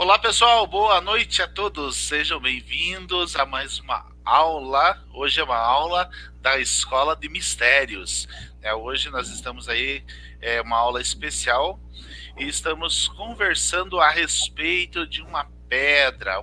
Olá pessoal, boa noite a todos, sejam bem-vindos a mais uma aula. Hoje é uma aula da Escola de Mistérios. Hoje nós estamos aí, uma aula especial e estamos conversando a respeito de uma pedra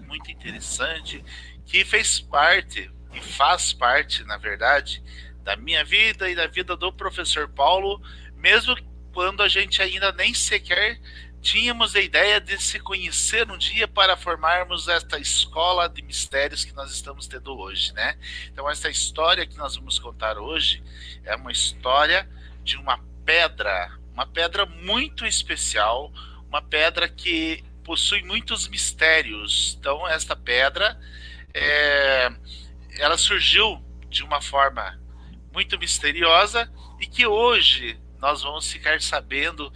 muito interessante que fez parte e faz parte, na verdade, da minha vida e da vida do professor Paulo, mesmo quando a gente ainda nem sequer tínhamos a ideia de se conhecer um dia para formarmos esta escola de mistérios que nós estamos tendo hoje, né? Então, essa história que nós vamos contar hoje é uma história de uma pedra muito especial, uma pedra que possui muitos mistérios. Então, esta pedra, é, ela surgiu de uma forma muito misteriosa e que hoje nós vamos ficar sabendo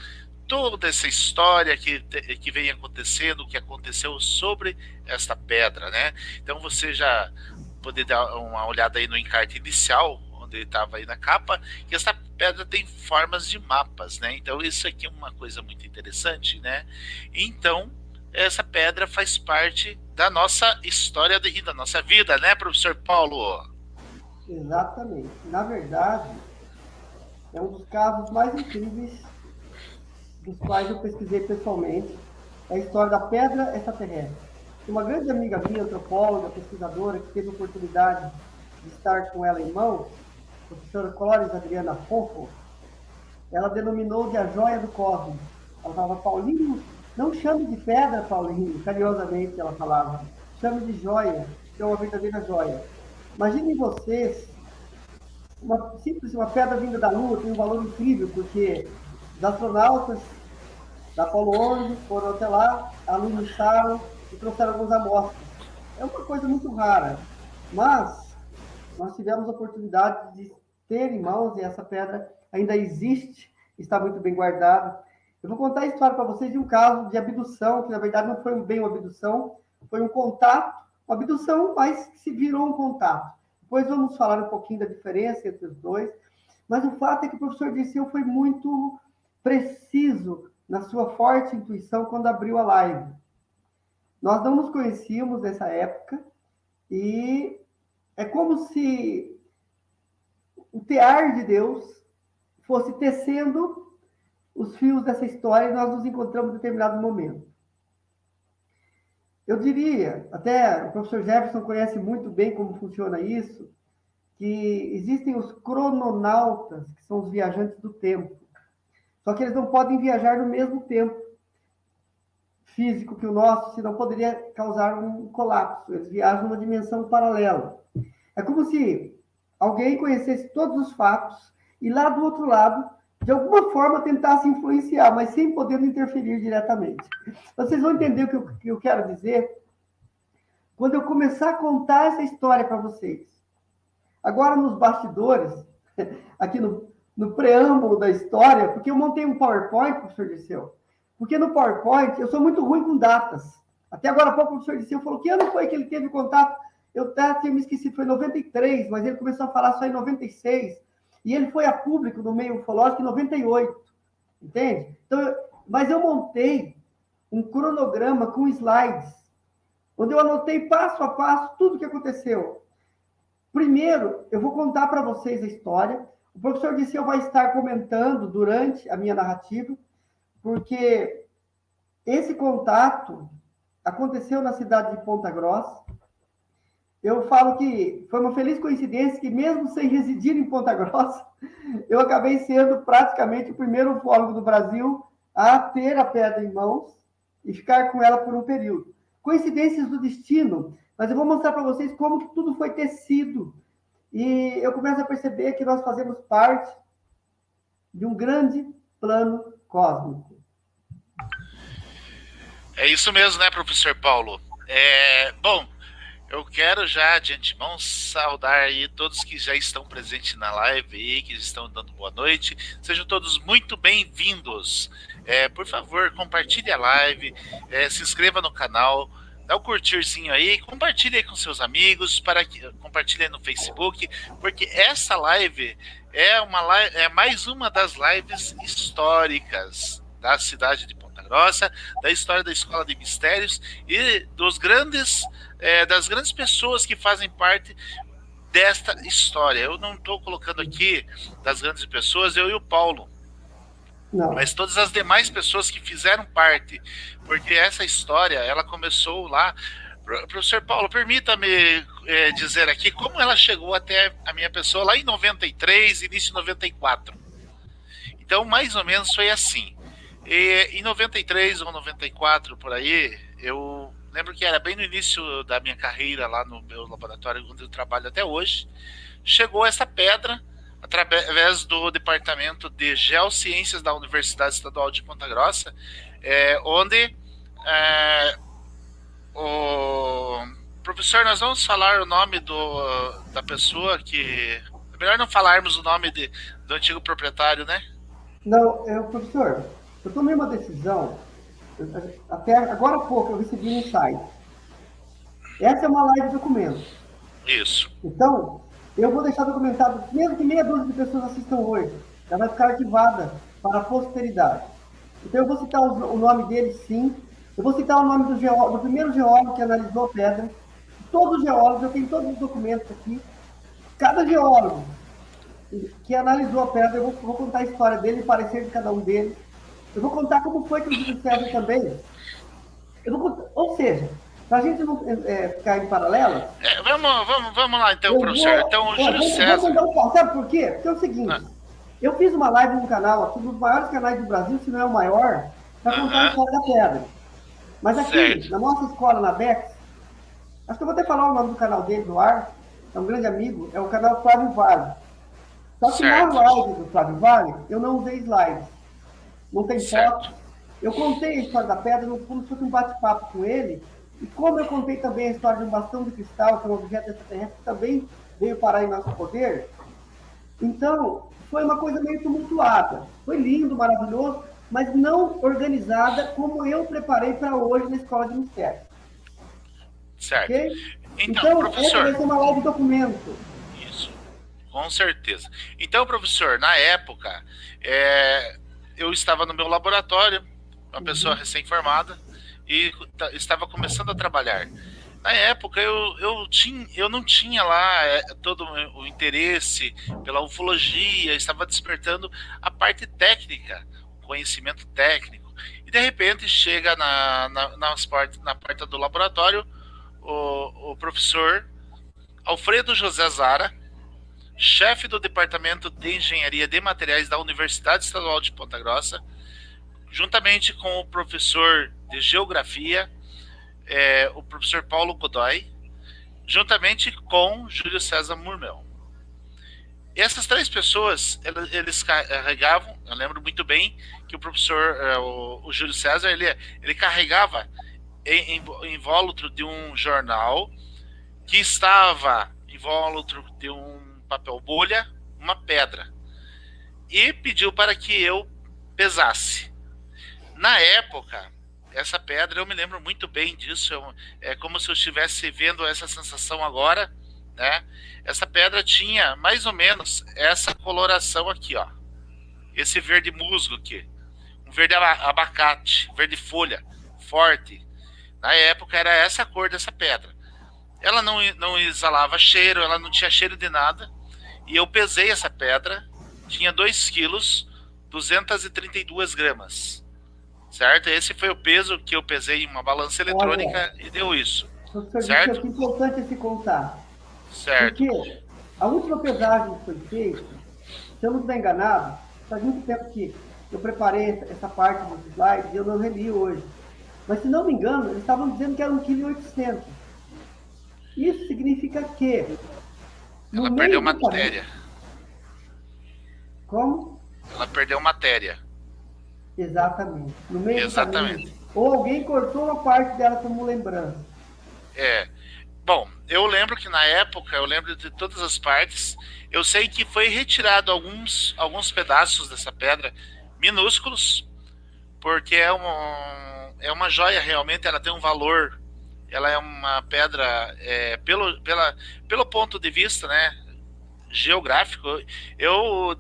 toda essa história que vem acontecendo, o que aconteceu sobre esta pedra, né? Então você já pode dar uma olhada aí no encarte inicial, onde ele estava aí na capa, que essa pedra tem formas de mapas, né? Então isso aqui é uma coisa muito interessante, né? Então essa pedra faz parte da nossa história e da nossa vida, né, professor Paulo? Exatamente. Na verdade, é um dos casos mais incríveis dos quais eu pesquisei pessoalmente. É a história da pedra extraterrestre. Uma grande amiga minha, antropóloga, pesquisadora, que teve a oportunidade de estar com ela em mãos, a professora Clóris Adriana Fofo, ela denominou de a joia do cosmos. Ela falava, Paulinho, não chame de pedra, Paulinho, carinhosamente ela falava. Chame de joia, que é uma verdadeira joia. Imaginem vocês uma pedra vinda da Lua tem um valor incrível, porque os astronautas da Apollo 11 foram até lá, alunizaram e trouxeram algumas amostras. É uma coisa muito rara, mas nós tivemos a oportunidade de ter em mãos, e essa pedra ainda existe, está muito bem guardada. Eu vou contar a história para vocês de um caso de abdução, que na verdade não foi bem uma abdução, foi um contato, uma abdução, mas que se virou um contato. Depois vamos falar um pouquinho da diferença entre os dois, mas o fato é que o professor Dirceu foi muito preciso na sua forte intuição quando abriu a live. Nós não nos conhecíamos nessa época e é como se o tear de Deus fosse tecendo os fios dessa história e nós nos encontramos em determinado momento. Eu diria, até o professor Jefferson conhece muito bem como funciona isso, que existem os crononautas, que são os viajantes do tempo. Só que eles não podem viajar no mesmo tempo físico que o nosso, senão poderia causar um colapso. Eles viajam numa dimensão paralela. É como se alguém conhecesse todos os fatos e lá do outro lado, de alguma forma, tentasse influenciar, mas sem poder interferir diretamente. Vocês vão entender o que eu quero dizer quando eu começar a contar essa história para vocês. Agora, nos bastidores, aqui no preâmbulo da história, porque eu montei um PowerPoint, professor Dirceu, porque no PowerPoint eu sou muito ruim com datas. Até agora há pouco o professor Dirceu falou que ano foi que ele teve contato. Eu até tinha me esquecido, foi em 93, mas ele começou a falar só em 96. E ele foi a público no meio ufológico em 98. Entende? Então, mas eu montei um cronograma com slides, onde eu anotei passo a passo tudo o que aconteceu. Primeiro, eu vou contar para vocês a história. O professor Dirceu vai estar comentando durante a minha narrativa, porque esse contato aconteceu na cidade de Ponta Grossa. Eu falo que foi uma feliz coincidência que, mesmo sem residir em Ponta Grossa, eu acabei sendo praticamente o primeiro ufólogo do Brasil a ter a pedra em mãos e ficar com ela por um período. Coincidências do destino, mas eu vou mostrar para vocês como que tudo foi tecido. E eu começo a perceber que nós fazemos parte de um grande plano cósmico. É isso mesmo, né, professor Paulo? Bom, eu quero já de antemão saudar aí todos que já estão presentes na live e que estão dando boa noite. Sejam todos muito bem-vindos. Por favor, compartilhe a live, se inscreva no canal, dá o curtirzinho aí, compartilhe aí com seus amigos, compartilhe aí no Facebook, porque essa live é mais uma das lives históricas da cidade de Ponta Grossa, da história da Escola de Mistérios e das grandes pessoas que fazem parte desta história. Eu não estou colocando aqui das grandes pessoas, eu e o Paulo, Não. mas todas as demais pessoas que fizeram parte, porque essa história, ela começou lá. Professor Paulo, permita-me dizer aqui como ela chegou até a minha pessoa lá em 93, início de 94. Então, mais ou menos foi assim. Em 93 ou 94, por aí, eu lembro que era bem no início da minha carreira lá no meu laboratório, onde eu trabalho até hoje, chegou essa pedra através do Departamento de Geociências da Universidade Estadual de Ponta Grossa, onde o professor, nós vamos falar o nome da pessoa que... É melhor não falarmos o nome do antigo proprietário, né? Não, professor, eu tomei uma decisão, até agora há pouco eu recebi um insight. Essa é uma live de documentos. Isso. Então, eu vou deixar documentado, mesmo que meia dúzia de pessoas assistam hoje, ela vai ficar arquivada para a posteridade. Então, eu vou citar o nome dele, sim. Eu vou citar o nome do primeiro geólogo que analisou a pedra. Todos os geólogos, eu tenho todos os documentos aqui. Cada geólogo que analisou a pedra, eu vou contar a história dele, o parecer de cada um deles. Eu vou contar como foi que o Júlio César também. Ou seja, para a gente não ficar em paralelo. Vamos lá, então, professor. Então, o Júlio César. Sabe por quê? Porque é o seguinte: eu fiz uma live no canal, aqui, um dos maiores canais do Brasil, se não é o maior, para contar a história da pedra. Mas aqui, na nossa escola, na Bex, acho que eu vou até falar o nome do canal dele no ar, é um grande amigo, é o canal Flávio Vale. Só que na live do Flávio Vale, eu não usei slides. Não tem foto. Eu contei a história da pedra como se fosse um bate-papo com ele. E como eu contei também a história de um bastão de cristal, que é um objeto extraterrestre que também veio parar em nosso poder. Então, foi uma coisa meio tumultuada. Foi lindo, maravilhoso, mas não organizada como eu preparei para hoje na Escola de Mistério. Certo. Okay? Então, professor... essa vai ser uma live de documento. Isso, com certeza. Então, professor, na época, eu estava no meu laboratório, uma pessoa recém-formada, e estava começando a trabalhar. Na época, eu não tinha lá todo o interesse pela ufologia, estava despertando a parte técnica, o conhecimento técnico. E, de repente, chega na porta do laboratório o professor Alfredo José Zara, chefe do Departamento de Engenharia de Materiais da Universidade Estadual de Ponta Grossa, juntamente com o professor de Geografia, o professor Paulo Godoy, juntamente com Júlio César Murmel. E essas três pessoas, eles carregavam, eu lembro muito bem que o professor, o Júlio César, ele carregava em invólucro de um jornal que estava invólucro de um papel bolha, uma pedra, e pediu para que eu pesasse. Na época, essa pedra, eu me lembro muito bem disso, é como se eu estivesse vendo essa sensação agora, né? Essa pedra tinha mais ou menos essa coloração aqui, ó, esse verde musgo aqui, um verde abacate, verde folha, forte. Na época era essa a cor dessa pedra. Ela não exalava cheiro, ela não tinha cheiro de nada. E eu pesei essa pedra, tinha 2 quilos, 232 gramas. Certo? Esse foi o peso que eu pesei em uma balança eletrônica. Olha, e deu isso. Professor, certo? É importante esse contar. Certo. Porque a última pesagem que foi feita, se eu não estou enganado, faz muito tempo que eu preparei essa parte dos slides e eu não reli hoje. Mas, se não me engano, eles estavam dizendo que era 1,8 kg. Isso significa que... Ela perdeu matéria. Como? Ela perdeu matéria. Exatamente. No meio Exatamente. do caminho. Ou alguém cortou uma parte dela como lembrança. Bom, eu lembro que na época, eu lembro de todas as partes. Eu sei que foi retirado alguns pedaços dessa pedra, minúsculos, porque é uma joia realmente, ela tem um valor, ela é uma pedra, pelo ponto de vista, né, geográfico. Eu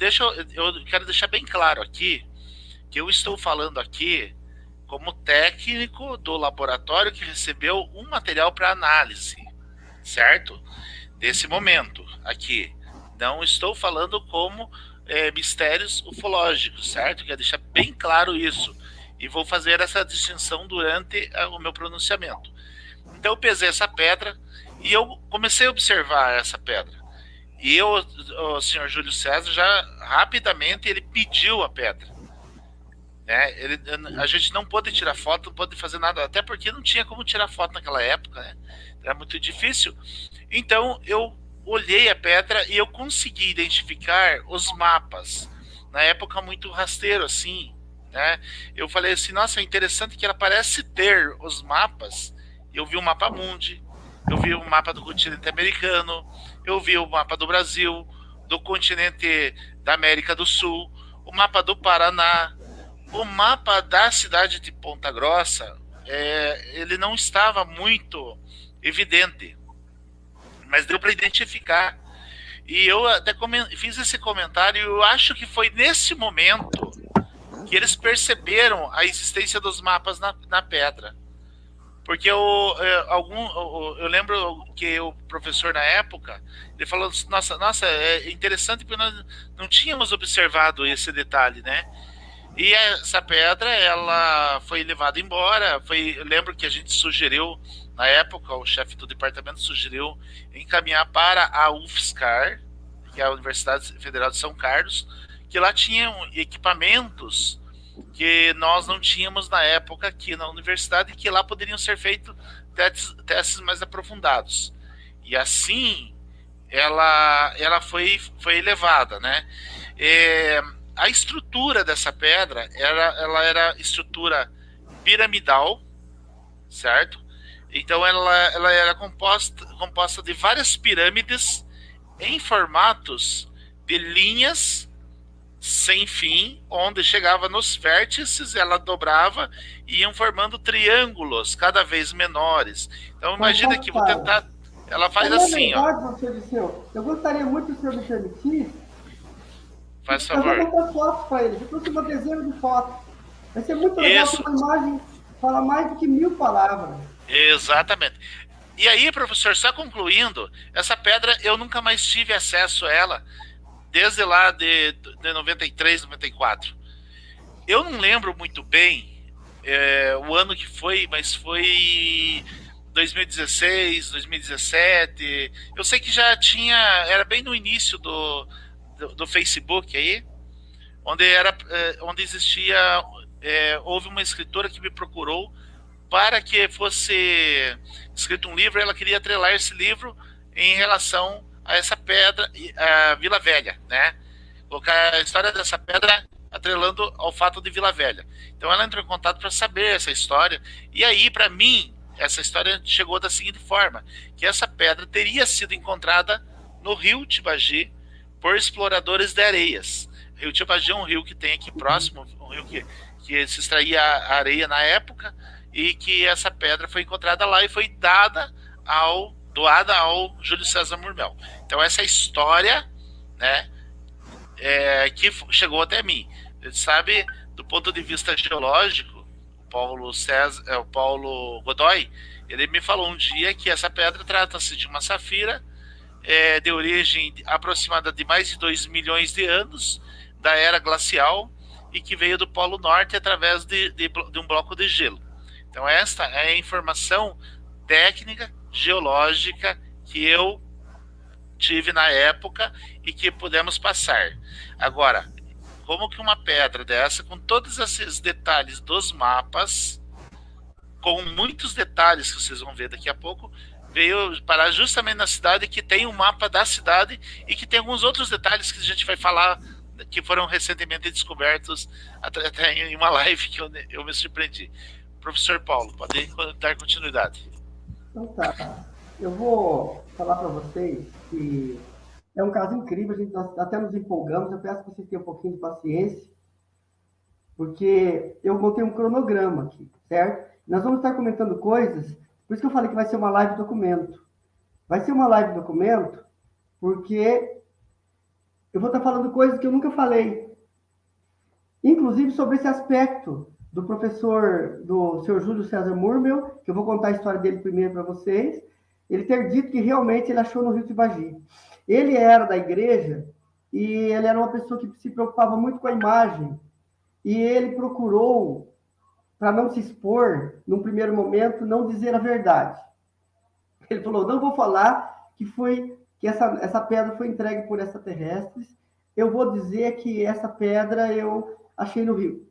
quero deixar bem claro aqui, que eu estou falando aqui como técnico do laboratório que recebeu um material para análise, certo? Desse momento aqui. Não estou falando como mistérios ufológicos, certo? Quero deixar bem claro isso. E vou fazer essa distinção durante o meu pronunciamento. Então eu pesei essa pedra e eu comecei a observar essa pedra. E o senhor Júlio César já rapidamente ele pediu a pedra. Né? A gente não pôde tirar foto, não pôde fazer nada, até porque não tinha como tirar foto naquela época, né? Era muito difícil. Então eu olhei a pedra e eu consegui identificar os mapas. Na época muito rasteiro assim, né? Eu falei assim, nossa, é interessante que ela parece ter os mapas. Eu vi o mapa mundi, eu vi o mapa do continente americano, eu vi o mapa do Brasil, do continente da América do Sul, o mapa do Paraná, o mapa da cidade de Ponta Grossa, ele não estava muito evidente, mas deu para identificar. E eu até fiz esse comentário, e eu acho que foi nesse momento que eles perceberam a existência dos mapas na pedra. Porque eu lembro que o professor na época, ele falou, nossa, é interessante porque nós não tínhamos observado esse detalhe, né? E essa pedra, ela foi levada embora. Eu lembro que a gente sugeriu, na época, o chefe do departamento sugeriu encaminhar para a UFSCar, que é a Universidade Federal de São Carlos, que lá tinham equipamentos que nós não tínhamos na época aqui na universidade, e que lá poderiam ser feitos testes mais aprofundados. E assim, ela foi elevada, né? A estrutura dessa pedra, ela era estrutura piramidal, certo? Então ela era composta de várias pirâmides em formatos de linhas sem fim, onde chegava nos vértices, ela dobrava e iam formando triângulos cada vez menores. Então imagina que vou tentar. Ela faz assim, ó. Professor Disseu, eu gostaria muito que o senhor me permitisse. Faz favor. Eu vou mandar fotos para ele. Eu trouxe uma dezena de fotos. Vai ser muito legal que uma imagem fala mais do que 1000 palavras. Exatamente. E aí, professor, só concluindo, essa pedra eu nunca mais tive acesso a ela desde lá de 93, 94. Eu não lembro muito bem o ano que foi, mas foi 2016, 2017. Eu sei que já tinha, era bem no início do Facebook aí, onde existia, houve uma escritora que me procurou para que fosse escrito um livro. Ela queria atrelar esse livro em relação a essa pedra, a Vila Velha, né? Colocar a história dessa pedra atrelando ao fato de Vila Velha. Então ela entrou em contato para saber essa história, e aí, para mim, essa história chegou da seguinte forma, que essa pedra teria sido encontrada no rio Tibagi por exploradores de areias. O rio Tibagi é um rio que tem aqui próximo, um rio que se extraía a areia na época, e que essa pedra foi encontrada lá e foi doada ao Júlio César Murmel. Então essa história, né, que chegou até mim. A gente sabe, do ponto de vista geológico, o Paulo Godoy, ele me falou um dia que essa pedra trata-se de uma safira de origem aproximada de mais de 2 milhões de anos, da era glacial, e que veio do Polo Norte através de um bloco de gelo. Então esta é a informação técnica, geológica, que eu tive na época e que pudemos passar. Agora, como que uma pedra dessa, com todos esses detalhes dos mapas, com muitos detalhes que vocês vão ver daqui a pouco, veio parar justamente na cidade, que tem um mapa da cidade e que tem alguns outros detalhes que a gente vai falar, que foram recentemente descobertos até em uma live que eu me surpreendi. Professor Paulo, pode dar continuidade. Então tá. Eu vou falar para vocês que é um caso incrível, nós até nos empolgamos. Eu peço que vocês tenham um pouquinho de paciência, porque eu montei um cronograma aqui, certo? Nós vamos estar comentando coisas, por isso que eu falei que vai ser uma live documento. Vai ser uma live documento porque eu vou estar falando coisas que eu nunca falei, inclusive sobre esse aspecto do professor, do senhor Júlio César Murmel, que eu vou contar a história dele primeiro para vocês, ele ter dito que realmente ele achou no Rio de Bagi. Ele era da igreja e ele era uma pessoa que se preocupava muito com a imagem, e ele procurou, para não se expor, num primeiro momento, não dizer a verdade. Ele falou, não vou falar que essa pedra foi entregue por extraterrestres, eu vou dizer que essa pedra eu achei no rio.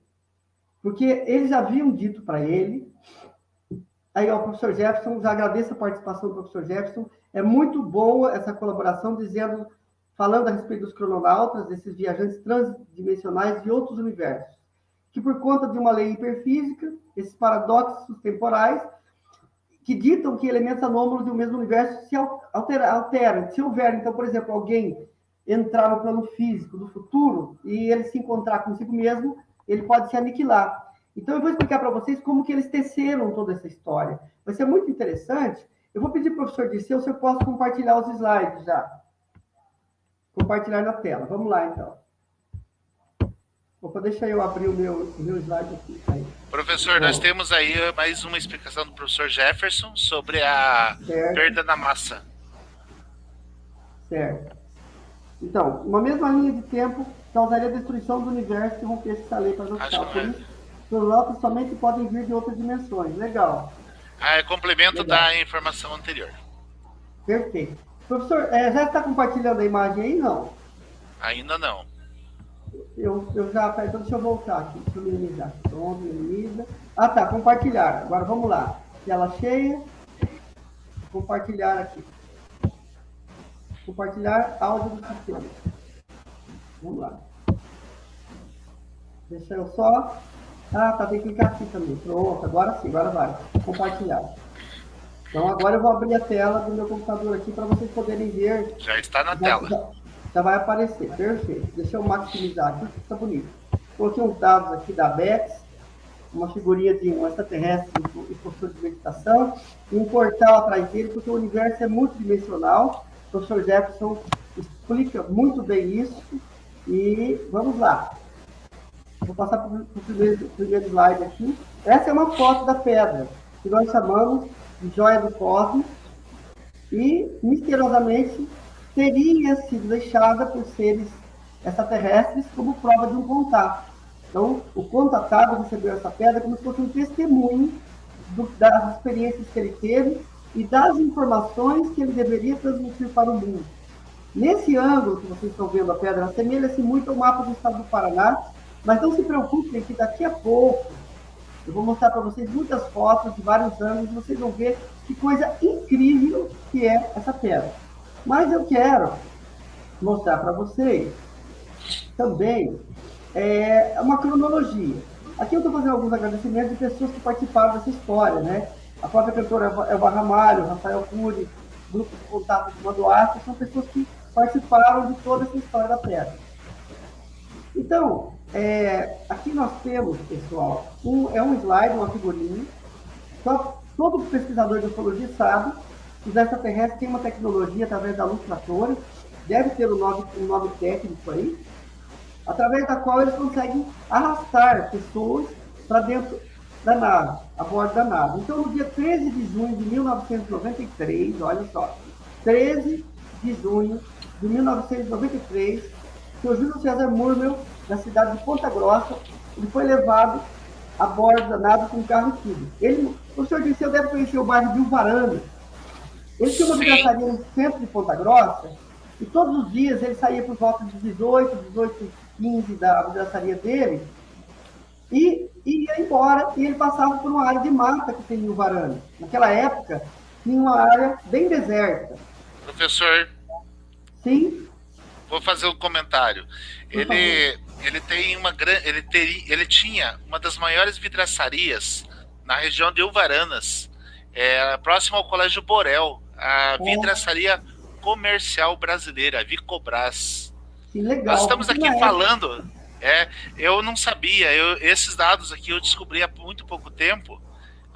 Porque eles haviam dito para ele, aí ó, o professor Jefferson, já agradeço a participação do professor Jefferson, é muito boa essa colaboração, falando a respeito dos crononautas, desses viajantes transdimensionais de outros universos, que por conta de uma lei hiperfísica, esses paradoxos temporais, que ditam que elementos anômalos do mesmo universo se alteram. Se houver, então, por exemplo, alguém entrar no plano físico do futuro e ele se encontrar consigo mesmo, ele pode se aniquilar. Então, eu vou explicar para vocês como que eles teceram toda essa história. Vai ser muito interessante. Eu vou pedir para o professor Dirceu se eu posso compartilhar os slides já. Compartilhar na tela. Vamos lá, então. Opa, deixa eu abrir o meu slide aqui. Aí. Professor, nós temos aí mais uma explicação do professor Jefferson sobre a perda da massa. Certo. Então, uma mesma linha de tempo causaria a destruição do universo que rompesse essa lei paradoxal. Por isso, os lotes somente podem vir de outras dimensões. Legal. É complemento da informação anterior. Perfeito. Professor, já está compartilhando a imagem aí? Não? Ainda não. Eu já... Então, deixa eu voltar aqui. Deixa eu minimizar. Pronto, minimiza. Ah, tá. Compartilhar. Agora, vamos lá. Tela cheia. Compartilhar aqui. Compartilhar áudio do sistema. Vamos lá. Deixa eu só... Ah, tá. Tem que clicar aqui também. Pronto. Agora sim. Agora vai. Compartilhar. Então, agora eu vou abrir a tela do meu computador aqui para vocês poderem ver. Já está na tela. Já vai aparecer, perfeito. Deixa eu maximizar aqui, que está bonito. Coloquei uns dados aqui da Bex, uma figurinha de um extraterrestre em postura de meditação, e um portal atrás dele, porque o universo é multidimensional. O professor Jefferson explica muito bem isso. E vamos lá. Vou passar para o primeiro slide aqui. Essa é uma foto da pedra, que nós chamamos de joia do cosmos, e misteriosamente teria sido deixada por seres extraterrestres como prova de um contato. Então, o contatado recebeu essa pedra como se fosse um testemunho das experiências que ele teve e das informações que ele deveria transmitir para o mundo. Nesse ângulo que vocês estão vendo a pedra, assemelha-se muito ao mapa do estado do Paraná, mas não se preocupem que daqui a pouco eu vou mostrar para vocês muitas fotos de vários ângulos, vocês vão ver que coisa incrível que é essa pedra. Mas eu quero mostrar para vocês também uma cronologia. Aqui eu estou fazendo alguns agradecimentos de pessoas que participaram dessa história, né? A própria cantora Elba Ramalho, Rafael Cury, Grupo de Contato de Manduarte, são pessoas que participaram de toda essa história da pedra. Então, aqui nós temos, pessoal, um slide, uma figurinha. Todo pesquisador de ufologia sabe que os extraterrestres têm uma tecnologia através da luz tratora, deve ter um nome técnico aí, através da qual eles conseguem arrastar pessoas para dentro da nave, a bordo da nave. Então, no dia 13 de junho de 1993, olha só, 13 de junho de 1993, o senhor Júlio César Murmel, da cidade de Ponta Grossa, ele foi levado a bordo da nave com carro e tudo. O senhor Dirceu deve conhecer o bairro de Uvaranda. Ele tinha uma vidraçaria no centro de Ponta Grossa, e todos os dias ele saía por volta de 18h15 da vidraçaria dele, e ia embora, e ele passava por uma área de mata que tem em Uvaranda. Naquela época, tinha uma área bem deserta. Professor. Sim? Vou fazer um comentário. Ele tinha uma das maiores vidraçarias na região de Uvaranas, próximo ao Colégio Borel, a vidraçaria comercial brasileira, Vicobras. Que legal. Nós estamos aqui falando, eu não sabia, esses dados aqui eu descobri há muito pouco tempo,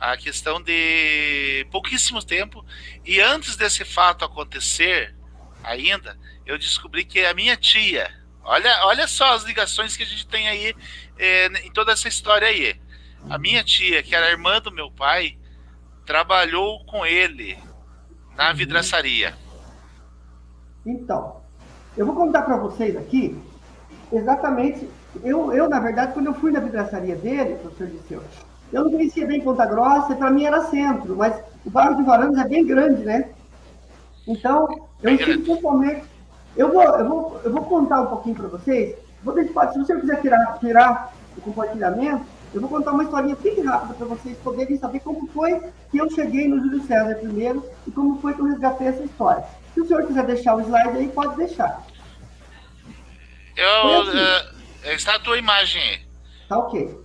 a questão de pouquíssimo tempo, e antes desse fato acontecer ainda, eu descobri que a minha tia, olha só as ligações que a gente tem aí em toda essa história aí. A minha tia, que era irmã do meu pai, trabalhou com ele na Uhum. vidraçaria. Então, eu vou contar para vocês aqui exatamente. Na verdade, quando eu fui na vidraçaria dele, professor Disseu, eu não conhecia bem Ponta Grossa, e para mim era centro, mas o bairro de Varandas é bem grande, né? Então, eu Bem estive grande. totalmente. Eu vou contar um pouquinho para vocês. Se você quiser tirar o compartilhamento, eu vou contar uma historinha bem rápida para vocês poderem saber como foi que eu cheguei no Júlio César primeiro e como foi que eu resgatei essa história. Se o senhor quiser deixar o slide aí, pode deixar. Foi assim, Está a tua imagem aí. tá ok.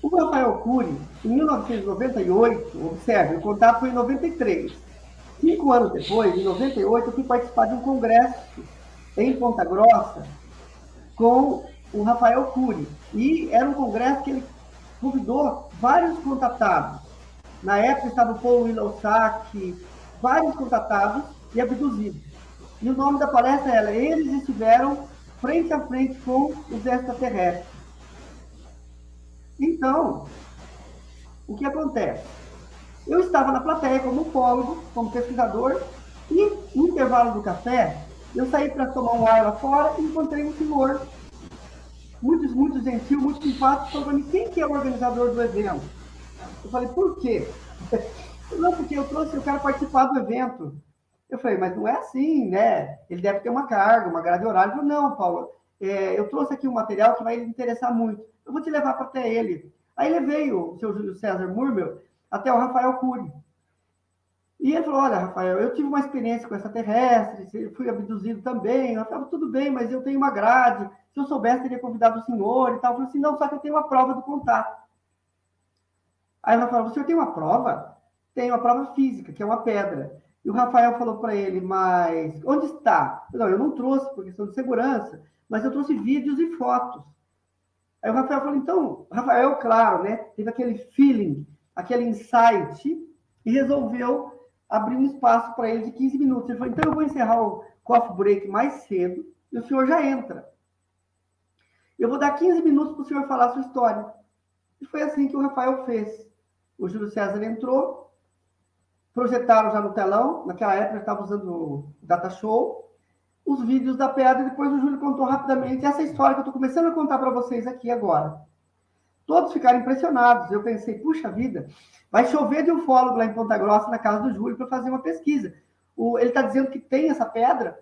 O Rafael Cury, em 1998, observe, o contato foi em 93. 5 anos depois, em 98, eu fui participar de um congresso em Ponta Grossa com o Rafael Cury. E era um congresso que ele convidou vários contatados. Na época estava o Paul Willosack, vários contatados e abduzidos. E o nome da palestra era Eles estiveram frente a frente com os extraterrestres. Então, o que acontece? Eu estava na plateia como ufólogo, como pesquisador, e no intervalo do café, eu saí para tomar um ar lá fora e encontrei um senhor muito gentil, muito simpático, falou para mim quem que é o organizador do evento. Eu falei, por quê? Não, porque eu trouxe o cara participar do evento. Eu falei, mas não é assim, né? Ele deve ter uma carga, uma grade horária. Ele falou, não, Paulo, eu trouxe aqui um material que vai lhe interessar muito. Eu vou te levar para até ele. Aí levei o seu Júlio César Murmel até o Rafael Cury. E ele falou, olha, Rafael, eu tive uma experiência com extraterrestres, eu fui abduzido também. Eu falei, tudo bem, mas eu tenho uma grade. Se eu soubesse, teria convidado o senhor e tal. Eu falei assim, não, só que eu tenho uma prova do contato. Aí o Rafael falou, o senhor tem uma prova? Tem uma prova física, que é uma pedra. E o Rafael falou para ele, mas onde está? Não, eu não trouxe por questão de segurança, mas eu trouxe vídeos e fotos. Aí o Rafael falou, então, Rafael, claro, né? Teve aquele feeling, aquele insight, e resolveu abrir um espaço para ele de 15 minutos. Ele falou, então eu vou encerrar o coffee break mais cedo e o senhor já entra. Eu vou dar 15 minutos para o senhor falar a sua história. E foi assim que o Rafael fez. O Júlio César entrou, projetaram já no telão, naquela época eu estava usando o Data Show, os vídeos da pedra, e depois o Júlio contou rapidamente essa história que eu estou começando a contar para vocês aqui agora. Todos ficaram impressionados. Eu pensei, puxa vida, vai chover de ufólogo lá em Ponta Grossa, na casa do Júlio, para fazer uma pesquisa. Ele está dizendo que tem essa pedra,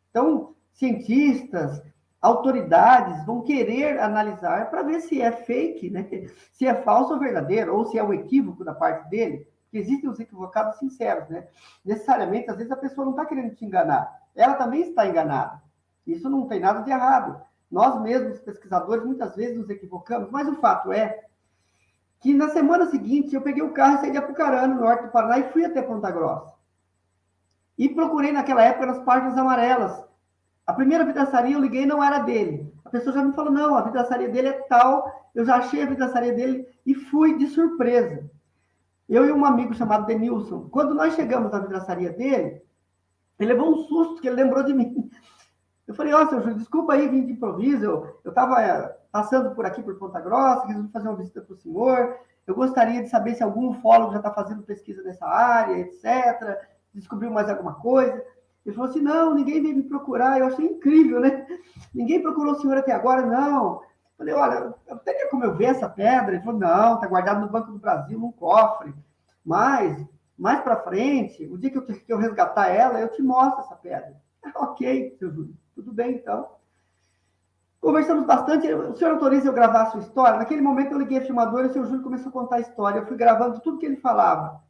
então cientistas, autoridades vão querer analisar para ver se é fake, né? Se é falso ou verdadeiro, ou se é um equívoco da parte dele, porque existem os equivocados sinceros, né? Necessariamente, às vezes a pessoa não está querendo te enganar, ela também está enganada. Isso não tem nada de errado. Nós mesmos, pesquisadores, muitas vezes nos equivocamos, mas o fato é que na semana seguinte eu peguei o carro e saí de Apucarana, no norte do Paraná, e fui até Ponta Grossa. E procurei naquela época nas páginas amarelas. A primeira vidraçaria eu liguei não era dele. A pessoa já me falou, não, a vidraçaria dele é tal, eu já achei a vidraçaria dele e fui de surpresa. Eu e um amigo chamado Denilson, quando nós chegamos na vidraçaria dele, ele levou um susto, que ele lembrou de mim. Eu falei, ó, seu Júlio, desculpa aí, vim de improviso, eu estava passando por aqui, por Ponta Grossa, resolvi fazer uma visita para o senhor, eu gostaria de saber se algum ufólogo já está fazendo pesquisa nessa área, etc., descobriu mais alguma coisa. Ele falou assim, não, ninguém veio me procurar, eu achei incrível, né? Ninguém procurou o senhor até agora, não. Eu falei, olha, eu teria como eu ver essa pedra? Ele falou, não, está guardado no Banco do Brasil, num cofre, mas mais para frente, o dia que eu resgatar ela, eu te mostro essa pedra. Ok, seu Júlio. Tudo bem, então. Conversamos bastante. O senhor autoriza eu gravar a sua história? Naquele momento eu liguei a filmadora e o senhor Júlio começou a contar a história. Eu fui gravando tudo que ele falava.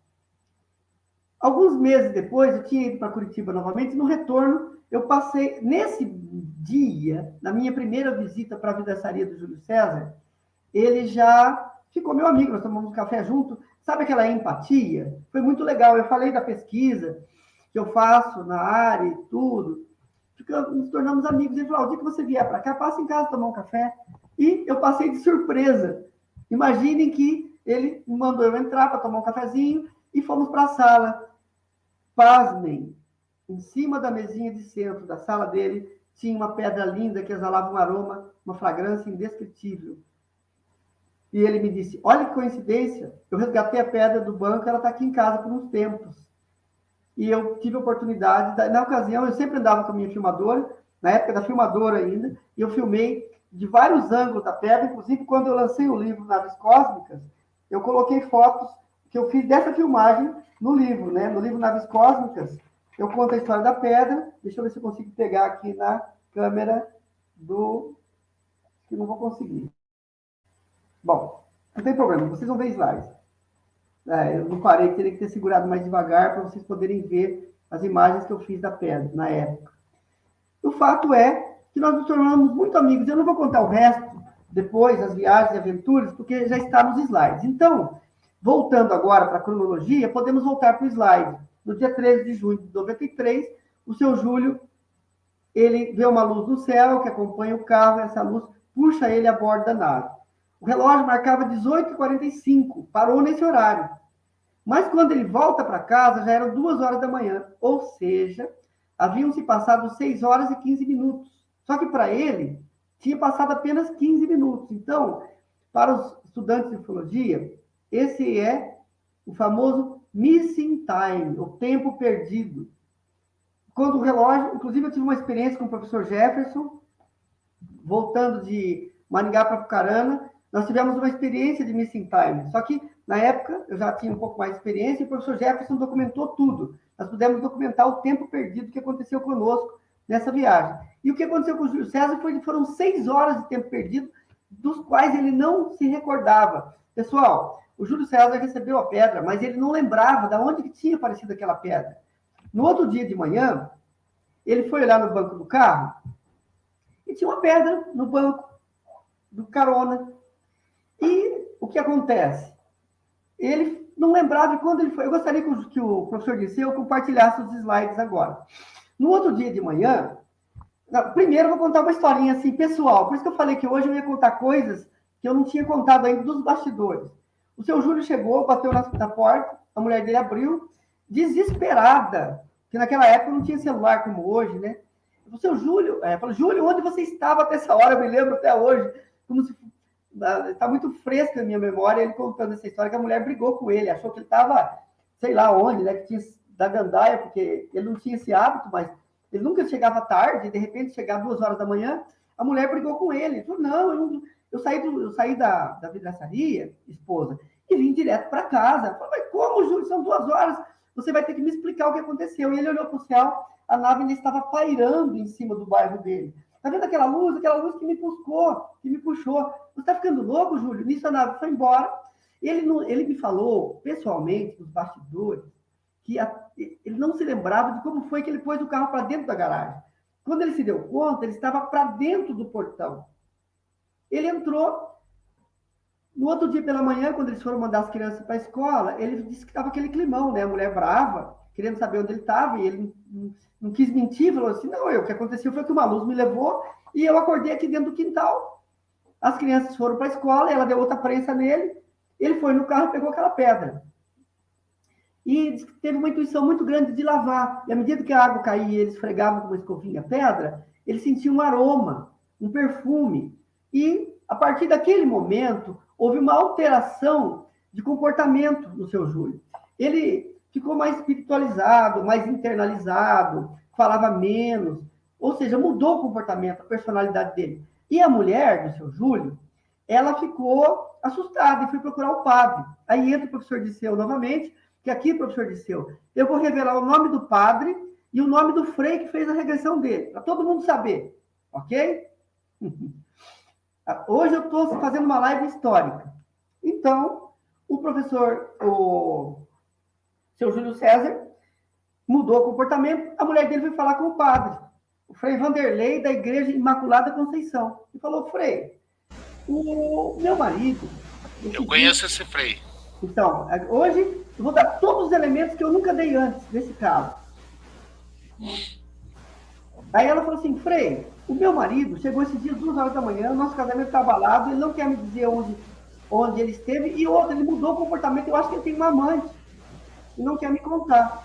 Alguns meses depois, eu tinha ido para Curitiba novamente. No retorno, eu passei, nesse dia, na minha primeira visita para a vidraçaria do Júlio César, ele já ficou meu amigo, nós tomamos um café junto. Sabe aquela empatia? Foi muito legal. Eu falei da pesquisa que eu faço na área e tudo. Nos tornamos amigos. Ele falou, o dia que você vier para cá, passa em casa tomar um café. E eu passei de surpresa. Imaginem que ele mandou eu entrar para tomar um cafezinho e fomos para a sala. Pasmem, em cima da mesinha de centro da sala dele, tinha uma pedra linda que exalava um aroma, uma fragrância indescritível. E ele me disse, olha que coincidência, eu resgatei a pedra do banco, ela está aqui em casa por uns tempos. E eu tive a oportunidade, na ocasião, eu sempre andava com a minha filmadora, na época da filmadora ainda, e eu filmei de vários ângulos da pedra, inclusive quando eu lancei o livro Naves Cósmicas, eu coloquei fotos que eu fiz dessa filmagem no livro, né? No livro Naves Cósmicas, eu conto a história da pedra, deixa eu ver se eu consigo pegar aqui na câmera do... que não vou conseguir. Bom, não tem problema, vocês vão ver slides. Eu não parei, teria que ter segurado mais devagar para vocês poderem ver as imagens que eu fiz da pedra na época. O fato é que nós nos tornamos muito amigos. Eu não vou contar o resto depois, as viagens e aventuras, porque já está nos slides. Então, voltando agora para a cronologia, podemos voltar para o slide. No dia 13 de junho de 93, o seu Júlio, ele vê uma luz no céu que acompanha o carro, e essa luz puxa ele a bordo da nave. O relógio marcava 18h45, parou nesse horário. Mas quando ele volta para casa, já eram 2 horas da manhã. Ou seja, haviam se passado 6 horas e 15 minutos. Só que para ele, tinha passado apenas 15 minutos. Então, para os estudantes de ufologia, esse é o famoso missing time, o tempo perdido. Quando o relógio... Inclusive, eu tive uma experiência com o professor Jefferson, voltando de Maringá para Apucarana, nós tivemos uma experiência de missing time. Só que, na época, eu já tinha um pouco mais de experiência e o professor Jefferson documentou tudo. Nós pudemos documentar o tempo perdido que aconteceu conosco nessa viagem. E o que aconteceu com o Júlio César foram 6 horas de tempo perdido, dos quais ele não se recordava. Pessoal, o Júlio César recebeu a pedra, mas ele não lembrava de onde que tinha aparecido aquela pedra. No outro dia de manhã, ele foi olhar no banco do carro e tinha uma pedra no banco do carona. E o que acontece? Ele não lembrava quando ele foi. Eu gostaria que o professor Dirceu compartilhasse os slides agora. No outro dia de manhã, primeiro eu vou contar uma historinha assim, pessoal. Por isso que eu falei que hoje eu ia contar coisas que eu não tinha contado ainda dos bastidores. O seu Júlio chegou, bateu na porta, a mulher dele abriu, desesperada, que naquela época não tinha celular como hoje, né? O seu Júlio, falou, Júlio, onde você estava até essa hora? Eu me lembro até hoje, como se está muito fresco na minha memória, ele contando essa história, que a mulher brigou com ele, achou que ele estava, sei lá onde, né, que tinha da gandaia, porque ele não tinha esse hábito, mas ele nunca chegava tarde, e de repente chegava 2 horas da manhã, a mulher brigou com ele, falou, não, eu saí da vidraçaria, esposa, e vim direto para casa. Falei, mas como, Júlio, são 2 horas, você vai ter que me explicar o que aconteceu. E ele olhou para o céu, a nave ainda estava pairando em cima do bairro dele. Tá vendo aquela luz que me buscou, que me puxou? Você está ficando louco, Júlio? Nisso a nave foi embora. Ele me falou, pessoalmente, nos bastidores, que ele não se lembrava de como foi que ele pôs o carro para dentro da garagem. Quando ele se deu conta, ele estava para dentro do portão. Ele entrou. No outro dia pela manhã, quando eles foram mandar as crianças para a escola, ele disse que estava aquele climão, né? A mulher brava, querendo saber onde ele estava, e ele não quis mentir, falou assim, não, o que aconteceu foi que uma luz me levou e eu acordei aqui dentro do quintal. As crianças foram para a escola, ela deu outra prensa nele, ele foi no carro e pegou aquela pedra. E teve uma intuição muito grande de lavar. E à medida que a água caía e eles esfregavam com uma escovinha a pedra, ele sentia um aroma, um perfume. E, a partir daquele momento, houve uma alteração de comportamento no seu Júlio. Ele ficou mais espiritualizado, mais internalizado, falava menos, ou seja, mudou o comportamento, a personalidade dele. E a mulher do seu Júlio, ela ficou assustada e foi procurar o padre. Aí entra o professor Dirceu novamente, que aqui, professor Dirceu, eu vou revelar o nome do padre e o nome do frei que fez a regressão dele, para todo mundo saber, ok? Hoje eu estou fazendo uma live histórica. Então, o seu Júlio César mudou o comportamento, a mulher dele foi falar com o padre, o Frei Vanderlei, da Igreja Imaculada Conceição. E falou, Frei, o meu marido... Eu conheço esse Frei. Então, hoje eu vou dar todos os elementos que eu nunca dei antes desse caso. Aí ela falou assim, Frei, o meu marido chegou esses dias 2 horas da manhã, o nosso casamento está abalado, ele não quer me dizer onde ele esteve, e outra, ele mudou o comportamento, eu acho que ele tem uma amante, e não quer me contar.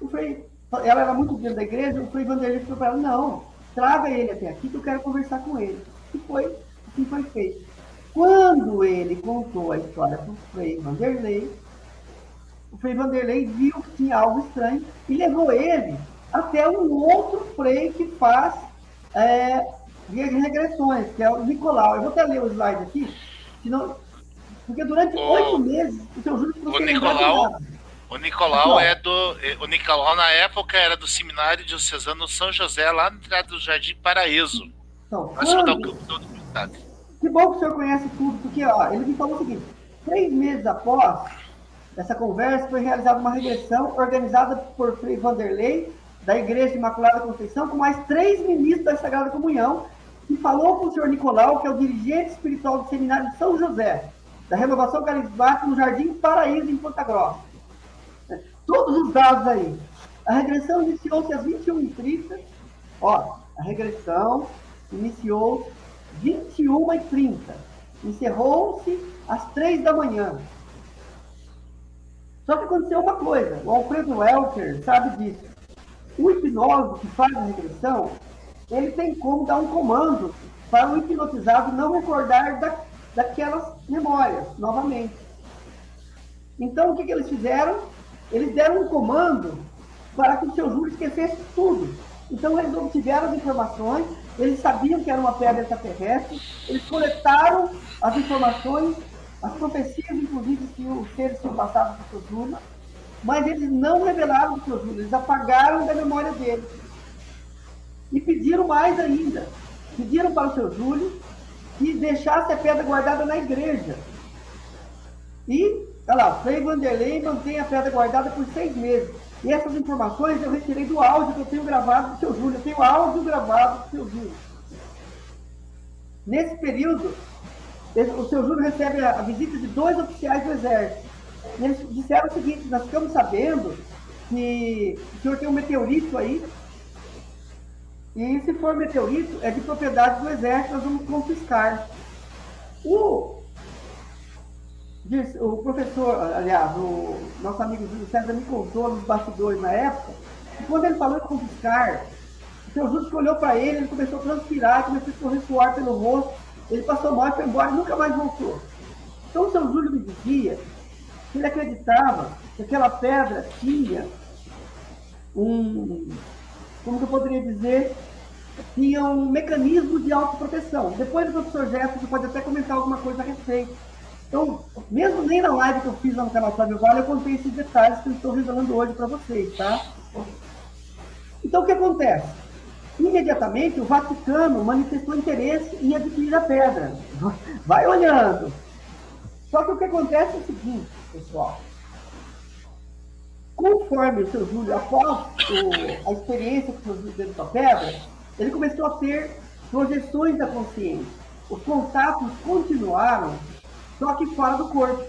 O Frei, ela era muito dentro da igreja, o Frei Vanderlei falou para ela, não, traga ele até aqui que eu quero conversar com ele. E foi, assim foi feito. Quando ele contou a história para o Frei Vanderlei, o Frei Vanderlei viu que tinha algo estranho e levou ele até um outro frei que faz é, regressões, que é o Nicolau. Eu vou até ler o slide aqui, senão, porque durante 8 meses o seu Júlio ficou O sem lembrar de Nicolau, nada. o Aqui, Nicolau ó. é do. O Nicolau, na época, era do Seminário Diocesano São José, lá na entrada do Jardim Paraíso, Então, próximo da quando universidade. que bom que o senhor conhece tudo, porque ó, ele me falou o seguinte: 3 meses após essa conversa, foi realizada uma regressão organizada por Frei Vanderlei, da Igreja de Imaculada Conceição, com mais 3 ministros da Sagrada Comunhão, que falou com o senhor Nicolau, que é o dirigente espiritual do Seminário de São José, da Renovação Carismática no Jardim Paraíso, em Ponta Grossa. Todos os dados aí. A regressão iniciou-se às 21h30. Ó, a regressão iniciou 21h30. Encerrou-se às 3 da manhã. Só que aconteceu uma coisa. O Alfredo Welker sabe disso. O hipnólogo que faz a regressão, ele tem como dar um comando para o hipnotizado não recordar daquelas memórias novamente. Então, o que eles fizeram? Eles deram um comando para que o seu Júlio esquecesse tudo. Então, eles obtiveram as informações, eles sabiam que era uma pedra extraterrestre, eles coletaram as informações, as profecias, inclusive, que os seres tinham passado para o seu Júlio, mas eles não revelaram o seu Júlio, eles apagaram da memória dele. E pediram mais ainda. Pediram para o seu Júlio que deixasse a pedra guardada na igreja. E, olha lá, Frei Vanderlei mantém a pedra guardada por 6 meses. E essas informações eu retirei do áudio que eu tenho gravado do seu Júlio. Eu tenho áudio gravado do seu Júlio. Nesse período, o seu Júlio recebe a visita de 2 oficiais do Exército. E eles disseram o seguinte: nós ficamos sabendo que o senhor tem um meteorito aí, e se for meteorito, é de propriedade do Exército, nós vamos confiscar. O professor, aliás, o nosso amigo Júlio César me contou nos bastidores na época, que quando ele falou em confiscar, o seu Júlio olhou para ele, ele começou a transpirar, começou a escorrer suor pelo rosto, ele passou mal e foi embora e nunca mais voltou. Então o seu Júlio me dizia que ele acreditava que aquela pedra tinha como que eu poderia dizer, tinha um mecanismo de autoproteção. Depois o professor Jefferson pode até comentar alguma coisa a respeito. Então, mesmo nem na live que eu fiz lá no canal Flávio Vale, eu contei esses detalhes que eu estou revelando hoje para vocês, tá? Então, o que acontece? Imediatamente, o Vaticano manifestou interesse em adquirir a pedra. Vai olhando. Só que o que acontece é o seguinte, pessoal. Conforme o seu Júlio, após a experiência que o seu Júlio teve com a pedra, ele começou a ter projeções da consciência. Os contatos continuaram, só que fora do corpo.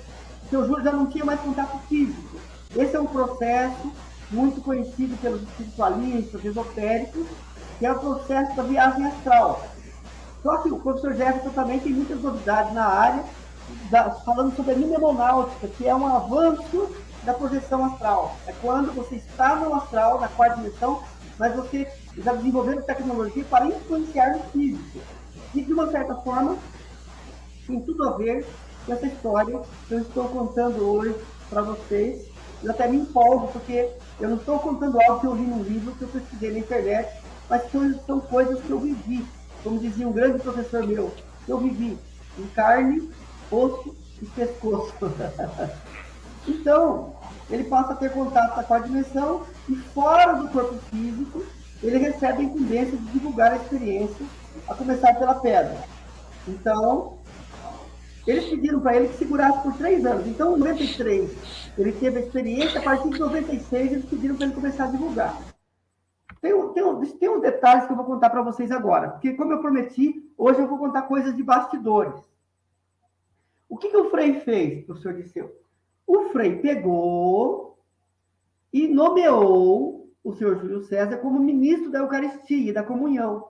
O seu Júlio já não tinha mais contato físico. Esse é um processo muito conhecido pelos espiritualistas, esotéricos, que é o processo da viagem astral. Só que o professor Jefferson também tem muitas novidades na área, falando sobre a mnemonáutica, que é um avanço da projeção astral. É quando você está no astral, na quarta dimensão, mas você está desenvolvendo tecnologia para influenciar o físico. E, de uma certa forma, tem tudo a ver com essa história que eu estou contando hoje para vocês. Eu até me empolgo, porque eu não estou contando algo que eu li num livro, que eu pesquisei na internet, mas são coisas que eu vivi. Como dizia um grande professor meu, que eu vivi em carne, osso e pescoço. Então, ele passa a ter contato com a quarta dimensão e fora do corpo físico, ele recebe a incumbência de divulgar a experiência, a começar pela pedra. Então, eles pediram para ele que segurasse por 3 anos. Então, em 93, ele teve a experiência, a partir de 96, eles pediram para ele começar a divulgar. Tem uns detalhes que eu vou contar para vocês agora, porque, como eu prometi, hoje eu vou contar coisas de bastidores. O que o Frei fez, professor Disseu? O Frei pegou e nomeou o senhor Júlio César como ministro da Eucaristia e da Comunhão.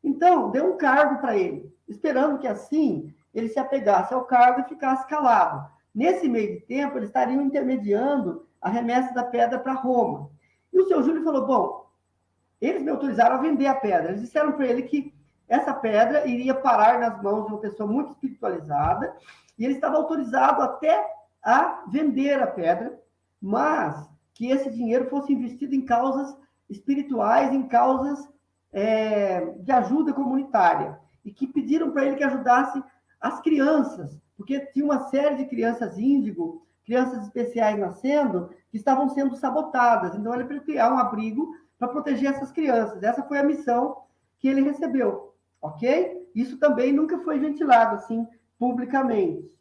Então, deu um cargo para ele, esperando que assim ele se apegasse ao cargo e ficasse calado. Nesse meio de tempo, eles estariam intermediando a remessa da pedra para Roma. E o senhor Júlio falou: bom, eles me autorizaram a vender a pedra. Eles disseram para ele que essa pedra iria parar nas mãos de uma pessoa muito espiritualizada, e ele estava autorizado até a vender a pedra, mas que esse dinheiro fosse investido em causas espirituais, em causas de ajuda comunitária, e que pediram para ele que ajudasse as crianças, porque tinha uma série de crianças índigo, crianças especiais nascendo, que estavam sendo sabotadas. Então, ele precisou criar um abrigo para proteger essas crianças. Essa foi a missão que ele recebeu, ok? Isso também nunca foi ventilado, assim, publicamente.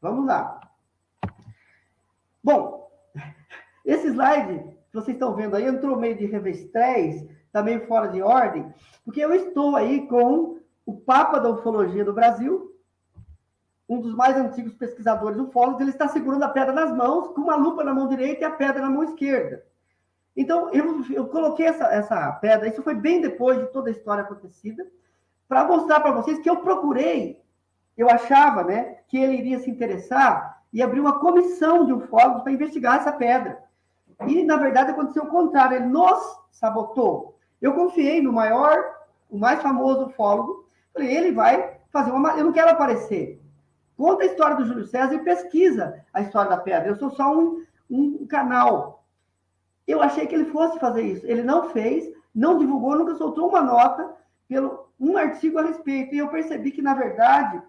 Vamos lá. Bom, esse slide que vocês estão vendo aí, entrou meio de revestrez, está meio fora de ordem, porque eu estou aí com o Papa da Ufologia do Brasil, um dos mais antigos pesquisadores ufólogos. Ele está segurando a pedra nas mãos, com uma lupa na mão direita e a pedra na mão esquerda. Então, eu coloquei essa pedra, isso foi bem depois de toda a história acontecida, para mostrar para vocês que eu procurei, eu achava, né, que ele iria se interessar e abrir uma comissão de ufólogos para investigar essa pedra. E, na verdade, aconteceu o contrário, ele nos sabotou. Eu confiei no o mais famoso ufólogo, falei, ele vai fazer eu não quero aparecer. Conta a história do Júlio César e pesquisa a história da pedra. Eu sou só um canal. Eu achei que ele fosse fazer isso. Ele não fez, não divulgou, nunca soltou uma nota, um artigo a respeito. E eu percebi que, na verdade,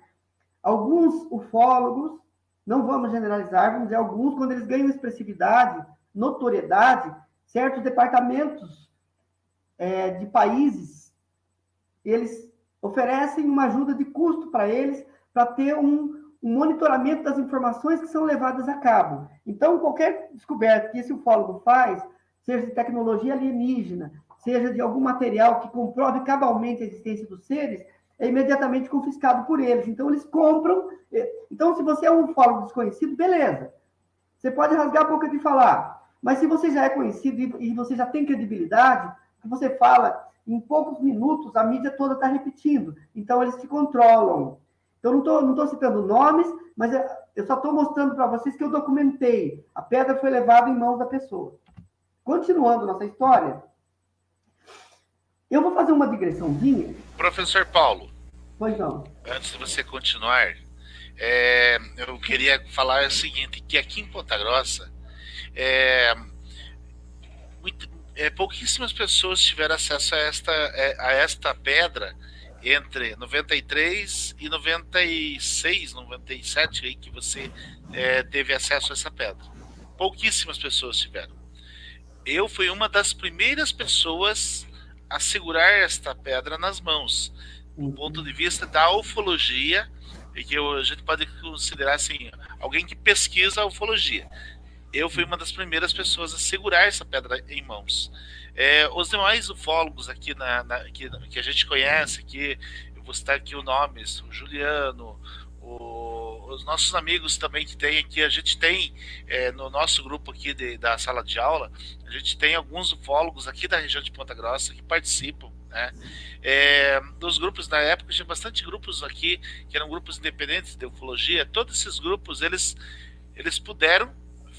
alguns ufólogos, não vamos generalizar, vamos dizer alguns, quando eles ganham expressividade, notoriedade, certos departamentos de países, eles oferecem uma ajuda de custo para eles, para ter um monitoramento das informações que são levadas a cabo. Então, qualquer descoberta que esse ufólogo faz, seja de tecnologia alienígena, seja de algum material que comprove cabalmente a existência dos seres, é imediatamente confiscado por eles. Então, eles compram. Então, se você é um ufólogo desconhecido, beleza. Você pode rasgar a boca de falar. Mas se você já é conhecido e você já tem credibilidade, o que você fala, em poucos minutos, a mídia toda está repetindo. Então, eles te controlam. Então, não estou citando nomes, mas eu só estou mostrando para vocês que eu documentei. A pedra foi levada em mãos da pessoa. Continuando nossa história, eu vou fazer uma digressãozinha. Professor Paulo. Pois não. Antes de você continuar, eu queria falar o seguinte, que aqui em Ponta Grossa, pouquíssimas pessoas tiveram acesso a esta pedra entre 93 e 96, 97, aí que você teve acesso a essa pedra. Pouquíssimas pessoas tiveram. Eu fui uma das primeiras pessoas a segurar esta pedra nas mãos, do ponto de vista da ufologia, e que a gente pode considerar assim, alguém que pesquisa a ufologia. Eu fui uma das primeiras pessoas a segurar essa pedra em mãos. Os demais ufólogos aqui que a gente conhece, que eu vou citar aqui os nomes, o Juliano, os nossos amigos também que tem aqui, a gente tem no nosso grupo aqui da sala de aula, a gente tem alguns ufólogos aqui da região de Ponta Grossa que participam, né? Dos grupos da época, tinha bastante grupos aqui que eram grupos independentes de ufologia. Todos esses grupos, eles puderam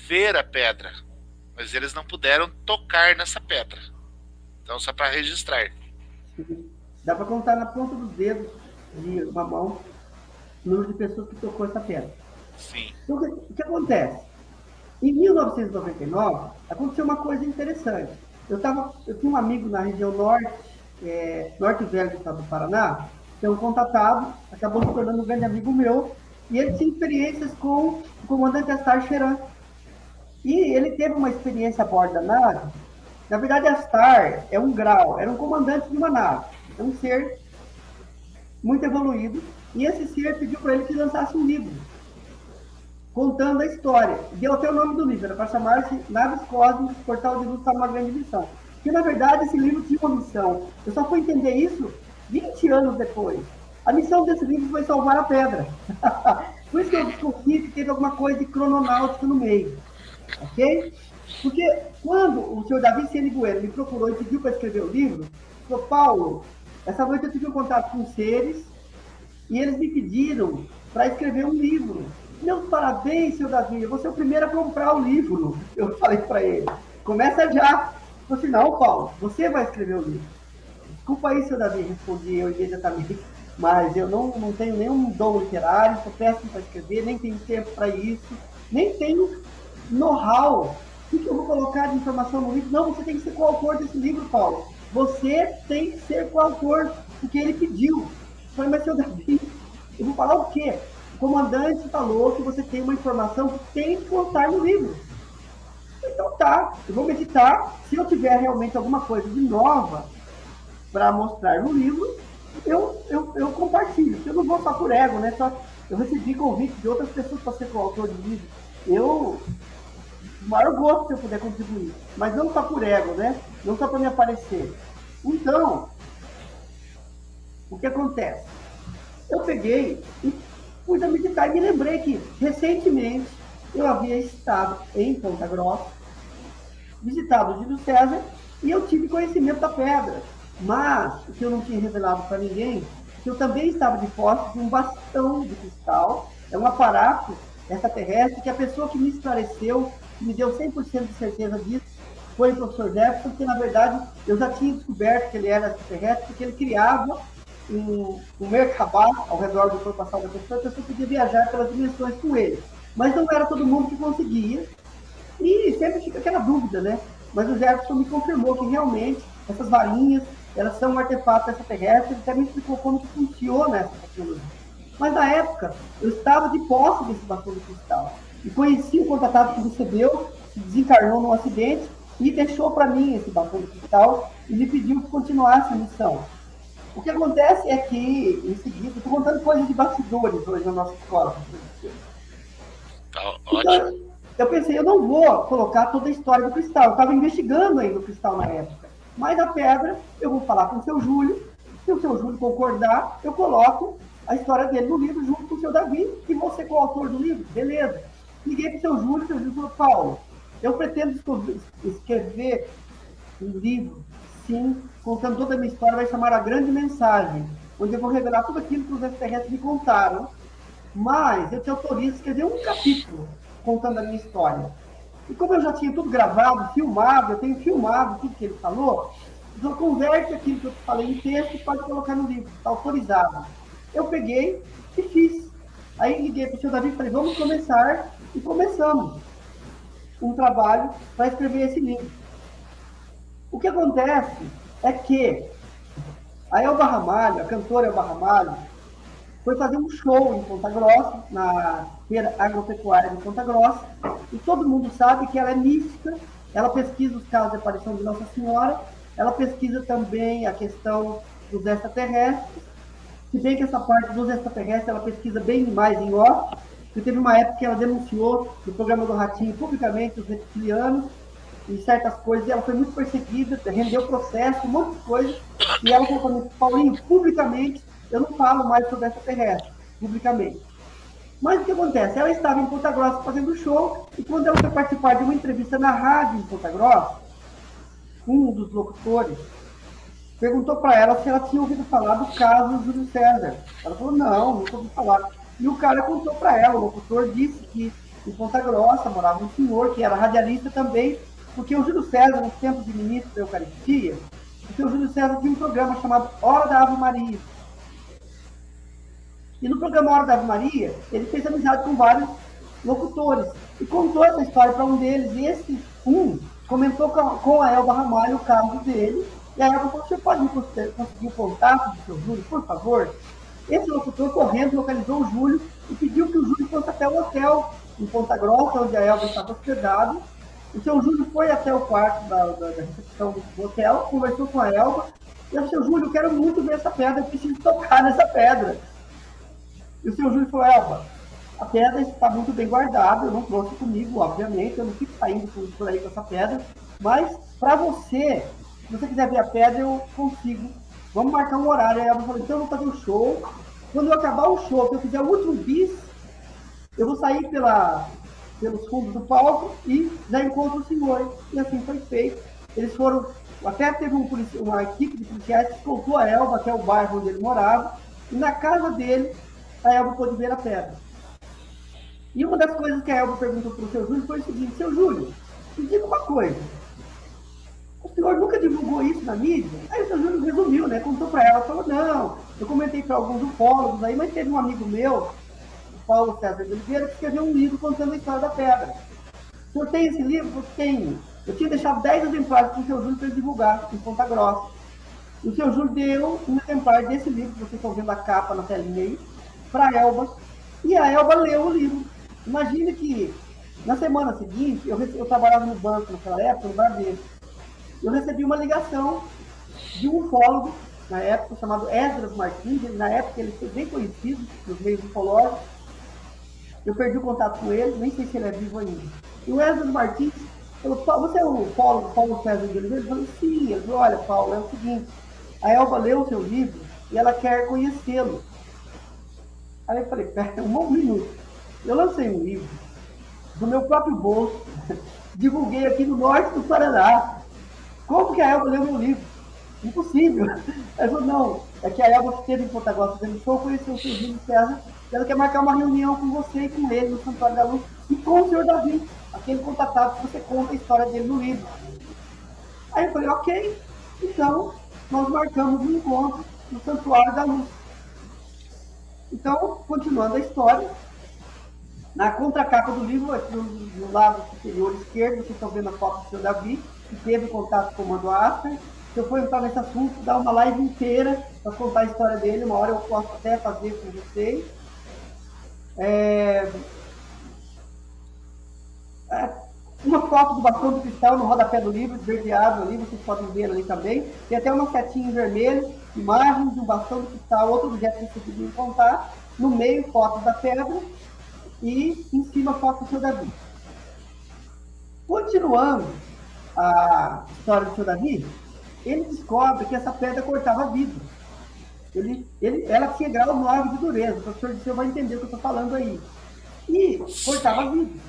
ver a pedra, mas eles não puderam tocar nessa pedra. Então, só para registrar. Dá para contar na ponta dos dedos de uma mão o número de pessoas que tocou essa pedra. Sim. Então, o que acontece? Em 1999, aconteceu uma coisa interessante. Eu tinha um amigo na região norte velho do estado do Paraná, que é um contatado, acabou se tornando um grande amigo meu, e ele tinha experiências com o comandante Astar Cheran. E ele teve uma experiência a bordo da nave. Na verdade, Astar é um grau, era um comandante de uma nave, é um ser muito evoluído, e esse ser pediu para ele que lançasse um livro, contando a história. Deu até o nome do livro, era para chamar-se Naves Cósmicas, Portal de Luz para uma Grande Missão. Porque, na verdade, esse livro tinha uma missão. Eu só fui entender isso 20 anos depois. A missão desse livro foi salvar a pedra. Por isso que eu desconfio que teve alguma coisa de crononáutica no meio. Ok? Porque quando o senhor Davi Ceni Bueno me procurou e pediu para escrever o livro, ele falou, Paulo, essa noite eu tive um contato com seres e eles me pediram para escrever um livro. Meus parabéns, senhor Davi, eu vou ser o primeiro a comprar o livro. Eu falei para ele, começa já. Ele falou assim, não, Paulo, você vai escrever o livro. Desculpa aí, seu Davi, respondi eu imediatamente, mas eu não tenho nenhum dom literário, sou péssimo para escrever, nem tenho tempo para isso, nem tenho know-how. O que eu vou colocar de informação no livro? Não, você tem que ser coautor desse livro, Paulo. Você tem que ser coautor, porque ele pediu. Eu falei, mas seu Davi, eu vou falar o quê? O comandante falou que você tem uma informação que tem que contar no livro. Então tá, eu vou meditar. Se eu tiver realmente alguma coisa de nova para mostrar no livro, eu compartilho. Eu não vou só por ego, né? Só, eu recebi convite de outras pessoas para ser coautor de livro. O maior gosto se eu puder contribuir. Mas não só por ego, né? Não só para me aparecer. Então, o que acontece? Eu peguei e fui a meditar e me lembrei que, recentemente, eu havia estado em Ponta Grossa, visitado o Júlio César, e eu tive conhecimento da pedra. Mas, o que eu não tinha revelado para ninguém, que eu também estava de posse de um bastão de cristal, é um aparato extraterrestre que a pessoa que me esclareceu, que me deu 100% de certeza disso, foi o professor Jefferson, porque, na verdade, eu já tinha descoberto que ele era extraterrestre, porque ele criava um Merkabah ao redor do corpo astral da pessoa, a pessoa podia viajar pelas dimensões com ele. Mas não era todo mundo que conseguia, e sempre fica aquela dúvida, né? Mas o Jefferson me confirmou que realmente essas varinhas, elas são um artefato extraterrestre, ele até me explicou como que funciona essa tecnologia. Mas na época, eu estava de posse desse bastão de cristal, e conheci o contratado que recebeu, que desencarnou num acidente, e deixou para mim esse bastão de cristal, e me pediu que continuasse a missão. O que acontece é que, em seguida, estou contando coisas de bastidores hoje na nossa escola. Tá então, ótimo. eu pensei, eu não vou colocar toda a história do cristal. Eu estava investigando ainda o cristal na época. Mas a pedra, eu vou falar com o seu Júlio. Se o seu Júlio concordar, eu coloco a história dele no livro junto com o seu Davi e você com o autor do livro. Beleza. Liguei para o seu Júlio falou, Paulo, eu pretendo escrever um livro, sim, contando toda a minha história, vai chamar A Grande Mensagem, onde eu vou revelar tudo aquilo que os extraterrestres me contaram, mas eu te autorizo a escrever um capítulo contando a minha história. E como eu já tinha tudo gravado, filmado, eu tenho filmado tudo que ele falou, então converte aquilo que eu falei em texto e pode colocar no livro, está autorizado. Eu peguei e fiz. Aí liguei para o seu Davi e falei, vamos começar, e começamos um trabalho para escrever esse livro. O que acontece é que a Elba Ramalho, a cantora Elba Ramalho, foi fazer um show em Ponta Grossa, na Feira Agropecuária de Ponta Grossa, e todo mundo sabe que ela é mística, ela pesquisa os casos de aparição de Nossa Senhora, ela pesquisa também a questão dos extraterrestres, se bem que essa parte dos extraterrestres ela pesquisa bem mais em off, porque teve uma época que ela denunciou no programa do Ratinho publicamente os reptilianos, e certas coisas, ela foi muito perseguida, rendeu processo, um monte de coisa, e ela falou para mim, Paulinho, publicamente, eu não falo mais sobre extraterrestre, publicamente. Mas o que acontece? Ela estava em Ponta Grossa fazendo show, e quando ela foi participar de uma entrevista na rádio em Ponta Grossa, um dos locutores perguntou para ela se ela tinha ouvido falar do caso do Júlio César. Ela falou, não, nunca ouvi falar. E o cara contou para ela, o locutor disse que em Ponta Grossa morava um senhor que era radialista também, porque o Júlio César, nos tempos de ministro da Eucaristia, porque o Júlio César tinha um programa chamado Hora da Ave Maria. E no programa Hora da Ave Maria, ele fez amizade com vários locutores e contou essa história para um deles. E esse comentou com a Elba Ramalho o caso dele. E a Elba falou, você pode me conseguir o contato do seu Júlio, por favor? Esse locutor, correndo, localizou o Júlio e pediu que o Júlio fosse até o hotel em Ponta Grossa, onde a Elba estava hospedada. O seu Júlio foi até o quarto da recepção do hotel, conversou com a Elba, e o seu Júlio, eu quero muito ver essa pedra, eu preciso tocar nessa pedra. E o seu Júlio falou, Elba, a pedra está muito bem guardada, eu não trouxe comigo, obviamente, eu não fico saindo por aí com essa pedra, mas para você, se você quiser ver a pedra, eu consigo, vamos marcar um horário. Aí a Elba falou, então eu vou fazer o show, quando eu acabar o show, se eu fizer o último bis, eu vou sair pelos fundos do palco e já encontro o senhor. E assim foi feito. Eles foram, até teve uma equipe de policiais que escoltou a Elba até o bairro onde ele morava, e na casa dele, a Elba pôde ver a pedra. E uma das coisas que a Elba perguntou para o seu Júlio foi o seguinte, seu Júlio, me diga uma coisa, o senhor nunca divulgou isso na mídia? Aí o seu Júlio resumiu, né? Contou para ela, falou, não, eu comentei para alguns ufólogos aí, mas teve um amigo meu, o Paulo César de Oliveira, que escreveu um livro contando a história da pedra. O senhor tem esse livro? Eu tenho. Eu tinha deixado 10 exemplares para o seu Júlio para ele divulgar em Ponta Grossa. E o seu Júlio deu um exemplar desse livro, que vocês estão vendo a capa na telinha aí, para a Elba, e a Elba leu o livro. Imagine que na semana seguinte, eu trabalhava no banco naquela época, no Bradesco, eu recebi uma ligação de um ufólogo, na época, chamado Esdras Martins. Na época ele foi bem conhecido nos meios ufológicos. Eu perdi o contato com ele, nem sei se ele é vivo ainda. E o Esdras Martins falou, você é o ufólogo Paulo César de Oliveira? Eu falei, sim. Ele falou, olha, Paulo, é o seguinte, a Elba leu o seu livro e ela quer conhecê-lo. Aí eu falei, pera, um minuto. Eu lancei um livro do meu próprio bolso, divulguei aqui no norte do Paraná. Como que a Elba leu meu livro? Impossível. Ela falou, não, é que a Elba esteve em Ponta Grossa fazendo show, conheceu o seu Júlio César, e ela quer marcar uma reunião com você e com ele no Santuário da Luz, e com o senhor Davi, aquele contatado que você conta a história dele no livro. Aí eu falei, ok, então nós marcamos um encontro no Santuário da Luz. Então, continuando a história, na contracapa do livro, aqui no lado superior esquerdo, vocês estão vendo a foto do seu Davi, que teve contato com o Comando Asper. Se eu for entrar nesse assunto, dar uma live inteira para contar a história dele, uma hora eu posso até fazer com vocês. Uma foto do bastão de cristal no rodapé do livro, esverdeado ali, vocês podem ver ali também. Tem até uma setinha em vermelho, imagens de um bastão de cristal, outro objeto que vocês podiam contar. No meio, fotos da pedra e em cima, foto do seu Davi. Continuando a história do seu Davi, ele descobre que essa pedra cortava vidro. Ela tinha grau 9 de dureza, o professor Disseu vai entender o que eu estou falando aí. E cortava vidro.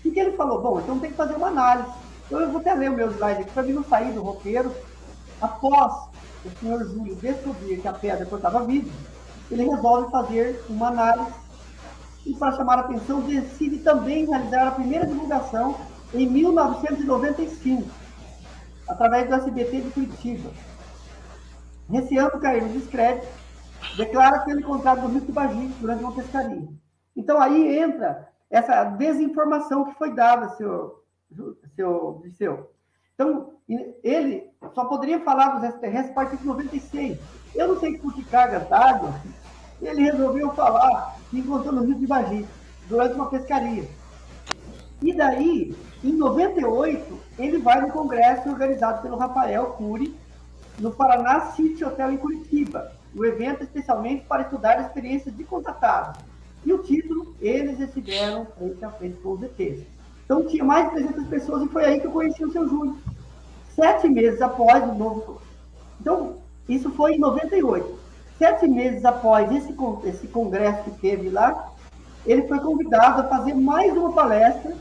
O que ele falou? Bom, então tem que fazer uma análise. Então eu vou até ler o meu slide aqui para mim não sair do roteiro. Após o senhor Júlio descobrir que a pedra cortava vidro, ele resolve fazer uma análise e, para chamar a atenção, decide também realizar a primeira divulgação em 1995, através do SBT de Curitiba. Receando cair no descrédito, declara ter encontrado no Rio Tibagi durante uma pescaria. Então aí entra essa desinformação que foi dada, seu Disseu. Então, ele só poderia falar dos extraterrestres a partir de 96. Eu não sei por que carga d'água, ele resolveu falar que encontrou no Rio Tibagi durante uma pescaria. E daí, em 98, ele vai no congresso organizado pelo Rafael Cury, no Paraná City Hotel em Curitiba. O evento especialmente para estudar experiências de contatados. E o título, eles estiveram frente a frente com os ETs. Então tinha mais de 300 pessoas e foi aí que eu conheci o seu Júlio. 7 meses após o novo... Então, isso foi em 98. 7 meses após esse congresso que teve lá, ele foi convidado a fazer mais uma palestra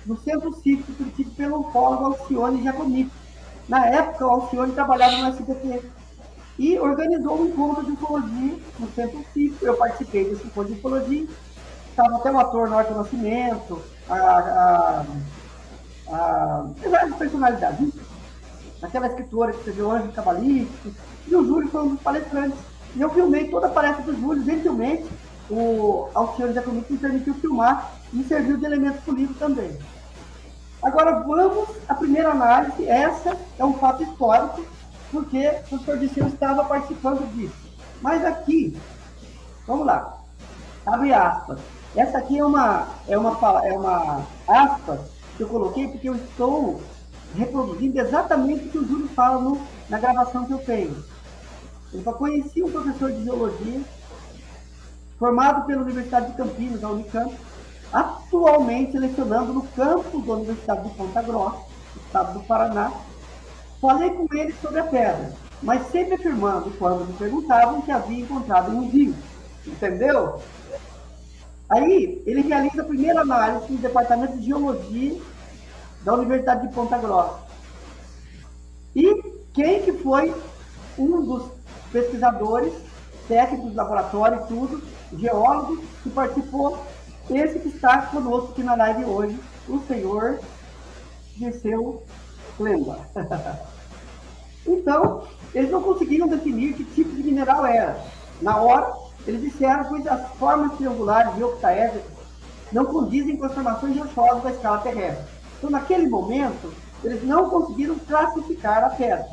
no Centro Cívico Curitiba pelo ufólogo Alcione Giacomini. Na época, o Alcione trabalhava no SBT e organizou um encontro de ufologia no Centro Cívico. Eu participei desse encontro de ufologia. Estava até o ator Norton Nascimento, várias personalidades. Aquela escritora que escreveu Anjos Cabalísticos. E o Júlio foi um dos palestrantes. E eu filmei toda a palestra do Júlio, gentilmente. O Alcione Giacomini me permitiu filmar e serviu de elemento para o livro também. Agora vamos à primeira análise. Essa é um fato histórico, porque o professor Disseu estava participando disso. Mas aqui, vamos lá, abre aspas. Essa aqui é uma aspas que eu coloquei porque eu estou reproduzindo exatamente o que o Júlio fala na gravação que eu tenho. Ele falou: conheci um professor de geologia, formado pela Universidade de Campinas, da Unicamp, atualmente lecionando no campus da Universidade de Ponta Grossa, estado do Paraná. Falei com ele sobre a pedra, mas sempre afirmando, quando me perguntavam, que havia encontrado em um rio. Entendeu? Aí, ele realiza a primeira análise no Departamento de Geologia da Universidade de Ponta Grossa. E quem que foi um dos pesquisadores, técnicos do laboratório e tudo, geólogo, que participou, esse que está conosco aqui na live hoje, o senhor Disseu Lembra? Então, eles não conseguiram definir que tipo de mineral era. Na hora, eles disseram que as formas triangulares e octaédricas não condizem com as formações rochosas da escala terrestre. Então, naquele momento, eles não conseguiram classificar a pedra.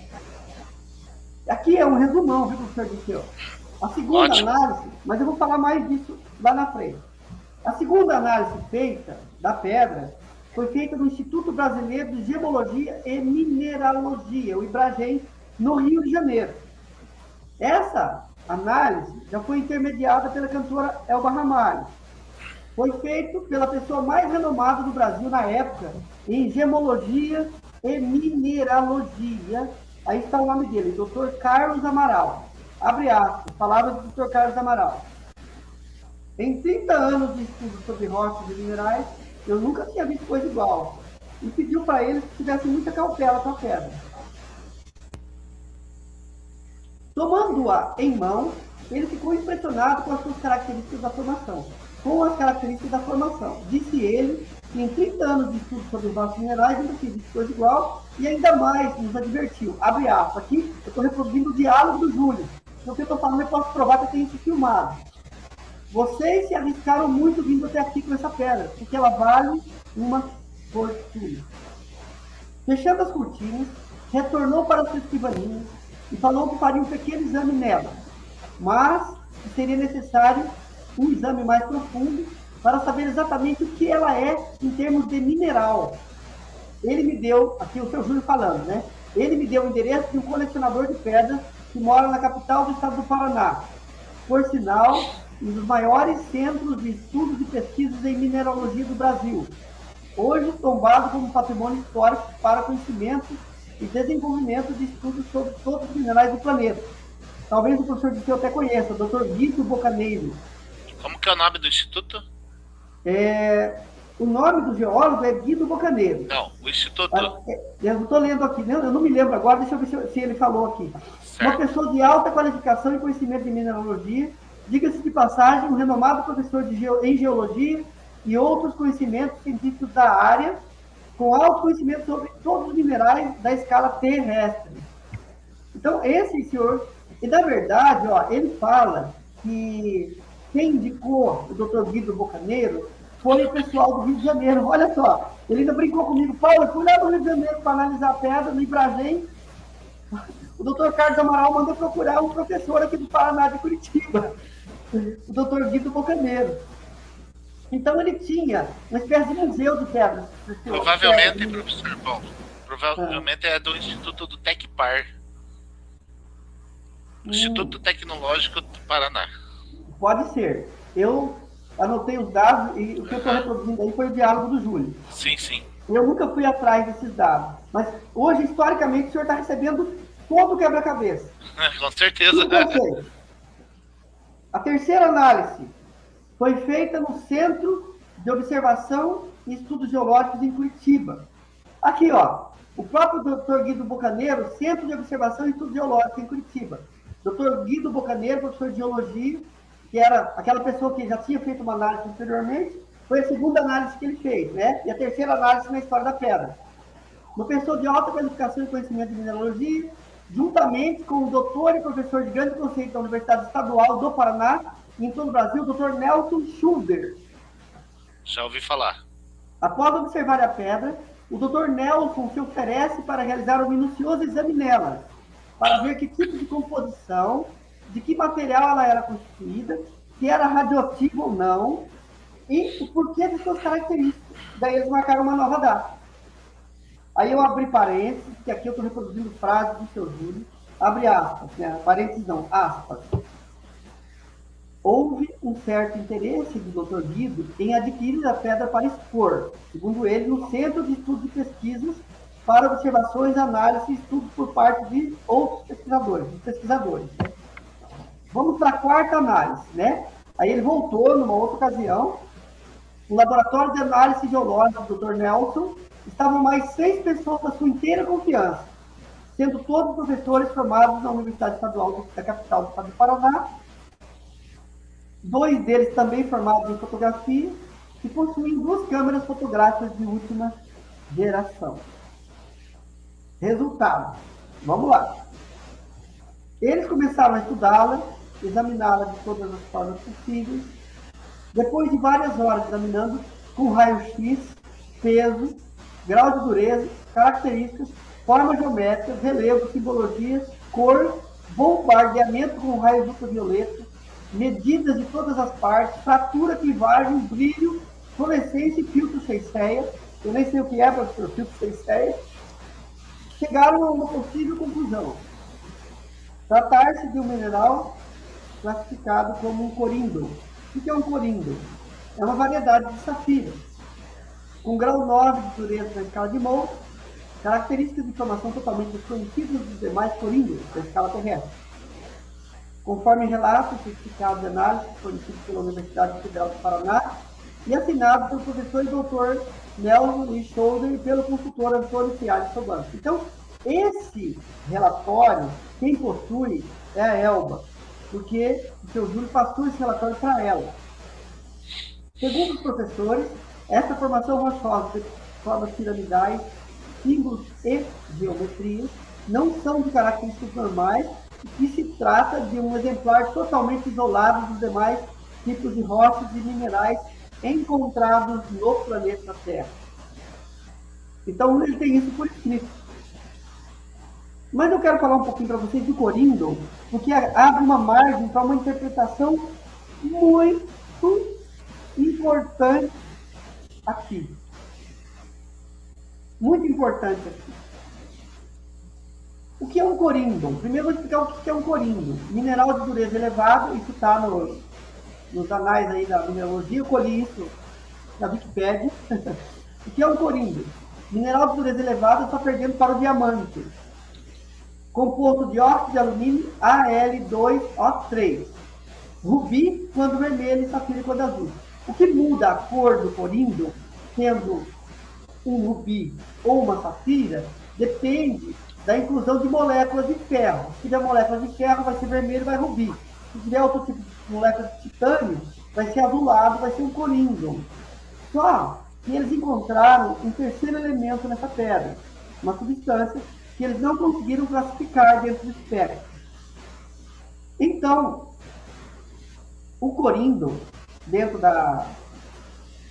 Aqui é um resumão, viu, professor Disseu? A segunda análise, mas eu vou falar mais disso lá na frente. A segunda análise feita da pedra foi feita no Instituto Brasileiro de Gemologia e Mineralogia, o IBRAGEM, no Rio de Janeiro. Essa análise já foi intermediada pela cantora Elba Ramalho. Foi feito pela pessoa mais renomada do Brasil na época em gemologia e mineralogia. Aí está o nome dele, Dr. Carlos Amaral. Abre aspas, palavras do Dr. Carlos Amaral. Em 30 anos de estudo sobre rochas e minerais, eu nunca tinha visto coisa igual. E pediu para eles que tivessem muita cautela com a pedra. Tomando-a em mão, ele ficou impressionado com as suas características da formação. Disse ele que em 30 anos de estudo sobre os rochas minerais, nunca tinha visto coisa igual, e ainda mais nos advertiu. Abre aspas, aqui eu estou reproduzindo o diálogo do Júlio. Então, o que eu estou falando, eu posso provar que eu tenho isso filmado. Vocês se arriscaram muito vindo até aqui com essa pedra, porque ela vale uma fortuna. Fechando as cortinas, retornou para sua escrivaninha e falou que faria um pequeno exame nela, mas que seria necessário um exame mais profundo para saber exatamente o que ela é em termos de mineral. Ele me deu, aqui o seu Júlio falando, né? Ele me deu o endereço de um colecionador de pedras que mora na capital do estado do Paraná. Por sinal, um dos maiores centros de estudos e pesquisas em mineralogia do Brasil, hoje tombado como patrimônio histórico para conhecimento e desenvolvimento de estudos sobre todos os minerais do planeta. Talvez o professor Disseu até conheça, o Dr. Guido Bocaneiro. Como que é o nome do instituto? O nome do geólogo é Guido Bocaneiro. Não, o instituto. Eu estou lendo aqui, eu não me lembro agora, deixa eu ver se ele falou aqui. Certo. Uma pessoa de alta qualificação e conhecimento de mineralogia, diga-se de passagem, um renomado professor em geologia e outros conhecimentos científicos da área, com alto conhecimento sobre todos os minerais da escala terrestre. Então, esse senhor, e na verdade, ó, ele fala que quem indicou o Dr. Guido Bocaneiro foi o pessoal do Rio de Janeiro. Olha só, ele ainda brincou comigo, Paulo, eu fui lá no Rio de Janeiro para analisar a pedra, no Ibragem. O Dr. Carlos Amaral mandou procurar um professor aqui do Paraná, de Curitiba, o Dr. Guido Bocaneiro. Então ele tinha uma espécie de museu de pedras. Provavelmente, professor Paulo, provavelmente é do Instituto do Tecpar. Instituto Tecnológico do Paraná. Pode ser. Eu anotei os dados e o que eu estou reproduzindo aí foi o diálogo do Júlio. Sim, sim. Eu nunca fui atrás desses dados. Mas hoje, historicamente, o senhor está recebendo todo o quebra-cabeça. Com certeza. A terceira análise foi feita no Centro de Observação e Estudos Geológicos em Curitiba. Aqui, ó, o próprio Dr. Guido Bocaneiro, Centro de Observação e Estudos Geológicos em Curitiba. Dr. Guido Bocaneiro, professor de Geologia, que era aquela pessoa que já tinha feito uma análise anteriormente, foi a segunda análise que ele fez, né? E a terceira análise na história da pedra. Uma pessoa de alta qualificação e conhecimento de mineralogia, juntamente com o doutor e professor de grande conceito da Universidade Estadual do Paraná, e em todo o Brasil, o Dr. Nelson Schulder. Já ouvi falar. Após observar a pedra, o Dr. Nelson se oferece para realizar um minucioso exame nela, para ver que tipo de composição, de que material ela era constituída, se era radioativa ou não, e o porquê de suas características. Daí eles marcaram uma nova data. Aí eu abri parênteses, que aqui eu estou reproduzindo frases do seu Júlio, abre aspas, né? Parênteses não, aspas. Houve um certo interesse do Dr. Guido em adquirir a pedra para expor, segundo ele, no Centro de Estudos e Pesquisas para observações, análise e estudos por parte de outros pesquisadores. Né? Vamos para a quarta análise, né? Aí ele voltou numa outra ocasião. No laboratório de análise geológica do Dr. Nelson estavam mais 6 pessoas da sua inteira confiança, sendo todos professores formados na Universidade Estadual da capital do estado do Paraná, 2 deles também formados em fotografia e possuem 2 câmeras fotográficas de última geração. Resultado. Vamos lá. Eles começaram a estudá-la, examiná-la de todas as formas possíveis. Depois de várias horas examinando, com raio-x, peso, grau de dureza, características, formas geométricas, relevo, simbologias, cor, bombardeamento com raios ultravioleta, medidas de todas as partes, fratura, clivagem, brilho, fluorescência e filtro Seyssel. Eu nem sei o que é, professor, filtro Seyssel. Chegaram a uma possível conclusão. Tratar-se de um mineral classificado como um corindo. O que é um corindo? É uma variedade de safira, com grau 9 de dureza na escala de Mohs, características de formação totalmente desconhecidas dos demais corindos da escala terrestre. Conforme relatos certificados de análise fornecidos pela Universidade Federal do Paraná e assinados pelo professor e doutor Nelson Lee Scholder e pelo consultor Antônio Fialho Sobanco. Então, esse relatório, quem possui é a Elba, porque o seu Júlio passou esse relatório para ela. Segundo os professores, essa formação rochosa de formas piramidais, símbolos e geometrias não são de características normais e se trata de um exemplar totalmente isolado dos demais tipos de rochas e minerais encontrados no planeta Terra. Então, ele tem isso por escrito. Mas eu quero falar um pouquinho para vocês do corindo, porque abre uma margem para uma interpretação muito importante aqui. Muito importante aqui. O que é um corindo? Primeiro eu vou explicar o que é um corindo. Mineral de dureza elevada, isso está nos anais aí da mineralogia, eu colhi isso na Wikipédia. O que é um corindo? Mineral de dureza elevada só perdendo para o diamante. Composto de óxido de alumínio Al2O3. Rubi quando vermelho e safira quando azul. O que muda a cor do corindo, sendo um rubi ou uma safira, depende da inclusão de moléculas de ferro. Se tiver moléculas de ferro, vai ser vermelho e vai rubi. Se tiver outro tipo de molécula de titânio, vai ser azulado, vai ser um corindo. Só que eles encontraram um terceiro elemento nessa pedra, uma substância que eles não conseguiram classificar dentro do espectro. Então, o corindo, dentro da,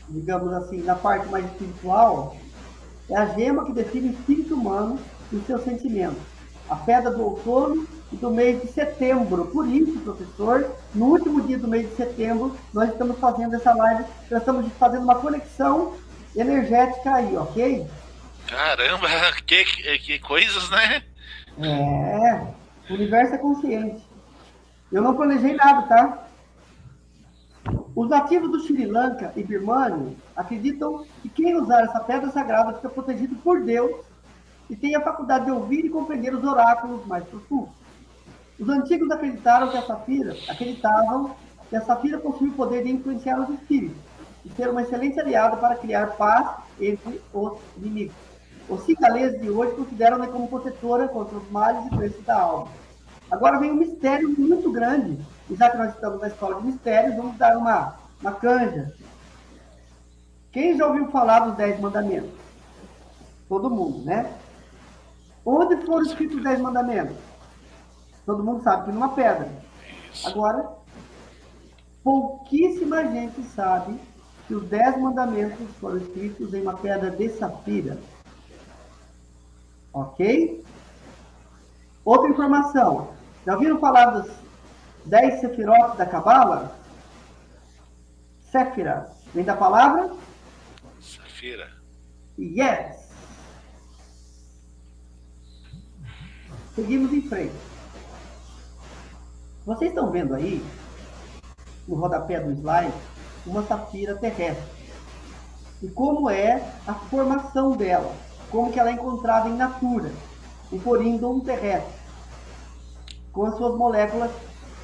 digamos assim, na parte mais espiritual, é a gema que define o espírito humano e os seus sentimentos. A pedra do outono e do mês de setembro. Por isso, professor, no último dia do mês de setembro, nós estamos fazendo essa live, nós estamos fazendo uma conexão energética aí, ok? Caramba, que coisas, né? É, o universo é consciente. Eu não planejei nada, tá? Os nativos do Sri Lanka e Birmania acreditam que quem usar essa pedra sagrada fica protegido por Deus e tem a faculdade de ouvir e compreender os oráculos mais profundos. Os antigos acreditavam que a safira possuía o poder de influenciar os espíritos e ser uma excelente aliada para criar paz entre os inimigos. Os cingaleses de hoje consideram-na como protetora contra os males e doenças da alma. Agora vem um mistério muito grande, e já que nós estamos na escola de mistérios, vamos dar uma canja. Quem já ouviu falar dos 10 mandamentos? Todo mundo, né? Onde foram escritos os 10 mandamentos? Todo mundo sabe que numa pedra. Agora, pouquíssima gente sabe que os 10 mandamentos foram escritos em uma pedra de safira. Ok? Outra informação. Já ouviram falar dos 10 sefirotes da Cabala? Séfira. Vem da palavra? Safira. Yes. Seguimos em frente. Vocês estão vendo aí, no rodapé do slide, uma safira terrestre. E como é a formação dela. Como que ela é encontrada em natura. O corindon terrestre. Com as suas moléculas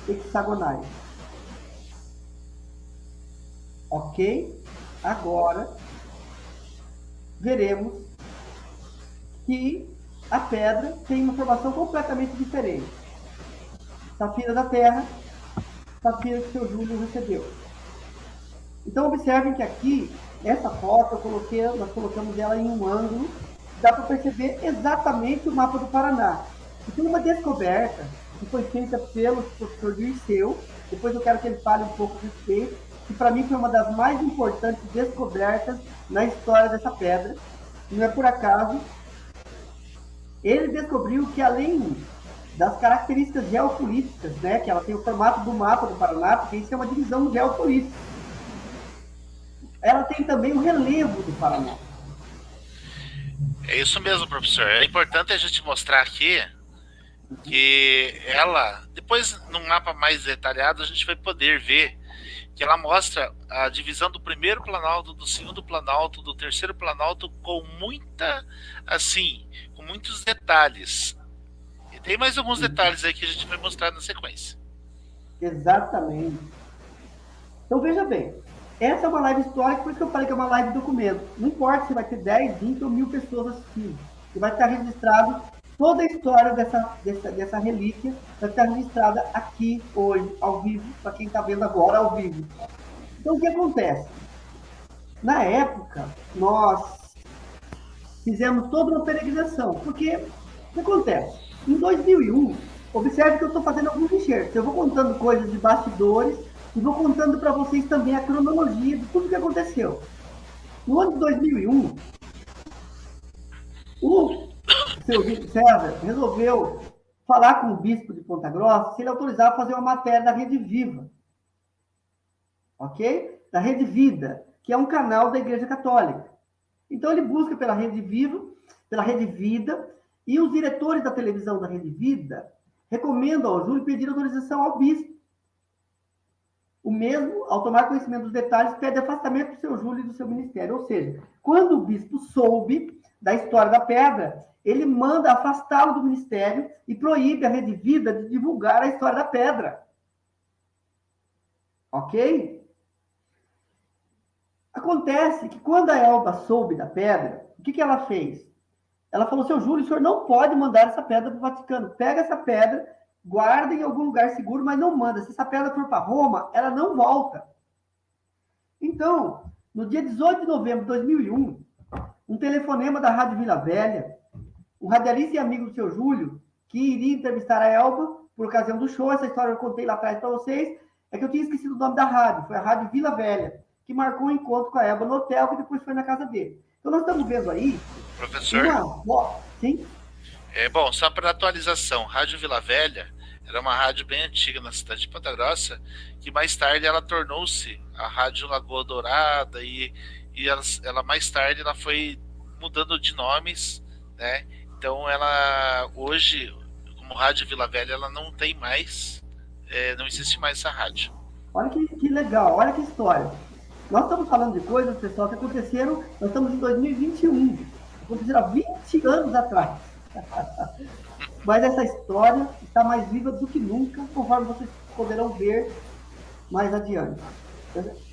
hexagonais. Ok? Agora, veremos que a pedra tem uma formação completamente diferente. Safira da Terra, safira que o seu Júlio recebeu. Então, observem que aqui, essa foto, nós colocamos ela em um ângulo dá para perceber exatamente o mapa do Paraná. E tem uma descoberta que foi feita pelo professor Dirceu, depois eu quero que ele fale um pouco a respeito, que para mim foi uma das mais importantes descobertas na história dessa pedra. Não é por acaso. Ele descobriu que além das características geopolíticas, né, que ela tem o formato do mapa do Paraná, porque isso é uma divisão geopolítica, ela tem também o relevo do Paraná. É isso mesmo, professor. É importante a gente mostrar aqui que ela, depois num mapa mais detalhado, a gente vai poder ver que ela mostra a divisão do primeiro planalto, do segundo planalto, do terceiro planalto com muita, assim, com muitos detalhes. E tem mais alguns detalhes aí que a gente vai mostrar na sequência. Exatamente. Então veja bem, essa é uma live histórica, por isso que eu falei que é uma live documento. Não importa se vai ter 10, 20 ou 1000 pessoas assistindo. Que vai estar registrado toda a história dessa relíquia, vai estar registrada aqui hoje, ao vivo, para quem está vendo agora ao vivo. Então o que acontece? Na época, nós fizemos toda uma peregrinação, porque o que acontece? Em 2001, observe que eu estou fazendo alguns enxertos. Eu vou contando coisas de bastidores e vou contando para vocês também a cronologia de tudo que aconteceu. No ano de 2001, o seu César resolveu falar com o bispo de Ponta Grossa se ele autorizava fazer uma matéria da Rede Viva. Ok? Da Rede Vida, que é um canal da Igreja Católica. Então ele busca pela Rede Viva, pela Rede Vida, e os diretores da televisão da Rede Vida recomendam ao Júlio pedir autorização ao bispo. O mesmo, ao tomar conhecimento dos detalhes, pede afastamento do seu Júlio e do seu ministério. Ou seja, quando o bispo soube da história da pedra, ele manda afastá-lo do ministério e proíbe a Rede Vida de divulgar a história da pedra. Ok? Acontece que quando a Elba soube da pedra, o que ela fez? Ela falou, seu Júlio, o senhor não pode mandar essa pedra para o Vaticano. Pega essa pedra, guarda em algum lugar seguro, mas não manda. Se essa pedra for para Roma, ela não volta. Então, no dia 18 de novembro de 2001, um telefonema da Rádio Vila Velha, um radialista e amigo do seu Júlio, que iria entrevistar a Elba por ocasião do show, essa história eu contei lá atrás para vocês, é que eu tinha esquecido o nome da rádio, foi a Rádio Vila Velha, que marcou um encontro com a Elba no hotel, que depois foi na casa dele. Então nós estamos vendo aí... Professor? Sim? Bom, só para atualização, Rádio Vila Velha era uma rádio bem antiga na cidade de Ponta Grossa, que mais tarde ela tornou-se a Rádio Lagoa Dourada e ela mais tarde ela foi mudando de nomes, né? Então ela hoje, como Rádio Vila Velha, ela não tem mais, não existe mais essa rádio. Olha que legal, olha que história. Nós estamos falando de coisas, pessoal, que aconteceram, nós estamos em 2021, aconteceram há 20 anos atrás. Mas essa história está mais viva do que nunca, conforme vocês poderão ver mais adiante.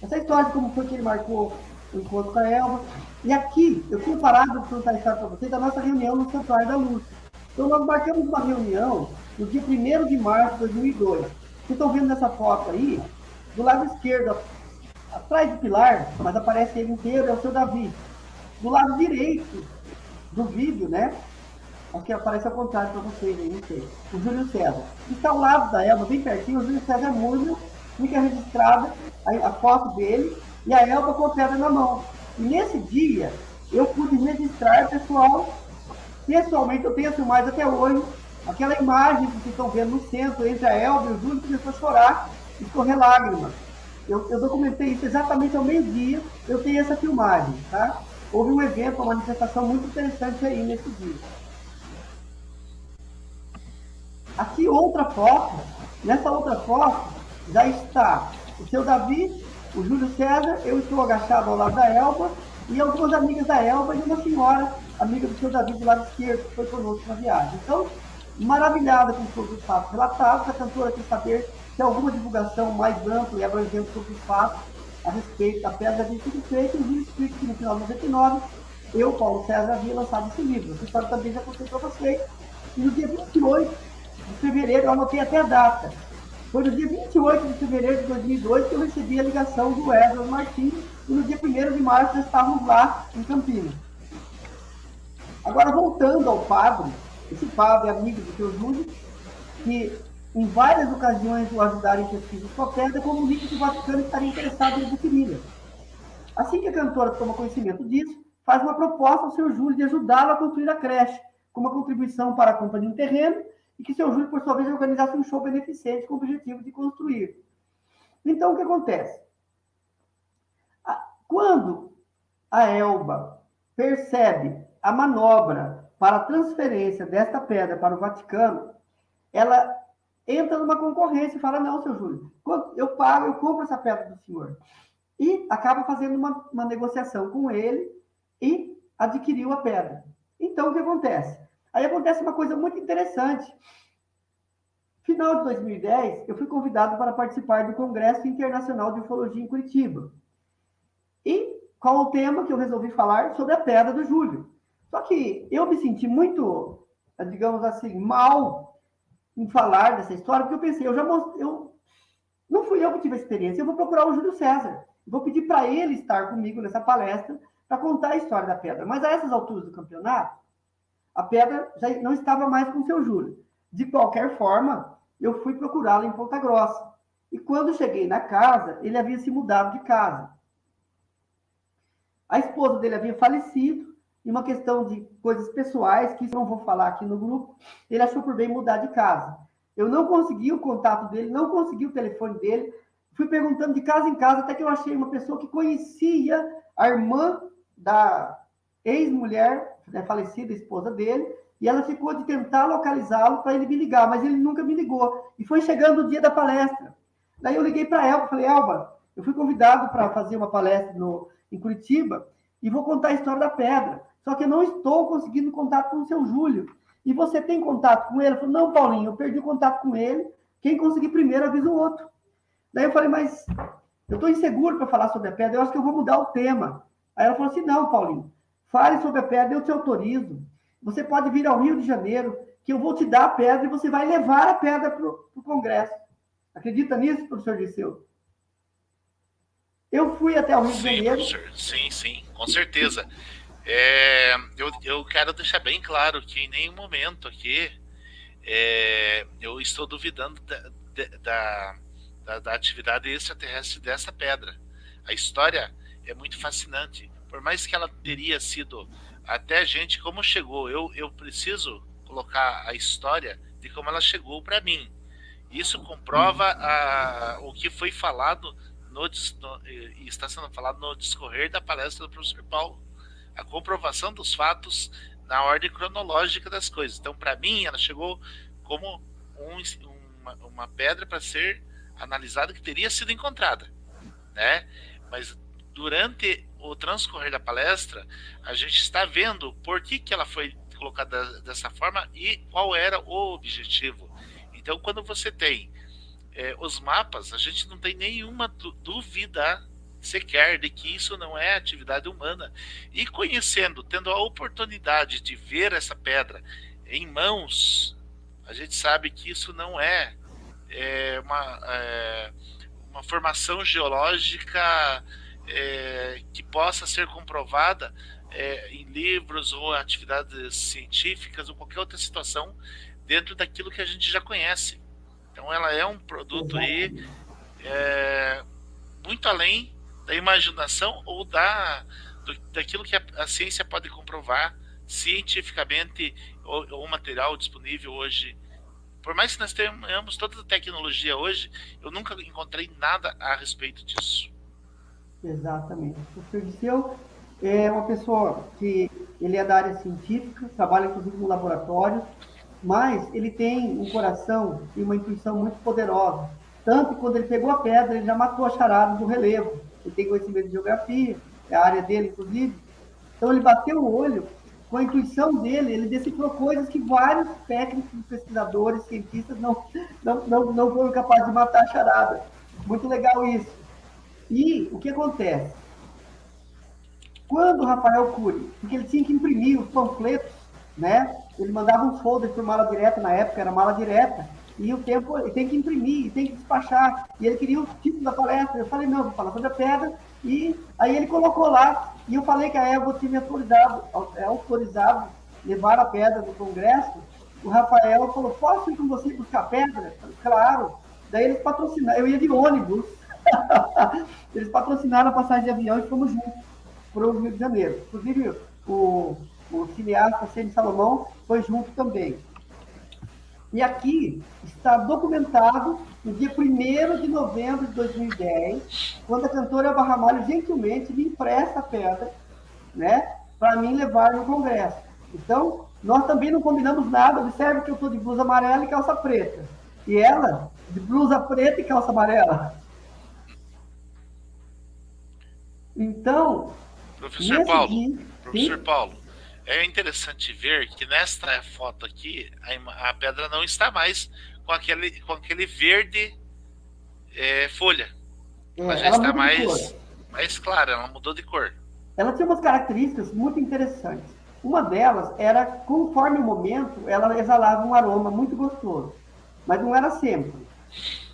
Essa história de como foi que ele marcou o encontro com a Elba. E aqui, eu tinha parado de contar a história para vocês da nossa reunião no Santuário da Luz. Então, nós marcamos uma reunião no dia 1º de março de 2002. Vocês estão vendo nessa foto aí, do lado esquerdo, atrás do pilar, mas aparece ele inteiro, é o seu Davi. Do lado direito do vídeo, né? Aqui aparece ao contrário para vocês aí, não sei. O Júlio César. Está ao lado da Elba, bem pertinho, o Júlio César Múrmio, fica registrada a foto dele e a Elba com a pedra na mão. E nesse dia, eu pude registrar, pessoal, pessoalmente, eu tenho a filmagem até hoje, aquela imagem que vocês estão vendo no centro, entre a Elba e o Júlio, começou a chorar e escorrer lágrimas. Eu documentei isso exatamente ao meio-dia, eu tenho essa filmagem, tá? Houve um evento, uma manifestação muito interessante aí nesse dia. Aqui outra foto, nessa outra foto já está o seu Davi, o Júlio César, eu estou agachado ao lado da Elba e algumas amigas da Elba e uma senhora, amiga do seu Davi do lado esquerdo, que foi conosco na viagem. Então, maravilhada com todos os fatos relatados, a cantora quer saber se há alguma divulgação mais ampla e abrangente sobre os fatos a respeito da pedra de tudo feito, e o Júlio explica que no final de 99, eu, Paulo César, havia lançado esse livro. Essa história também já contei para vocês. E no dia 28 de fevereiro, eu anotei até a data. Foi no dia 28 de fevereiro de 2002 que eu recebi a ligação do Martins, e no dia 1º de março nós estávamos lá em Campinas. Agora, voltando ao padre, esse padre é amigo do seu Júlio, que em várias ocasiões o ajudaram em pesquisas com a pedra, comunica que o Vaticano estaria interessado em adquiri-la. Assim que a cantora toma conhecimento disso, faz uma proposta ao seu Júlio de ajudá-lo a construir a creche, com uma contribuição para a compra de um terreno, e que seu Júlio, por sua vez, organizasse um show beneficente com o objetivo de construir. Então, o que acontece? Quando a Elba percebe a manobra para a transferência desta pedra para o Vaticano, ela entra numa concorrência e fala, não, seu Júlio, eu pago, eu compro essa pedra do senhor. E acaba fazendo uma negociação com ele e adquiriu a pedra. Então, o que acontece? Aí acontece uma coisa muito interessante. Final de 2010, eu fui convidado para participar do Congresso Internacional de Ufologia em Curitiba. E qual o tema que eu resolvi falar? Sobre a pedra do Júlio. Só que eu me senti muito, digamos assim, mal em falar dessa história, porque eu pensei, não fui eu que tive a experiência, eu vou procurar o Júlio César. Vou pedir para ele estar comigo nessa palestra para contar a história da pedra. Mas a essas alturas do campeonato, a pedra já não estava mais com o seu Júlio. De qualquer forma, eu fui procurá-lo em Ponta Grossa. E quando cheguei na casa, ele havia se mudado de casa. A esposa dele havia falecido, e uma questão de coisas pessoais, que isso eu não vou falar aqui no grupo, ele achou por bem mudar de casa. Eu não consegui o contato dele, não consegui o telefone dele, fui perguntando de casa em casa, até que eu achei uma pessoa que conhecia a irmã da ex-mulher, né, falecida, esposa dele, e ela ficou de tentar localizá-lo para ele me ligar, mas ele nunca me ligou. E foi chegando o dia da palestra. Daí eu liguei para Elba, falei, Elba, eu fui convidado para fazer uma palestra em Curitiba e vou contar a história da pedra. Só que eu não estou conseguindo contato com o seu Júlio. E você tem contato com ele? Ele falou, não, Paulinho, eu perdi o contato com ele. Quem conseguir primeiro avisa o outro. Daí eu falei, mas eu estou inseguro para falar sobre a pedra, eu acho que eu vou mudar o tema. Aí ela falou assim, não, Paulinho, fale sobre a pedra, eu te autorizo. Você pode vir ao Rio de Janeiro, que eu vou te dar a pedra e você vai levar a pedra para o Congresso. Acredita nisso, professor Dirceu? Eu fui até o Rio de Janeiro. Professor. Sim, com certeza. Eu quero deixar bem claro que em nenhum momento aqui eu estou duvidando da atividade extraterrestre dessa pedra. A história é muito fascinante. Por mais que ela teria sido até gente como chegou, eu preciso colocar a história de como ela chegou para mim. Isso comprova o que foi falado e está sendo falado no discorrer da palestra do professor Paulo. A comprovação dos fatos na ordem cronológica das coisas. Então, para mim, ela chegou como uma pedra para ser analisada que teria sido encontrada, né? Mas durante o transcorrer da palestra, a gente está vendo por que ela foi colocada dessa forma e qual era o objetivo. Então, quando você tem os mapas, a gente não tem nenhuma dúvida sequer de que isso não é atividade humana. E conhecendo, tendo a oportunidade de ver essa pedra em mãos, a gente sabe que isso não é uma formação geológica que possa ser comprovada em livros ou atividades científicas ou qualquer outra situação dentro daquilo que a gente já conhece. Então ela é um produto aí muito além da imaginação ou daquilo que a ciência pode comprovar cientificamente ou material disponível hoje. Por mais que nós tenhamos toda a tecnologia hoje, eu nunca encontrei nada a respeito disso. Exatamente. O professor Dirceu é uma pessoa que ele é da área científica, trabalha inclusive no laboratório, mas ele tem um coração e uma intuição muito poderosa. Tanto que quando ele pegou a pedra, ele já matou a charada do relevo. Ele tem conhecimento de geografia, é a área dele, inclusive. Então ele bateu o olho, com a intuição dele, ele decifrou coisas que vários técnicos, pesquisadores, cientistas não foram capazes de matar a charada. Muito legal isso. E o que acontece? Quando o Rafael Cury, porque ele tinha que imprimir os panfletos, né? Ele mandava um folder por mala direta, na época era mala direta, e o tempo ele tem que imprimir, tem que despachar, e ele queria o título da palestra. Eu falei, não, vou falar sobre a pedra, e aí ele colocou lá, e eu falei que a Elba tinha me autorizado levaram a pedra do Congresso, o Rafael falou, posso ir com você buscar pedra? Falei, claro. Daí eles patrocinaram, eu ia de ônibus, eles patrocinaram a passagem de avião e fomos juntos para o Rio de Janeiro. Inclusive, o cineasta Ceni Salomão foi junto também. E aqui está documentado no dia 1º de novembro de 2010, quando a cantora Elba Ramalho gentilmente me empresta a pedra, né, para mim levar no Congresso. Então, nós também não combinamos nada. Observe que eu estou de blusa amarela e calça preta. E ela, de blusa preta e calça amarela. Então, Professor Paulo, dia, professor Paulo, é interessante ver que nesta foto aqui a pedra não está mais com aquele verde folha. Ela já está mais clara, ela mudou de cor. Ela tinha umas características muito interessantes. Uma delas era, conforme o momento, ela exalava um aroma muito gostoso, mas não era sempre.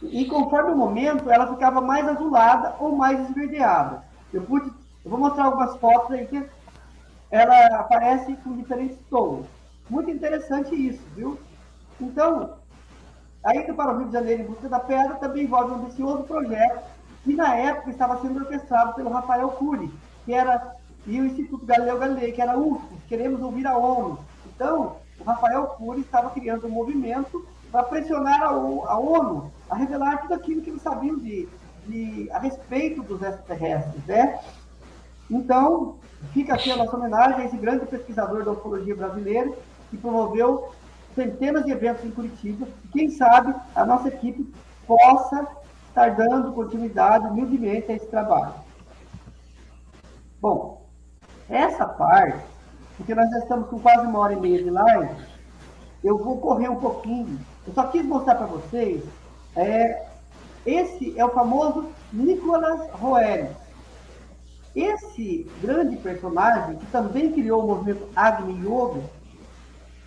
E conforme o momento, ela ficava mais azulada ou mais esverdeada. Eu vou mostrar algumas fotos aí que ela aparece com diferentes tons. Muito interessante isso, viu? Então, a ida para o Rio de Janeiro em busca da pedra também envolve um ambicioso projeto que, na época, estava sendo orquestrado pelo Rafael Cury, e o Instituto Galileu Galilei, que era UFO, Queremos Ouvir a ONU. Então, o Rafael Cury estava criando um movimento para pressionar a ONU a revelar tudo aquilo que eles sabiam a respeito dos extraterrestres, né? Então, fica aqui a nossa homenagem a esse grande pesquisador da ufologia brasileira, que promoveu centenas de eventos em Curitiba, e quem sabe a nossa equipe possa estar dando continuidade humildemente a esse trabalho. Bom, essa parte, porque nós já estamos com quase 1h30 de live, eu vou correr um pouquinho. Eu só quis mostrar para vocês, esse é o famoso Nicolas Roerich. Esse grande personagem, que também criou o movimento Agni Yoga,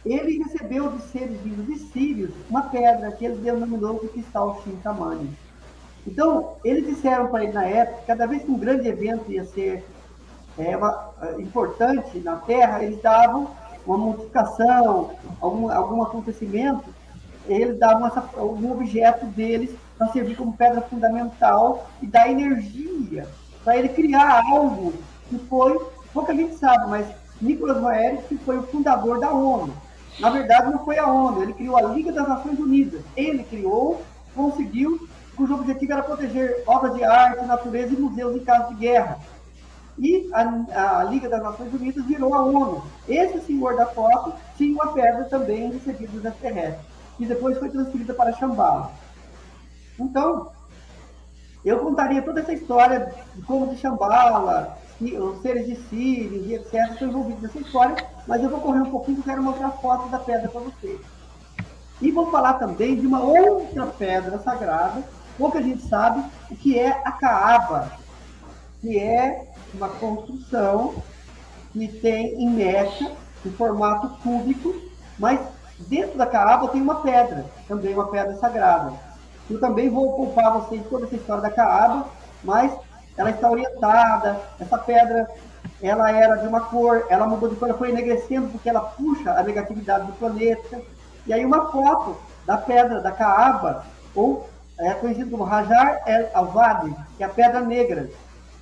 ele recebeu de seres vindos de Sírios uma pedra que ele denominou de cristal Shintamani. Então, eles disseram para ele na época, cada vez que um grande evento ia ser importante na Terra, eles davam uma modificação, algum acontecimento, eles davam algum objeto deles para servir como pedra fundamental e dar energia para ele criar algo que foi, pouca gente sabe, mas Nicolas Roerich foi o fundador da ONU. Na verdade, não foi a ONU, ele criou a Liga das Nações Unidas. Ele criou, conseguiu, cujo objetivo era proteger obras de arte, natureza e museus em caso de guerra. E a Liga das Nações Unidas virou a ONU. Esse senhor da foto tinha uma pedra também recebida dos extraterrestres, que depois foi transferida para Shambhala. Então, eu contaria toda essa história de como de Shambhala, os seres de Sírios e etc. estão envolvidos nessa história, mas eu vou correr um pouquinho, porque eu quero mostrar fotos da pedra para vocês. E vou falar também de uma outra pedra sagrada, pouca gente sabe, o que é a Kaaba, que é uma construção que tem em Meca, em formato cúbico, mas dentro da Kaaba tem uma pedra, também uma pedra sagrada. Eu também vou poupar vocês toda essa história da Kaaba, mas ela está orientada, essa pedra, ela era de uma cor, ela mudou de cor, ela foi enegrecendo porque ela puxa a negatividade do planeta. E aí uma foto da pedra da Kaaba, ou conhecido como Hajar al-Aswad, que é a pedra negra,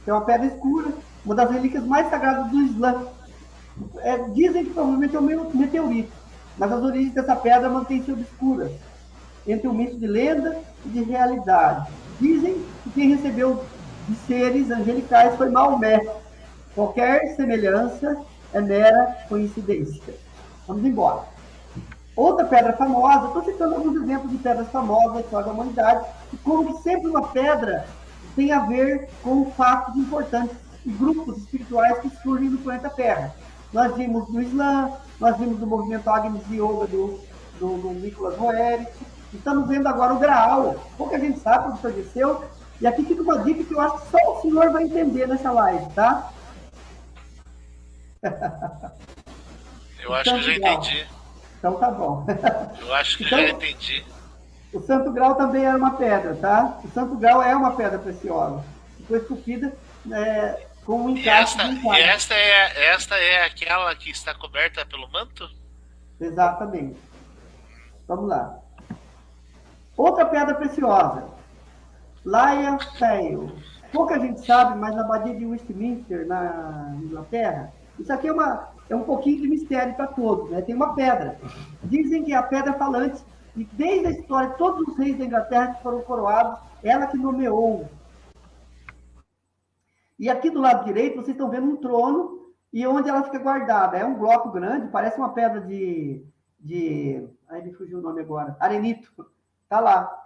que é uma pedra escura, uma das relíquias mais sagradas do Islã. Dizem que provavelmente é um meteorito, mas as origens dessa pedra mantêm-se obscuras, entre um misto de lenda e de realidade. Dizem que quem recebeu de seres angelicais foi Maomé. Qualquer semelhança é mera coincidência. Vamos embora. Outra pedra famosa, estou citando alguns exemplos de pedras famosas da história da humanidade, e como que sempre uma pedra tem a ver com fatos importantes e grupos espirituais que surgem no planeta Terra. Nós vimos no Islã, nós vimos no movimento Agni Yoga do Nicolas Roerich, estamos vendo agora o Graal. Pouca gente sabe, professor Disseu, e aqui fica uma dica que eu acho que só o senhor vai entender nessa live, tá? Eu acho que já entendi. Então tá bom. Eu acho que já entendi. O Santo Grau também era uma pedra, tá? O Santo Grau é uma pedra preciosa. Foi esculpida com um E encaixe esta, de e encaixo. esta é aquela que está coberta pelo manto? Exatamente. Vamos lá. Outra pedra preciosa, Laia Fail. Pouca gente sabe, mas na Abadia de Westminster, na Inglaterra, isso aqui é um pouquinho de mistério para todos, né? Tem uma pedra. Dizem que é a pedra falante, e desde a história, todos os reis da Inglaterra que foram coroados, ela que nomeou. E aqui do lado direito, vocês estão vendo um trono, e onde ela fica guardada. É um bloco grande, parece uma pedra aí me fugiu o nome agora, arenito. Está lá.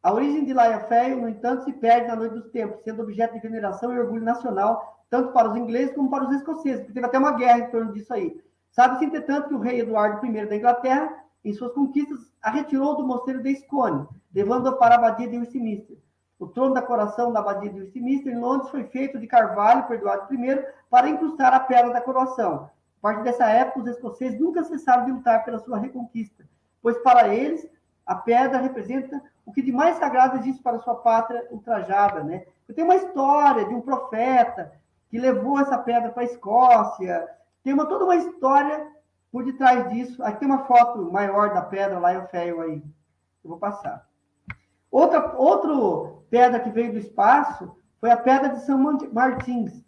A origem de Laia Feio, no entanto, se perde na noite dos tempos, sendo objeto de veneração e orgulho nacional, tanto para os ingleses como para os escoceses, porque teve até uma guerra em torno disso aí. Sabe-se, entretanto, que o rei Eduardo I da Inglaterra, em suas conquistas, a retirou do mosteiro de Scone, levando-a para a abadia de Westminster. O trono da coroação da abadia de Westminster, em Londres, foi feito de carvalho por Eduardo I para incrustar a pedra da coroação. A partir dessa época, os escoceses nunca cessaram de lutar pela sua reconquista, pois para eles a pedra representa o que de mais sagrado existe para sua pátria ultrajada, né? Tem uma história de um profeta que levou essa pedra para a Escócia, tem toda uma história por detrás disso. Aqui tem uma foto maior da pedra lá, eu feio aí. Eu vou passar. Outra pedra que veio do espaço foi a pedra de São Martins.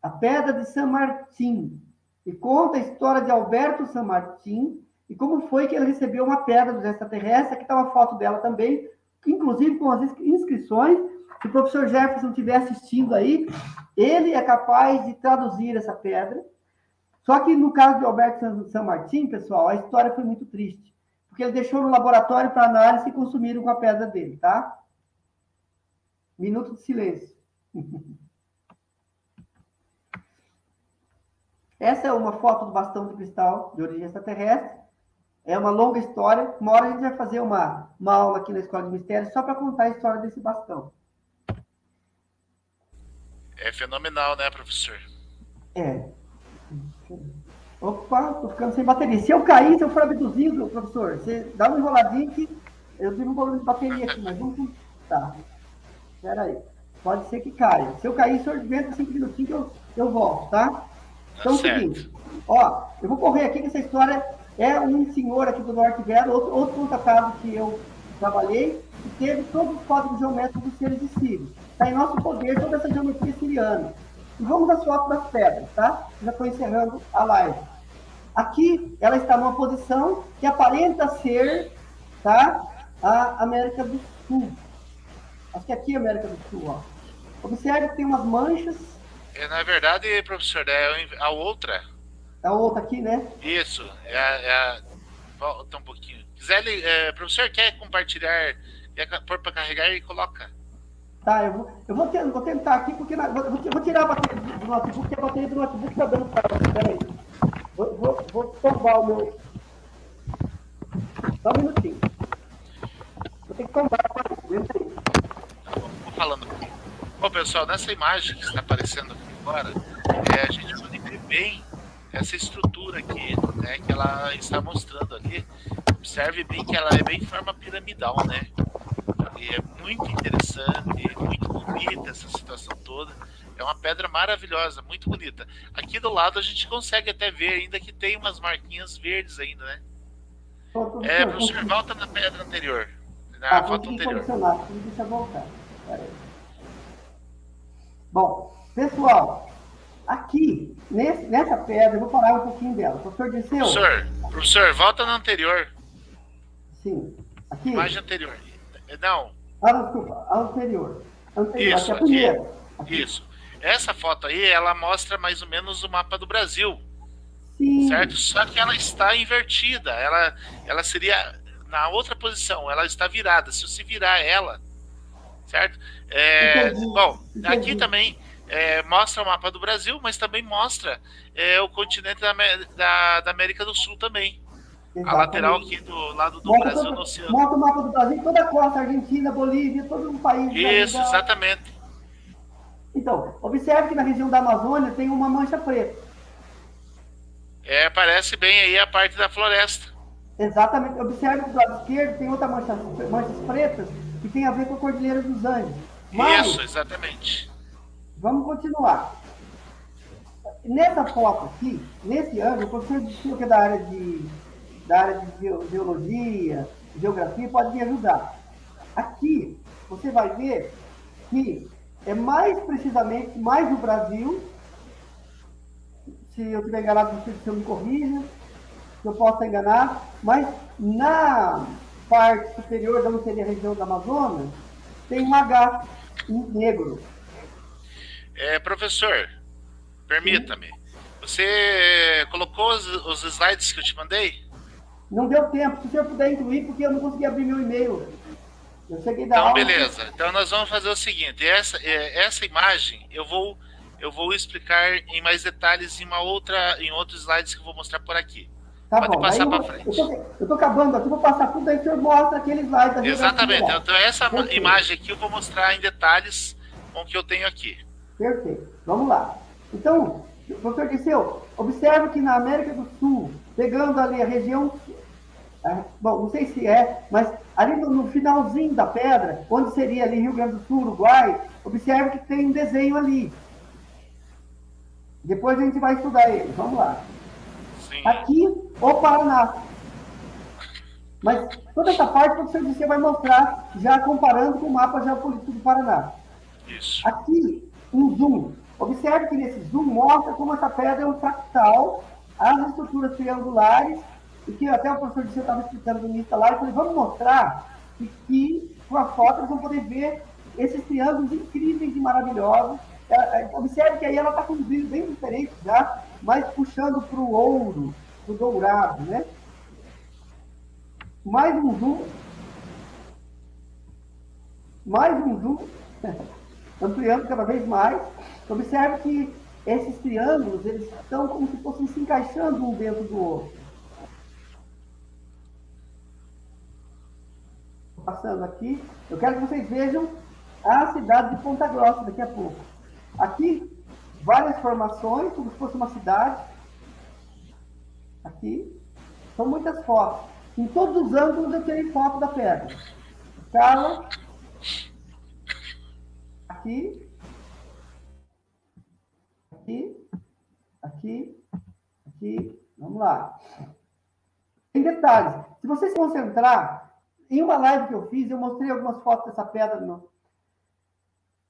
A pedra de São Martim. E conta a história de Alberto São Martim e como foi que ele recebeu uma pedra dos extraterrestres. Aqui está uma foto dela também, inclusive com as inscrições. Se o professor Jefferson estiver assistindo aí, ele é capaz de traduzir essa pedra. Só que no caso de Alberto São Martim, pessoal, a história foi muito triste, porque ele deixou no laboratório para análise e consumiram com a pedra dele, tá? Minuto de silêncio. Essa é uma foto do bastão de cristal de origem extraterrestre. É uma longa história. Uma hora a gente vai fazer uma aula aqui na Escola de Mistérios só para contar a história desse bastão. É fenomenal, né, professor? É. Opa, tô ficando sem bateria. Se eu cair, se eu for abduzido, professor, você dá uma enroladinha que eu tive um problema de bateria aqui, mas vamos... Tá. Espera aí. Pode ser que caia. Se eu cair, o senhor venta 5 minutinhos que eu volto, tá? Então, é o seguinte, ó, eu vou correr aqui, que essa história é um senhor aqui do Norte Vero, outro contatado que eu trabalhei, que teve todos os códigos geométricos dos seres de Sírio. Está em nosso poder toda essa geometria siriana. E vamos às fotos das pedras, tá? Já estou encerrando a live. Aqui, ela está numa posição que aparenta ser, tá? A América do Sul. Acho que aqui é a América do Sul, ó. Observe que tem umas manchas. Na verdade, professor, é a outra. A outra aqui, né? Isso. Volta um pouquinho. Professor, quer compartilhar? Quer pôr para carregar e coloca. Tá, eu vou tentar aqui, porque vou tirar a bateria do notebook, porque a bateria do notebook está dando para. Peraí. Vou tombar o meu. Só um minutinho. Vou ter que tombar a bateria. Vou falando. Bom, pessoal, nessa imagem que está aparecendo aqui agora, a gente pode ver bem essa estrutura aqui, né, que ela está mostrando ali. Observe bem que ela é bem em forma piramidal, né? E é muito interessante, muito bonita essa situação toda. É uma pedra maravilhosa, muito bonita. Aqui do lado a gente consegue até ver ainda que tem umas marquinhas verdes ainda, né? Professor, volta na pedra anterior. Na foto anterior. Deixa eu voltar. Peraí. Bom, pessoal, aqui, nessa pedra, eu vou falar um pouquinho dela. O professor Dirceu? Professor, volta na anterior. Sim. Aqui? Imagem anterior. Não. Desculpa, a anterior. Isso, aqui é a primeira. Aqui. Isso. Essa foto aí, ela mostra mais ou menos o mapa do Brasil. Sim. Certo? Só que ela está invertida. Ela seria na outra posição. Ela está virada. Se você virar ela, certo? Bom, aqui também mostra o mapa do Brasil, mas também mostra o continente da América do Sul também. Exatamente. A lateral aqui do lado do Brasil no oceano. Mostra o mapa do Brasil, toda a costa, Argentina, Bolívia, todo um país. Isso, exatamente. Então, observe que na região da Amazônia tem uma mancha preta. Parece bem aí a parte da floresta. Exatamente. Observe que do lado esquerdo tem outra manchas pretas que tem a ver com a Cordilheira dos Andes. Mas, isso, exatamente. Vamos continuar. nessa foto aqui, nesse ângulo, o professor disse que é da área de geologia, geografia, pode me ajudar. Aqui, você vai ver que é mais precisamente, mais o Brasil, se eu estiver enganado, você me corrija, se eu posso enganar, mas na parte superior, da onde seria a região do Amazonas, tem um H em negro. Professor, Sim. permita-me. Você colocou os slides que eu te mandei? Não deu tempo, se o senhor puder incluir, porque eu não consegui abrir meu e-mail. Eu cheguei da Então, aula. beleza. Então, nós vamos fazer o seguinte: essa imagem eu vou explicar em mais detalhes em outros slides que eu vou mostrar por aqui. Tá Pode bom. Aí passar eu, para eu, tô, frente. eu tô acabando aqui, vou passar tudo, aí o senhor mostra aquele slide da geografia Exatamente. lá. Então, essa Perfeito, imagem aqui eu vou mostrar em detalhes com o que eu tenho aqui. perfeito. Vamos lá. Então, professor Disseu, observe que na América do Sul, pegando ali a região, bom, não sei se mas ali no finalzinho da pedra, onde seria ali Rio Grande do Sul, Uruguai, observe que tem um desenho ali. Depois a gente vai estudar ele. Vamos lá. Sim, Aqui, o Paraná. Mas toda essa parte o professor Disseu vai mostrar já comparando com o mapa geopolítico do Paraná. isso. Aqui, um zoom. Observe que nesse zoom mostra como essa pedra é um fractal, as estruturas triangulares, e que até o professor Disseu estava explicando no início da live, eu falei, vamos mostrar que com a foto eles vão poder ver esses triângulos incríveis e maravilhosos. Observe que aí ela está com um brilho bem diferente já, mas puxando para o ouro, para o dourado, né? Mais um zoom, mais um zoom, ampliando cada vez mais. Observe que esses triângulos, eles estão como se fossem se encaixando um dentro do outro. Passando aqui, eu quero que vocês vejam a cidade de Ponta Grossa daqui a pouco. Aqui, várias formações, como se fosse uma cidade. Aqui, são muitas fotos. Em todos os ângulos eu tirei foto da pedra. Escala, aqui, aqui, aqui, aqui. Vamos lá. Tem detalhes. Se você se concentrar, em uma live que eu fiz, eu mostrei algumas fotos dessa pedra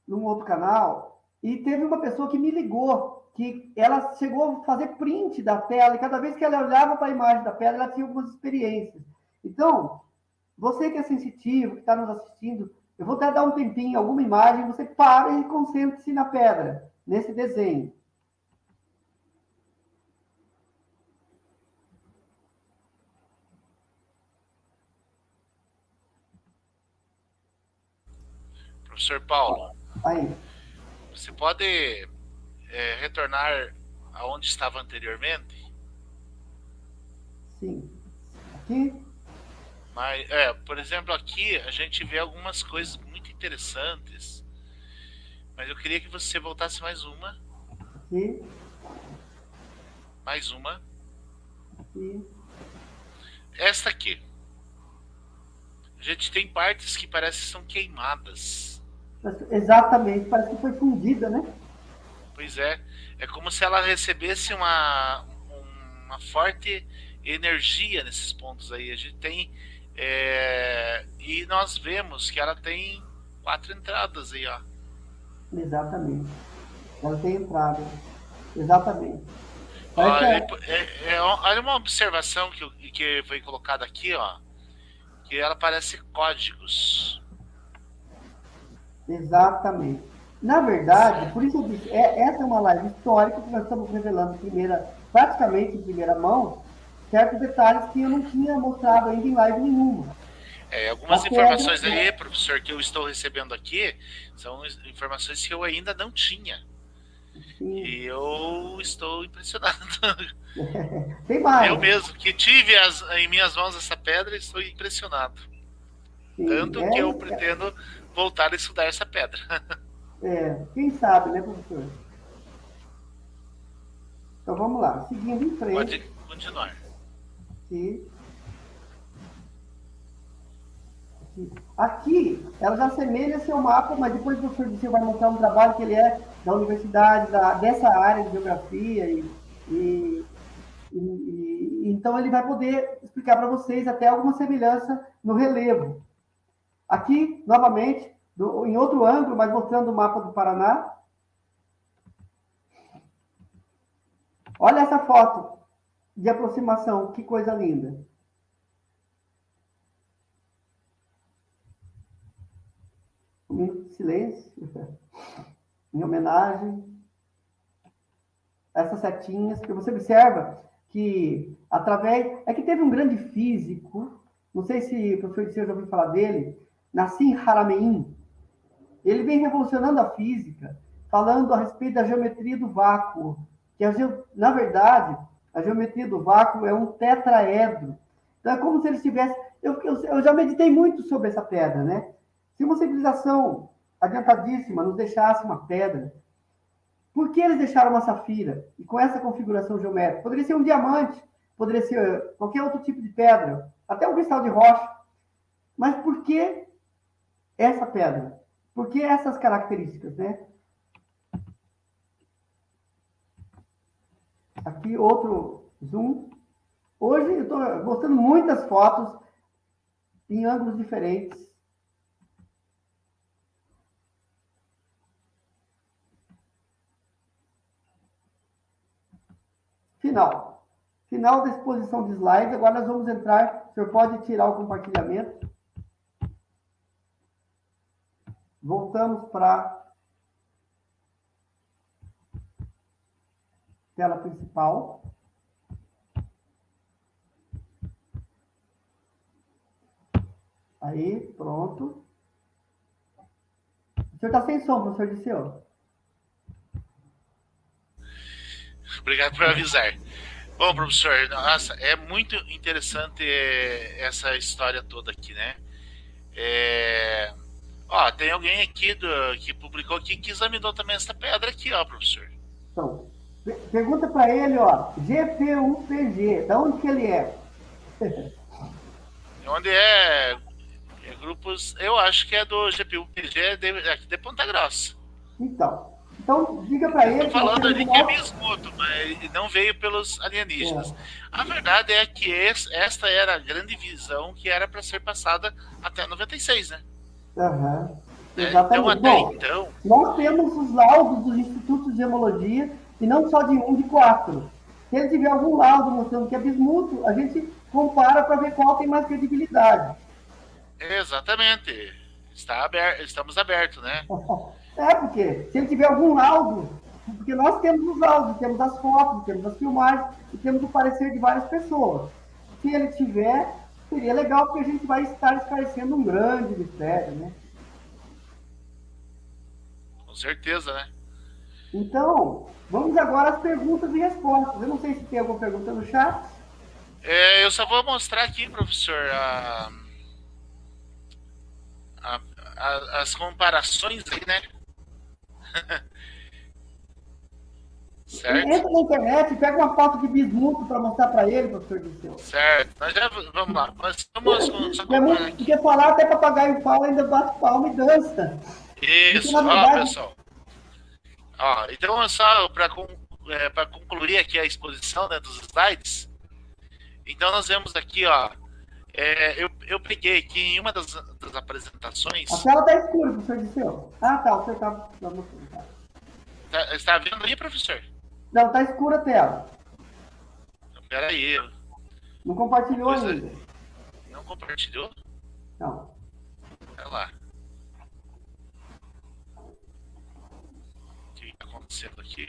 num outro canal, e teve uma pessoa que me ligou, que ela chegou a fazer print da tela, e cada vez que ela olhava para a imagem da pedra, ela tinha algumas experiências. Então, você que é sensitivo, que está nos assistindo, eu vou até dar um tempinho em alguma imagem, você para e concentre-se na pedra, nesse desenho. Professor Paulo, Aí, você pode retornar aonde estava anteriormente? sim. Aqui, Mas, por exemplo, aqui a gente vê algumas coisas muito interessantes, mas eu queria que você voltasse aqui, mais uma. aqui. Esta aqui. A gente tem partes que parecem que são queimadas. Exatamente, parece que foi fundida, né? Pois é como se ela recebesse uma forte energia nesses pontos aí. A gente tem e nós vemos que ela tem 4 entradas aí, ó. Exatamente. Ela tem entrada. Exatamente. Parece Olha, que olha uma observação que foi colocada aqui, ó, que ela parece códigos. exatamente. Na verdade, por isso eu disse, essa é uma live histórica que nós estamos revelando praticamente em primeira mão, certos detalhes que eu não tinha mostrado ainda em live nenhuma. A Algumas pedra, informações aí, professor, que eu estou recebendo aqui são informações que eu ainda não tinha. sim, E eu estou impressionado. tem mais. Eu mesmo, que tive em minhas mãos essa pedra, estou impressionado. Sim, Tanto que eu pretendo voltar a estudar essa pedra. quem sabe, né, professor? Então vamos lá, seguindo em Pode frente, continuar. aqui, aqui ela já assemelha seu mapa, mas depois o professor vai mostrar um trabalho que ele é da universidade, dessa área de geografia, então ele vai poder explicar para vocês até alguma semelhança no relevo. Aqui, novamente, em outro ângulo, mas mostrando o mapa do Paraná. Olha essa foto de aproximação, que coisa linda. Um minuto de silêncio, em homenagem a essas setinhas, porque você observa que através... É que teve um grande físico, não sei se o professor Disseu já ouviu falar dele, Nassim Haramein. Ele vem revolucionando a física, falando a respeito da geometria do vácuo, que na verdade, a geometria do vácuo é um tetraedro. Então é como se ele estivesse... Eu já meditei muito sobre essa pedra, né? Se uma civilização adiantadíssima nos deixasse uma pedra, por que eles deixaram uma safira? E com essa configuração geométrica? Poderia ser um diamante, poderia ser qualquer outro tipo de pedra, até um cristal de rocha. Mas por que essa pedra? Por que essas características, né? Aqui outro zoom. Hoje eu estou mostrando muitas fotos em ângulos diferentes. Final. Final da exposição de slides. Agora nós vamos entrar. O senhor pode tirar o compartilhamento. Voltamos para tela principal. Aí, pronto. O senhor está sem som, professor Disseu. Obrigado por avisar. Bom, professor, nossa, é muito interessante essa história toda aqui, né? Ó, tem alguém aqui que publicou aqui que examinou também essa pedra aqui, ó, professor. Então, pergunta para ele, ó, GPUPG, da onde que ele é? Onde é grupos, eu acho que é do GPUPG aqui de Ponta Grossa. Então, diga para ele... Estou falando ali que é bismuto, mas não veio pelos alienígenas. A verdade é que esta era a grande visão que era para ser passada até 96, né? Uhum. Exatamente. Então, então... Nós temos os laudos dos institutos de gemologia, e não só de um, de 4. Se ele tiver algum laudo mostrando que é bismuto, a gente compara para ver qual tem mais credibilidade. Exatamente. Estamos abertos, né? Porque se ele tiver algum laudo, porque nós temos os laudos, temos as fotos, temos as filmagens e temos o parecer de várias pessoas. Se ele tiver, seria legal, porque a gente vai estar esclarecendo um grande mistério, né? Com certeza, né? Então, vamos agora às perguntas e respostas. Eu não sei se tem alguma pergunta no chat. Eu só vou mostrar aqui, professor, as comparações aí, né? Certo? Entra na internet e pega uma foto de bismuto para mostrar para ele, professor Disseu. Certo. Nós já, vamos lá. Nós vamos porque falar até papagaio fala, ainda bate palma e dança. Isso, então, verdade... ó, pessoal. Ó, então, só para concluir aqui a exposição, né, dos slides, então nós vemos aqui, ó, eu peguei aqui em uma das apresentações... A tela está escura, professor Disseu. Ah, tá, o senhor está... Está vendo aí, professor? Não, está escura a tela. Espera aí. Não compartilhou ainda. Não compartilhou? Não. Olha lá. O que está acontecendo aqui?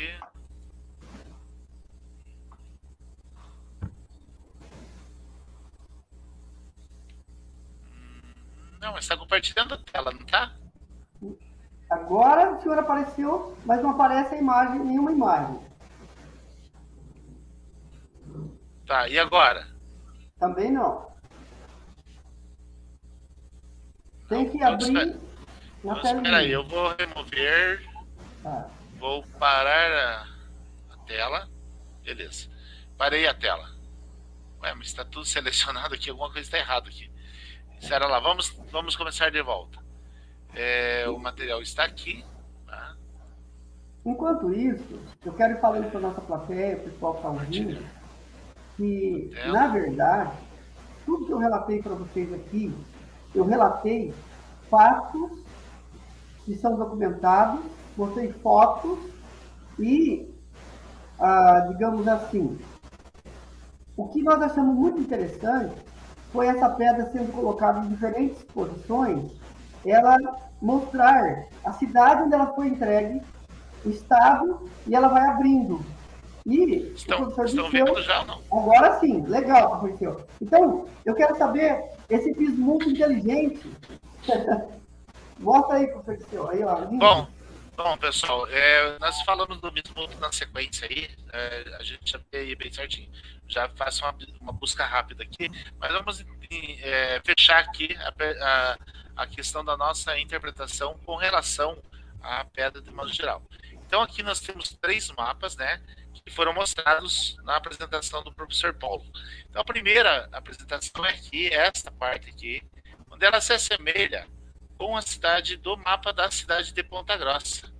Não, mas está compartilhando a tela, não está? Agora o senhor apareceu, mas não aparece a imagem, nenhuma imagem. Tá, e agora? Também não. Tem que abrir na tela. Espera aí, eu vou remover. Vou parar a tela. Beleza. Parei a tela. Ué, mas está tudo selecionado aqui, alguma coisa está errada aqui. Espera lá, vamos começar de volta. O material está aqui. Tá? Enquanto isso, eu quero ir falando para a nossa plateia, o pessoal que está ouvindo, que, na verdade, tudo que eu relatei para vocês aqui, eu relatei fatos que são documentados, mostrei fotos e, digamos assim, o que nós achamos muito interessante foi essa pedra sendo colocada em diferentes posições, ela mostrar a cidade onde ela foi entregue, o estado, e ela vai abrindo. E o professor Estão Disseu, vendo já ou não? agora sim, legal, professor Disseu. Então, eu quero saber, esse piso muito inteligente, mostra aí, professor Disseu, aí, ó, lindo. Bom, pessoal, nós falamos do Bismuth na sequência aí, a gente já tem aí bem certinho. Já faço uma busca rápida aqui, mas vamos fechar aqui a questão da nossa interpretação com relação à pedra de modo geral. Então aqui nós temos 3 mapas, né, que foram mostrados na apresentação do professor Paulo. Então a primeira apresentação é aqui, esta parte aqui, onde ela se assemelha com a cidade do mapa da cidade de Ponta Grossa.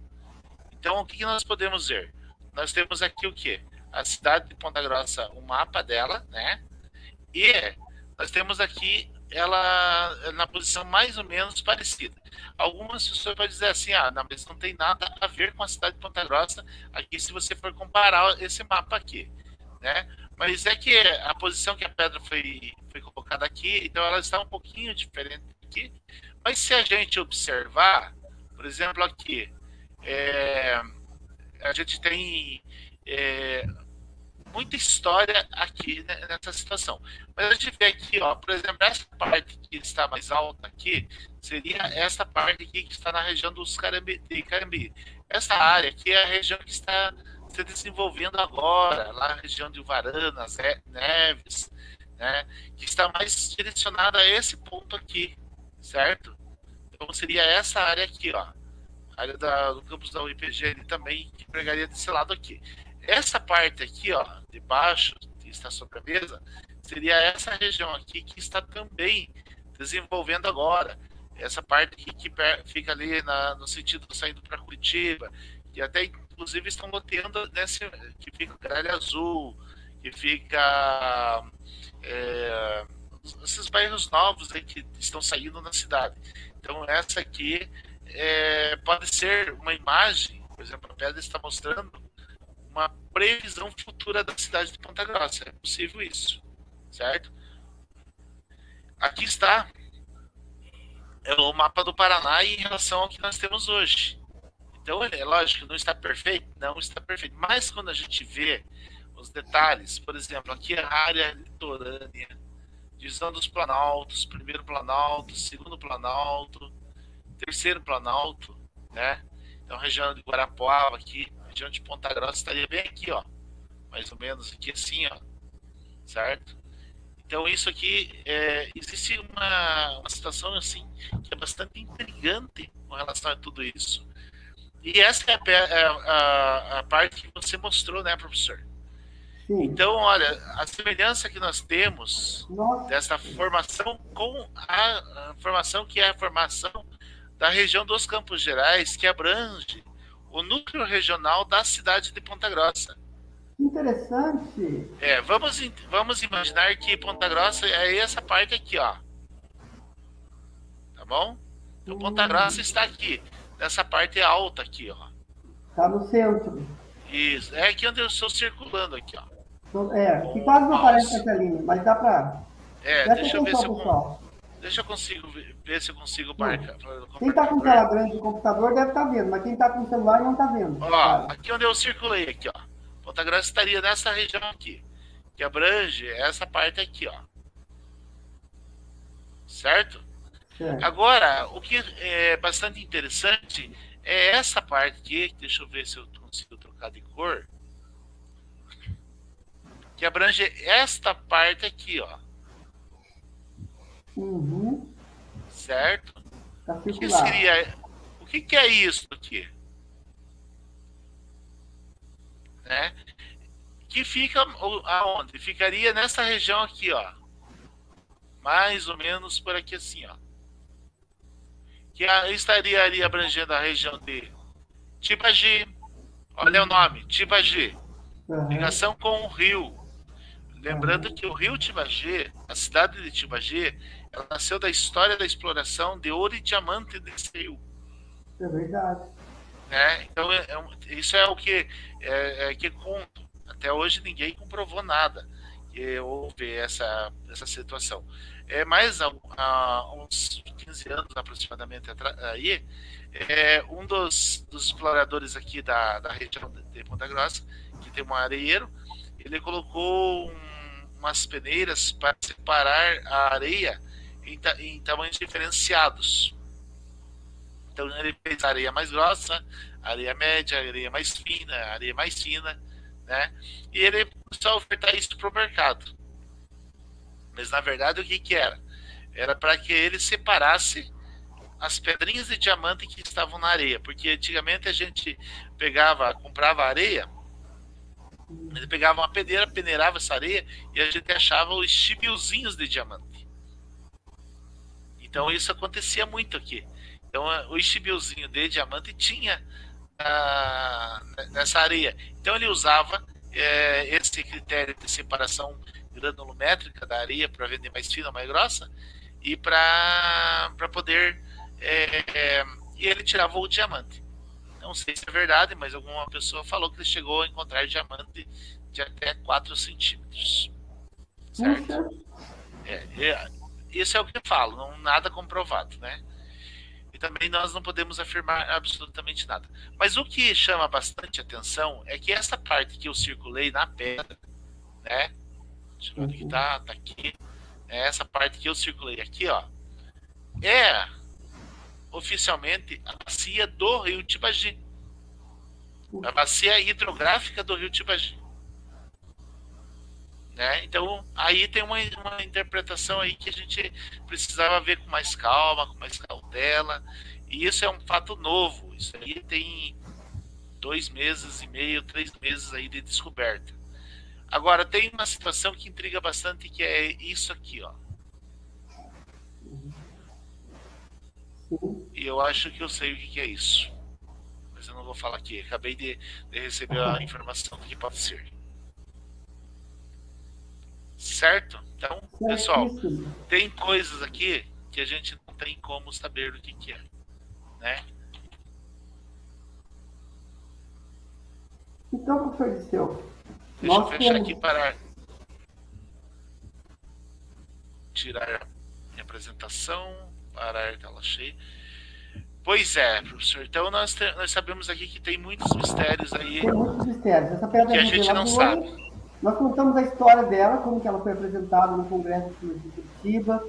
Então, o que nós podemos ver? Nós temos aqui o quê? A cidade de Ponta Grossa, o mapa dela, né? E nós temos aqui ela na posição mais ou menos parecida. Algumas pessoas podem dizer assim, não, mas não tem nada a ver com a cidade de Ponta Grossa aqui se você for comparar esse mapa aqui, né? Mas é que a posição que a pedra foi colocada aqui, então ela está um pouquinho diferente aqui. Mas se a gente observar, por exemplo, aqui, a gente tem muita história aqui, né, nessa situação. Mas a gente vê aqui, ó, por exemplo, essa parte que está mais alta aqui, seria essa parte aqui que está na região dos Carambi. Essa área aqui é a região que está se desenvolvendo agora, lá na região de Uvaranas, Neves, né, que está mais direcionada a esse ponto aqui, certo? Então seria essa área aqui, ó, a área do campus da UIPG ali também, que pegaria desse lado aqui. Essa parte aqui, ó, de baixo, que está sobre a mesa, seria essa região aqui que está também desenvolvendo agora. Essa parte aqui que fica ali no sentido saindo para Curitiba, que até inclusive estão loteando nesse, que fica o Gralha Azul, que fica esses bairros novos aí que estão saindo na cidade. Então essa aqui pode ser uma imagem, por exemplo, a pedra está mostrando uma previsão futura da cidade de Ponta Grossa. É possível isso, certo? Aqui está o mapa do Paraná em relação ao que nós temos hoje. Então, é lógico, não está perfeito? Não está perfeito. Mas quando a gente vê os detalhes, por exemplo, aqui é a área litorânea, divisão dos planaltos, primeiro planalto, segundo planalto, terceiro planalto, né? Então, região de Guarapuava aqui, região de Ponta Grossa estaria bem aqui, ó, mais ou menos aqui assim, ó, certo? Então isso aqui existe uma situação assim que é bastante intrigante com relação a tudo isso. E essa é a parte que você mostrou, né, professor? Sim. Então, olha, a semelhança que nós temos dessa formação com a formação que é a formação da região dos Campos Gerais, que abrange o núcleo regional da cidade de Ponta Grossa. Interessante. Vamos imaginar que Ponta Grossa é essa parte aqui, ó. Tá bom? Então Ponta Grossa está aqui, nessa parte alta aqui, ó. Tá no centro. Isso. É aqui onde eu estou circulando aqui, ó. Que quase não aparece essa linha, mas dá pra. Deixa eu ver se eu consigo ver se eu consigo marcar. Quem tá com tela grande de computador deve estar vendo, mas quem tá com celular não tá vendo. Ó, aqui onde eu circulei aqui, ó. Ponta Grossa estaria nessa região aqui, que abrange essa parte aqui, ó. Certo? Agora, o que é bastante interessante é essa parte aqui, deixa eu ver se eu consigo trocar de cor, que abrange esta parte aqui, ó. Uhum. Certo? O que é isso aqui? Né? Que fica aonde? Ficaria nessa região aqui, ó. Mais ou menos por aqui assim, ó. Que estaria ali abrangendo a região de Tibagi, Olha o nome, Tibagi. Aham. Ligação com o rio. Lembrando que o rio Tibagi, a cidade de Tibagi, ela nasceu da história da exploração de ouro e diamante desse rio. É verdade. Né? Então, isso é o que conto. Até hoje ninguém comprovou nada que houve essa situação. Mais há uns 15 anos aproximadamente aí, um dos exploradores aqui da região de Ponta Grossa, que tem um areeiro, ele colocou umas peneiras para separar a areia em tamanhos diferenciados. Então ele fez areia mais grossa, areia média, areia mais fina, areia mais fina, né? E ele começou a ofertar isso para o mercado. Mas na verdade o que era? Era para que ele separasse as pedrinhas de diamante que estavam na areia, porque antigamente a gente comprava areia, ele pegava uma peneira, peneirava essa areia e a gente achava os chibiozinhos de diamante. Então isso acontecia muito aqui. Então o chibiozinho de diamante tinha nessa areia. Então ele usava esse critério de separação granulométrica da areia para vender mais fina ou mais grossa e para poder e ele tirava o diamante. Não sei se é verdade, mas alguma pessoa falou que ele chegou a encontrar diamante de até 4 centímetros. Certo? Isso é o que eu falo, não nada comprovado, né? E também nós não podemos afirmar absolutamente nada. Mas o que chama bastante atenção é que essa parte que eu circulei na pedra, né? Deixa eu ver onde que tá aqui. Essa parte que eu circulei aqui, ó, é oficialmente a bacia do rio Tibagi. A bacia hidrográfica do rio Tibagi. Né? Então, aí tem uma interpretação aí que a gente precisava ver com mais calma, com mais cautela. E isso é um fato novo. Isso aí tem 2 meses e meio, 3 meses aí de descoberta. Agora, tem uma situação que intriga bastante, que é isso aqui, ó. E eu acho que eu sei o que é isso. Mas eu não vou falar aqui. Acabei de receber a informação do que pode ser. Certo? Então, pessoal, tem coisas aqui que a gente não tem como saber o que é, né? Então, professor Disseu, deixa eu fechar aqui para tirar a minha apresentação, parar a tela cheia. Pois é, professor. Então nós sabemos aqui que tem muitos mistérios aí. Tem muitos mistérios. Essa pedra que a gente não sabe. Nós contamos a história dela, como que ela foi apresentada no Congresso de Curitiba,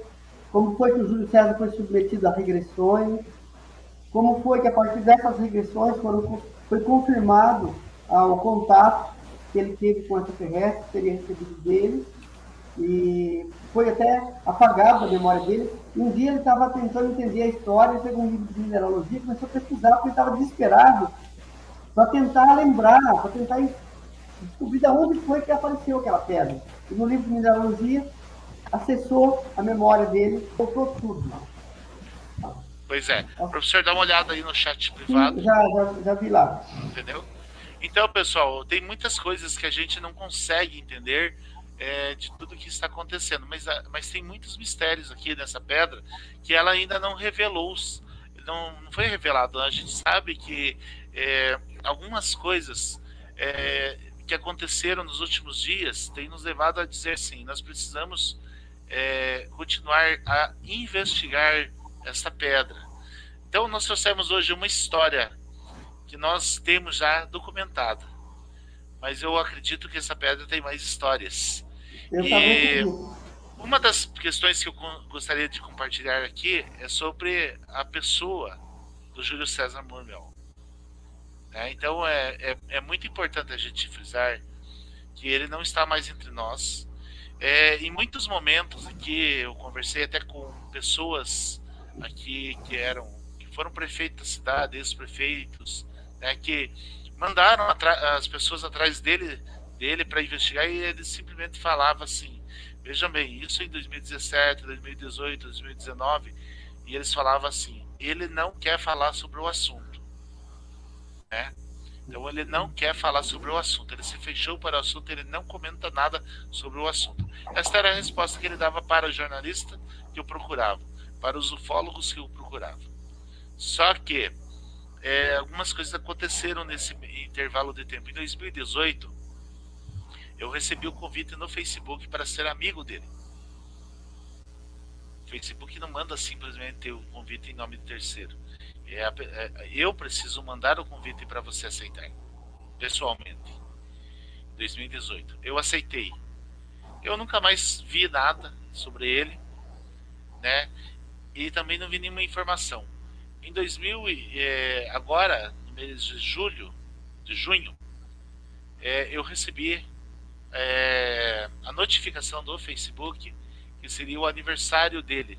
como foi que o Júlio César foi submetido a regressões, como foi que a partir dessas regressões foi confirmado o contato que ele teve com extraterrestres, que teria recebido dele, e foi até apagado da memória dele. E um dia ele estava tentando entender a história, pegou um livro de mineralogia, começou a pesquisar, porque ele estava desesperado para tentar lembrar, para tentar descobrir de onde foi que apareceu aquela pedra. E no livro de mineralogia, acessou a memória dele, voltou tudo. Pois é. Professor, dá uma olhada aí no chat privado. Sim, já vi lá. Entendeu? Então, pessoal, tem muitas coisas que a gente não consegue entender de tudo que está acontecendo, mas tem muitos mistérios aqui nessa pedra que ela ainda não revelou, não foi revelado. A gente sabe que algumas coisas que aconteceram nos últimos dias têm nos levado a dizer sim, nós precisamos continuar a investigar essa pedra. Então nós trouxemos hoje uma história que nós temos já documentada, mas eu acredito que essa pedra tem mais histórias. E uma das questões que eu gostaria de compartilhar aqui é sobre a pessoa do Júlio César Murmel. Então é muito importante a gente frisar que ele não está mais entre nós. Em muitos momentos aqui eu conversei até com pessoas aqui que foram prefeitos da cidade, ex-prefeitos, que mandaram as pessoas atrás dele para investigar, e ele simplesmente falava assim: vejam bem, isso em 2017, 2018, 2019, e eles falavam assim: ele não quer falar sobre o assunto, né? Então ele não quer falar sobre o assunto, ele se fechou para o assunto, ele não comenta nada sobre o assunto. Esta era a resposta que ele dava para o jornalista que eu procurava, para os ufólogos que eu procurava. Só que algumas coisas aconteceram nesse intervalo de tempo. Em 2018, eu recebi o convite no Facebook para ser amigo dele. O Facebook não manda simplesmente o convite em nome de terceiro. Eu preciso mandar o convite para você aceitar, pessoalmente. 2018. Eu aceitei. Eu nunca mais vi nada sobre ele, né? E também não vi nenhuma informação. Em 2000, agora, no mês de junho, eu recebi a notificação do Facebook que seria o aniversário dele.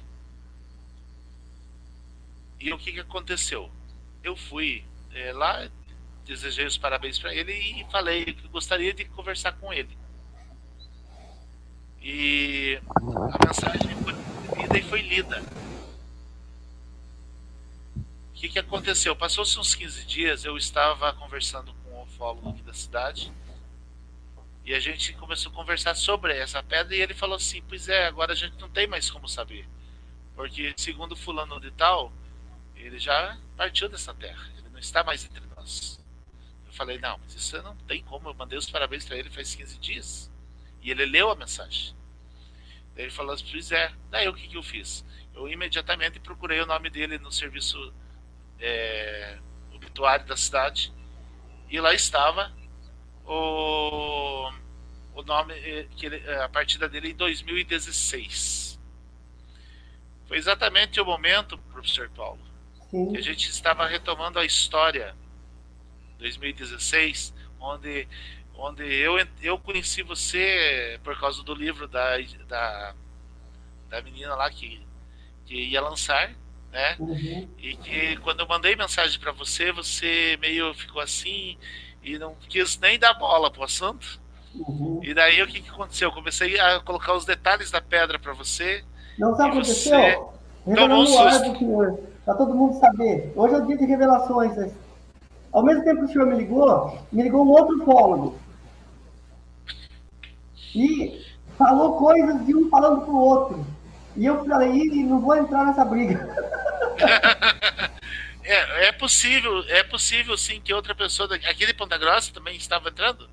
E o que aconteceu? Eu fui lá, desejei os parabéns para ele e falei que gostaria de conversar com ele. E a mensagem foi recebida e foi lida. O que aconteceu? Passou-se uns 15 dias, eu estava conversando com um ufólogo aqui da cidade e a gente começou a conversar sobre essa pedra e ele falou assim, pois agora a gente não tem mais como saber, porque segundo fulano de tal, ele já partiu dessa terra, ele não está mais entre nós. Eu falei, não, mas isso não tem como, eu mandei os parabéns para ele faz 15 dias e ele leu a mensagem. Daí ele falou assim, pois daí o que eu fiz? Eu imediatamente procurei o nome dele no serviço obituário da cidade e lá estava o nome a partida dele em 2016. Foi exatamente o momento, professor Paulo, Sim. que a gente estava retomando a história 2016, onde eu conheci você por causa do livro da menina lá que ia lançar, né? Uhum. E que quando eu mandei mensagem para você, você meio ficou assim e não quis nem dar bola pro assunto. Uhum. E daí o que aconteceu? Eu comecei a colocar os detalhes da pedra para você. Não sabe o que Você aconteceu? tomou um Revelando o ar susto. do senhor, para todo mundo saber. Hoje é o dia de revelações. Né? Ao mesmo tempo que o senhor me ligou um outro ufólogo. E falou coisas de um falando pro outro. E eu falei, não vou entrar nessa briga. É possível sim que outra pessoa aqui de Ponta Grossa também estava entrando?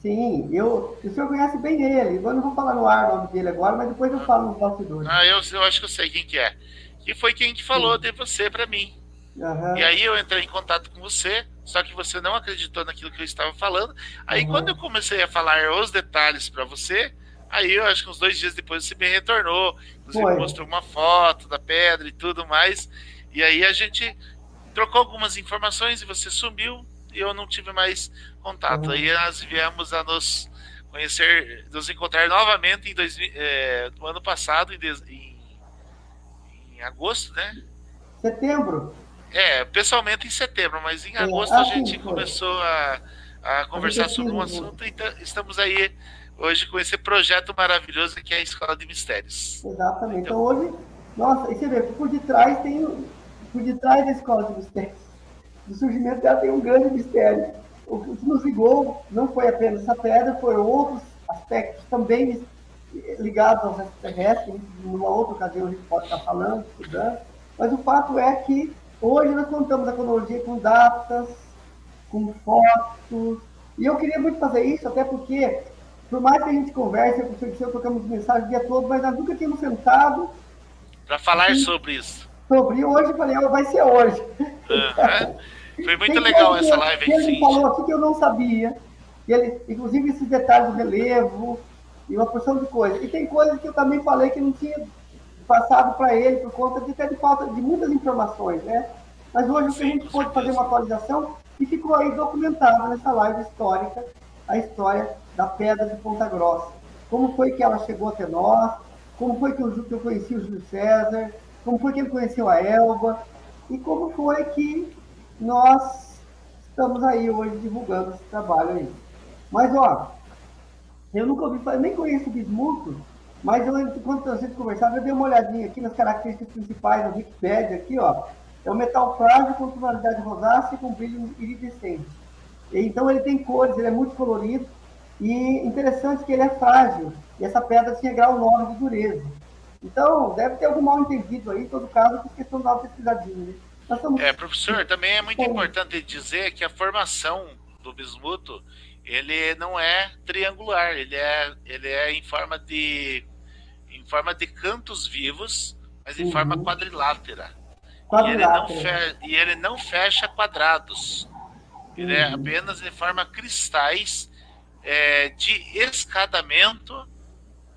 Sim, o senhor conhece bem ele. Eu não vou falar no ar o nome dele agora, mas depois eu falo nos bastidores. Eu acho que eu sei quem que é. Que foi quem que falou de você para mim. Uhum. E aí eu entrei em contato com você, só que você não acreditou naquilo que eu estava falando. Aí quando eu comecei a falar os detalhes para você, aí eu acho que uns 2 dias depois você me retornou, inclusive mostrou uma foto da pedra e tudo mais. E aí a gente trocou algumas informações e você sumiu e eu não tive mais contato. Aí nós viemos a nos conhecer, nos encontrar novamente no ano passado, em agosto, né? Setembro. Pessoalmente em setembro, mas em agosto a gente começou a conversar sobre um assunto e estamos aí hoje com esse projeto maravilhoso que é a Escola de Mistérios. Exatamente. Então hoje, nossa, e você vê, por detrás da Escola de Mistérios, do surgimento dela tem um grande mistério. O que nos ligou não foi apenas essa pedra, foram outros aspectos também ligados aos extraterrestres, numa outra ocasião a gente pode estar falando, estudando, mas o fato é que hoje nós contamos a cronologia com datas, com fotos, e eu queria muito fazer isso, até porque, por mais que a gente converse, eu trocamos mensagem o dia todo, mas nós nunca tínhamos sentado para falar sobre isso. Sobre hoje, eu falei, vai ser hoje. Foi muito legal essa live. Ele falou aqui que eu não sabia, inclusive esses detalhes do relevo, e uma porção de coisas. E tem coisas que eu também falei que não tinha passado para ele por conta de falta de muitas informações, né? Mas hoje a gente pôde fazer uma atualização e ficou aí documentado nessa live histórica a história da Pedra de Ponta Grossa. Como foi que ela chegou até nós, como foi que eu conheci o Júlio César, como foi que ele conheceu a Elba, e como foi que nós estamos aí hoje divulgando esse trabalho aí. Mas, eu nunca ouvi falar, nem conheço o bismuto, mas enquanto a gente conversava, eu dei uma olhadinha aqui nas características principais da Wikipédia, aqui, é um metal frágil com tonalidade rosácea e com brilho iridescente. Então ele tem cores, ele é muito colorido, e interessante que ele é frágil, e essa pedra tinha grau 9 de dureza. Então, deve ter algum mal entendido aí, em todo caso, por questão de dar uma pesquisadinha, né? Nós estamos... Professor, também é muito importante dizer que a formação do bismuto, ele não é triangular, ele é em forma de cantos vivos, mas em forma quadrilátera. E ele não fecha quadrados. Ele é apenas em forma cristais de escadamento,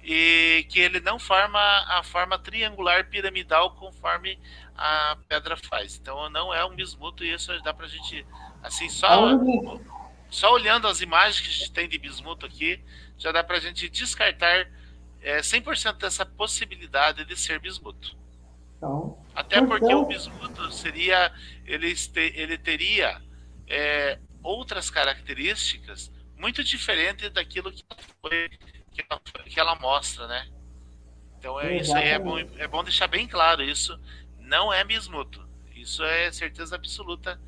e que ele não forma a forma triangular piramidal conforme a pedra faz. Então não é um bismuto, e isso dá pra gente, assim, só olhando as imagens que a gente tem de bismuto aqui, já dá pra gente descartar 100% dessa possibilidade de ser bismuto. Então, até porque o bismuto seria, ele teria outras características muito diferentes daquilo que ela mostra, né? Então isso aí é bom deixar bem claro, isso não é bismuto. Isso é certeza absoluta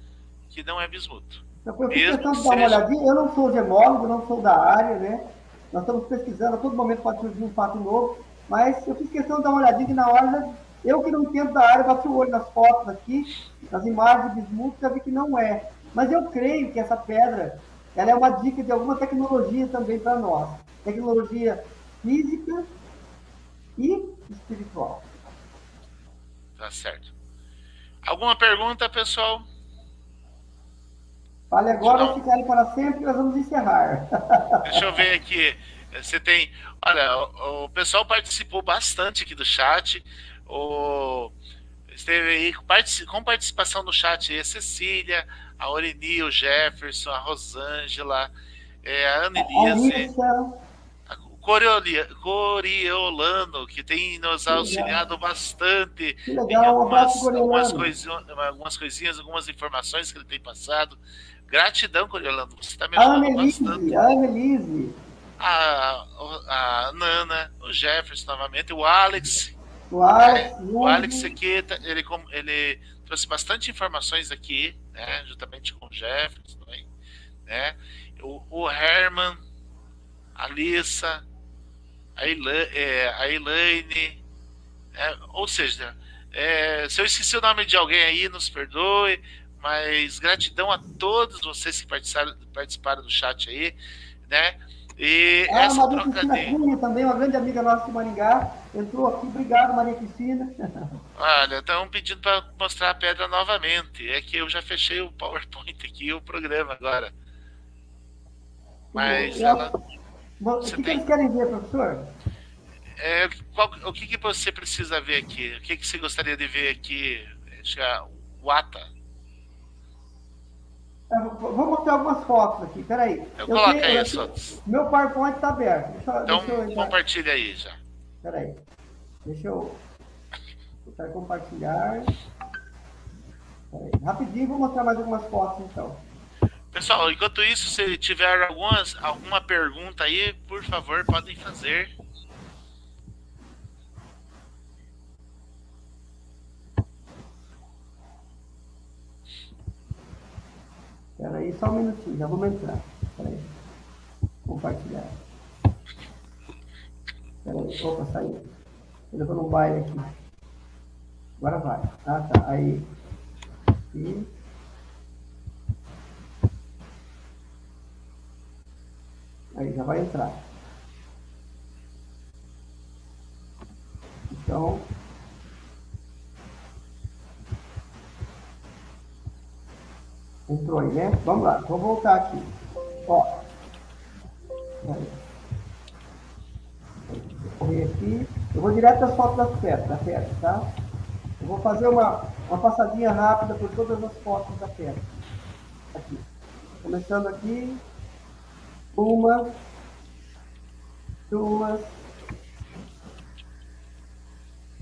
que não é bismuto. Eu fiz questão de dar uma olhadinha, eu não sou gemólogo, não sou da área, né? Nós estamos pesquisando, a todo momento pode surgir um fato novo, mas eu fiz questão de dar uma olhadinha que na hora, eu que não entendo da área, bati o olho nas fotos aqui, nas imagens de bismuto, já vi que não é. Mas eu creio que essa pedra, ela é uma dica de alguma tecnologia também para nós. Tecnologia física e espiritual. Tá certo. Alguma pergunta, pessoal? Fale agora ou ficarem para sempre, nós vamos encerrar. Deixa eu ver aqui. Você tem... Olha, o pessoal participou bastante aqui do chat. Esteve aí com participação no chat aí a Cecília, a Oreni, o Jefferson, a Rosângela, a Annelise, o Coriolano, que tem nos auxiliado bastante em algumas coisinhas, algumas informações que ele tem passado. Gratidão, Coriolano, você está me ajudando bastante. A Annelise. A Nana, o Jefferson novamente, o Alex. O Alex aqui, ele trouxe bastante informações aqui, né, juntamente com o Jefferson também, né? O Herman, a Lissa, a Elaine, ou seja, se eu esqueci o nome de alguém aí, nos perdoe, mas gratidão a todos vocês que participaram do chat aí, né? E essa Maria Cristina Cunha também, uma grande amiga nossa de Maringá, entrou aqui. Obrigado, Maria Cristina. Olha, estão pedindo para mostrar a pedra novamente. É que eu já fechei o PowerPoint aqui, o programa agora. Mas o que eles querem ver, professor? O que você precisa ver aqui? O que você gostaria de ver aqui? O ATA. Vou mostrar algumas fotos aqui, peraí. Coloca aí as fotos. Meu PowerPoint está aberto. Então compartilha aí já. Peraí. Deixa eu tentar compartilhar. Peraí. Rapidinho, vou mostrar mais algumas fotos então. Pessoal, enquanto isso, se tiver alguma pergunta aí, por favor, podem fazer. Espera aí, só um minutinho, já vamos entrar. Espera aí. Compartilhar. Espera aí, opa, saiu. Eu vou no baile aqui. Agora vai. Ah, tá. Aí. E... aí, já vai entrar. Então... entrou aí, né? Vamos lá, vou voltar aqui. Ó. Vou correr aqui. Eu vou direto às fotos da pedra, tá? Eu vou fazer uma passadinha rápida por todas as fotos da pedra. Aqui. Começando aqui. 1, 2,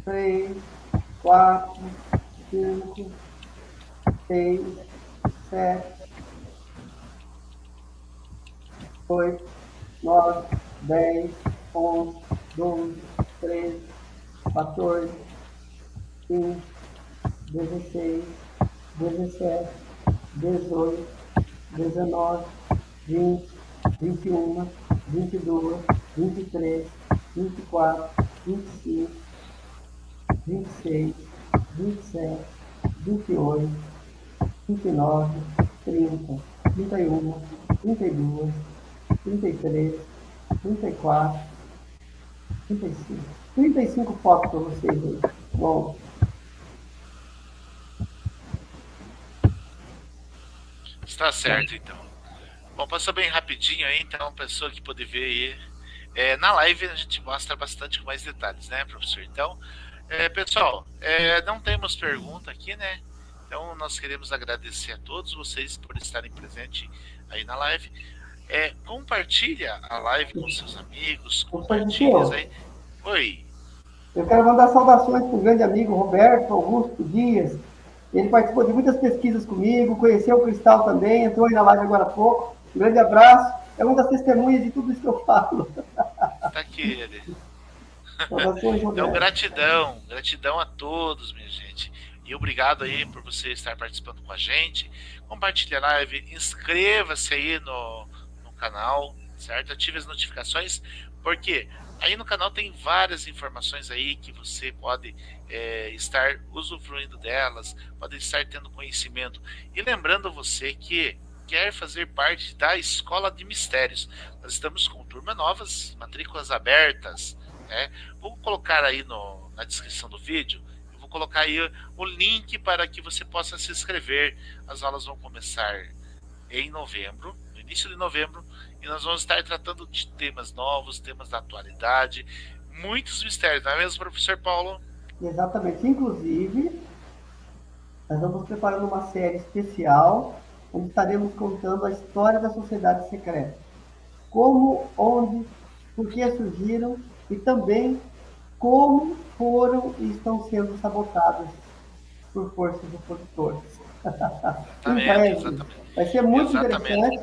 3, 4, 5, 6, 7, 8, 9, 10, 11, 12, 13, 14, 15, 16, 17, 18, 19, 20, 21, 22, 23, 24, 25, 26, 27, 28, 29, 30, 31, 32, 33, 34, 35. 35 fotos para vocês aí. Bom. Está certo, então. Bom, passou bem rapidinho aí, então, pessoa que pode ver aí. Na live a gente mostra bastante com mais detalhes, né, professor? Então, pessoal, não temos pergunta aqui, né? Então, nós queremos agradecer a todos vocês por estarem presentes aí na live. Compartilha a live com seus amigos, compartilha aí. Oi. Eu quero mandar saudações para o grande amigo Roberto Augusto Dias. Ele participou de muitas pesquisas comigo, conheceu o Cristal também, entrou aí na live agora há pouco. Um grande abraço. É uma das testemunhas de tudo isso que eu falo. Tá aqui ele. Então, gratidão a todos, minha gente. E obrigado aí por você estar participando com a gente. Compartilhe a live, inscreva-se aí no canal, certo? Ative as notificações, porque aí no canal tem várias informações aí que você pode estar usufruindo delas, pode estar tendo conhecimento. E lembrando você que quer fazer parte da Escola de Mistérios. Nós estamos com turmas novas, matrículas abertas. Vou colocar aí na descrição do vídeo, eu vou colocar aí o link para que você possa se inscrever. As aulas vão começar em novembro, no início de novembro, e nós vamos estar tratando de temas novos, temas da atualidade, muitos mistérios, não é mesmo, professor Paulo? Exatamente. Inclusive, nós vamos preparando uma série especial, onde estaremos contando a história da sociedade secreta. Como, onde, por que surgiram e também como foram e estão sendo sabotadas por forças opositoras. Exatamente. Vai ser muito interessante,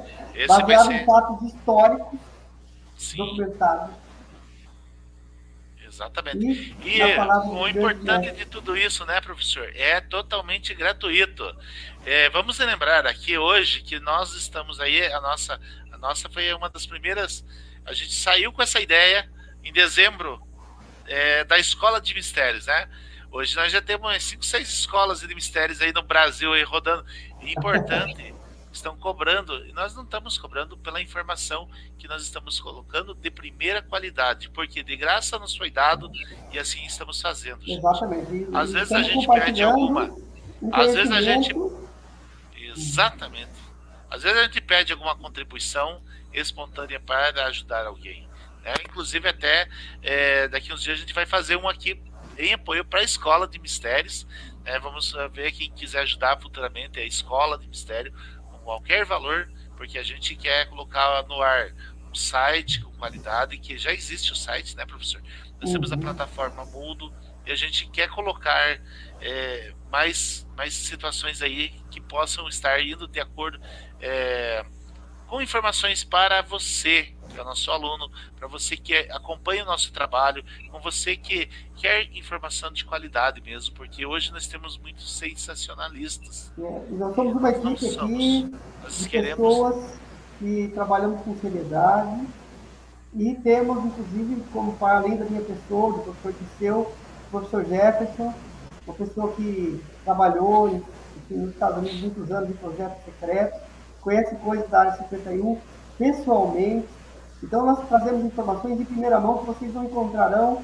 baseado em fatos históricos documentados. Exatamente. E o importante de tudo isso, né, professor, é totalmente gratuito. Vamos lembrar aqui hoje que nós estamos aí, a nossa foi uma das primeiras, a gente saiu com essa ideia em dezembro da Escola de Mistérios, né? Hoje nós já temos 5, 6 escolas de mistérios aí no Brasil aí rodando. Importante, estão cobrando, e nós não estamos cobrando pela informação que nós estamos colocando de primeira qualidade, porque de graça nos foi dado e assim estamos fazendo. Exatamente. Às vezes a gente pede alguma, às vezes a gente, exatamente, às vezes a gente pede alguma contribuição espontânea para ajudar alguém, né? Inclusive até daqui uns dias a gente vai fazer um aqui em apoio para a Escola de Mistérios, né? Vamos ver quem quiser ajudar futuramente a Escola de Mistério com qualquer valor, porque a gente quer colocar no ar um site com qualidade, que já existe o site, né, professor? Nós temos a plataforma Moodle e a gente quer colocar mais situações aí que possam estar indo de acordo com informações para você, que é o nosso aluno, para você que acompanha o nosso trabalho, com você que quer informação de qualidade mesmo, porque hoje nós temos muitos sensacionalistas. Nós somos uma equipe aqui de pessoas que trabalhamos com seriedade e temos, inclusive, como além da minha pessoa, do professor Tisseu, o professor Jefferson, uma pessoa que trabalhou nos Estados Unidos muitos anos em projetos secretos, conhece coisas da área 51 pessoalmente. Então, nós trazemos informações de primeira mão que vocês não encontrarão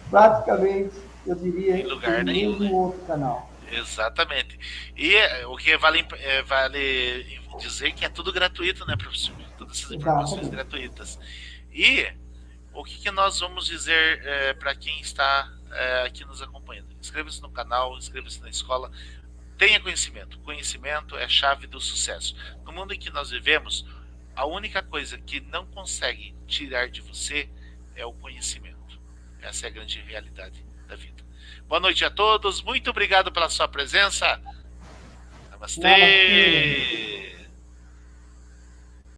praticamente, eu diria, em lugar nenhum, em outro canal. Exatamente. E o que vale dizer que é tudo gratuito, né, professor? Todas essas informações gratuitas. E o que nós vamos dizer para quem está aqui nos acompanhando? Inscreva-se no canal, inscreva-se na escola. Tenha conhecimento. Conhecimento é a chave do sucesso. No mundo em que nós vivemos, a única coisa que não consegue tirar de você é o conhecimento. Essa é a grande realidade da vida. Boa noite a todos. Muito obrigado pela sua presença. Namastê.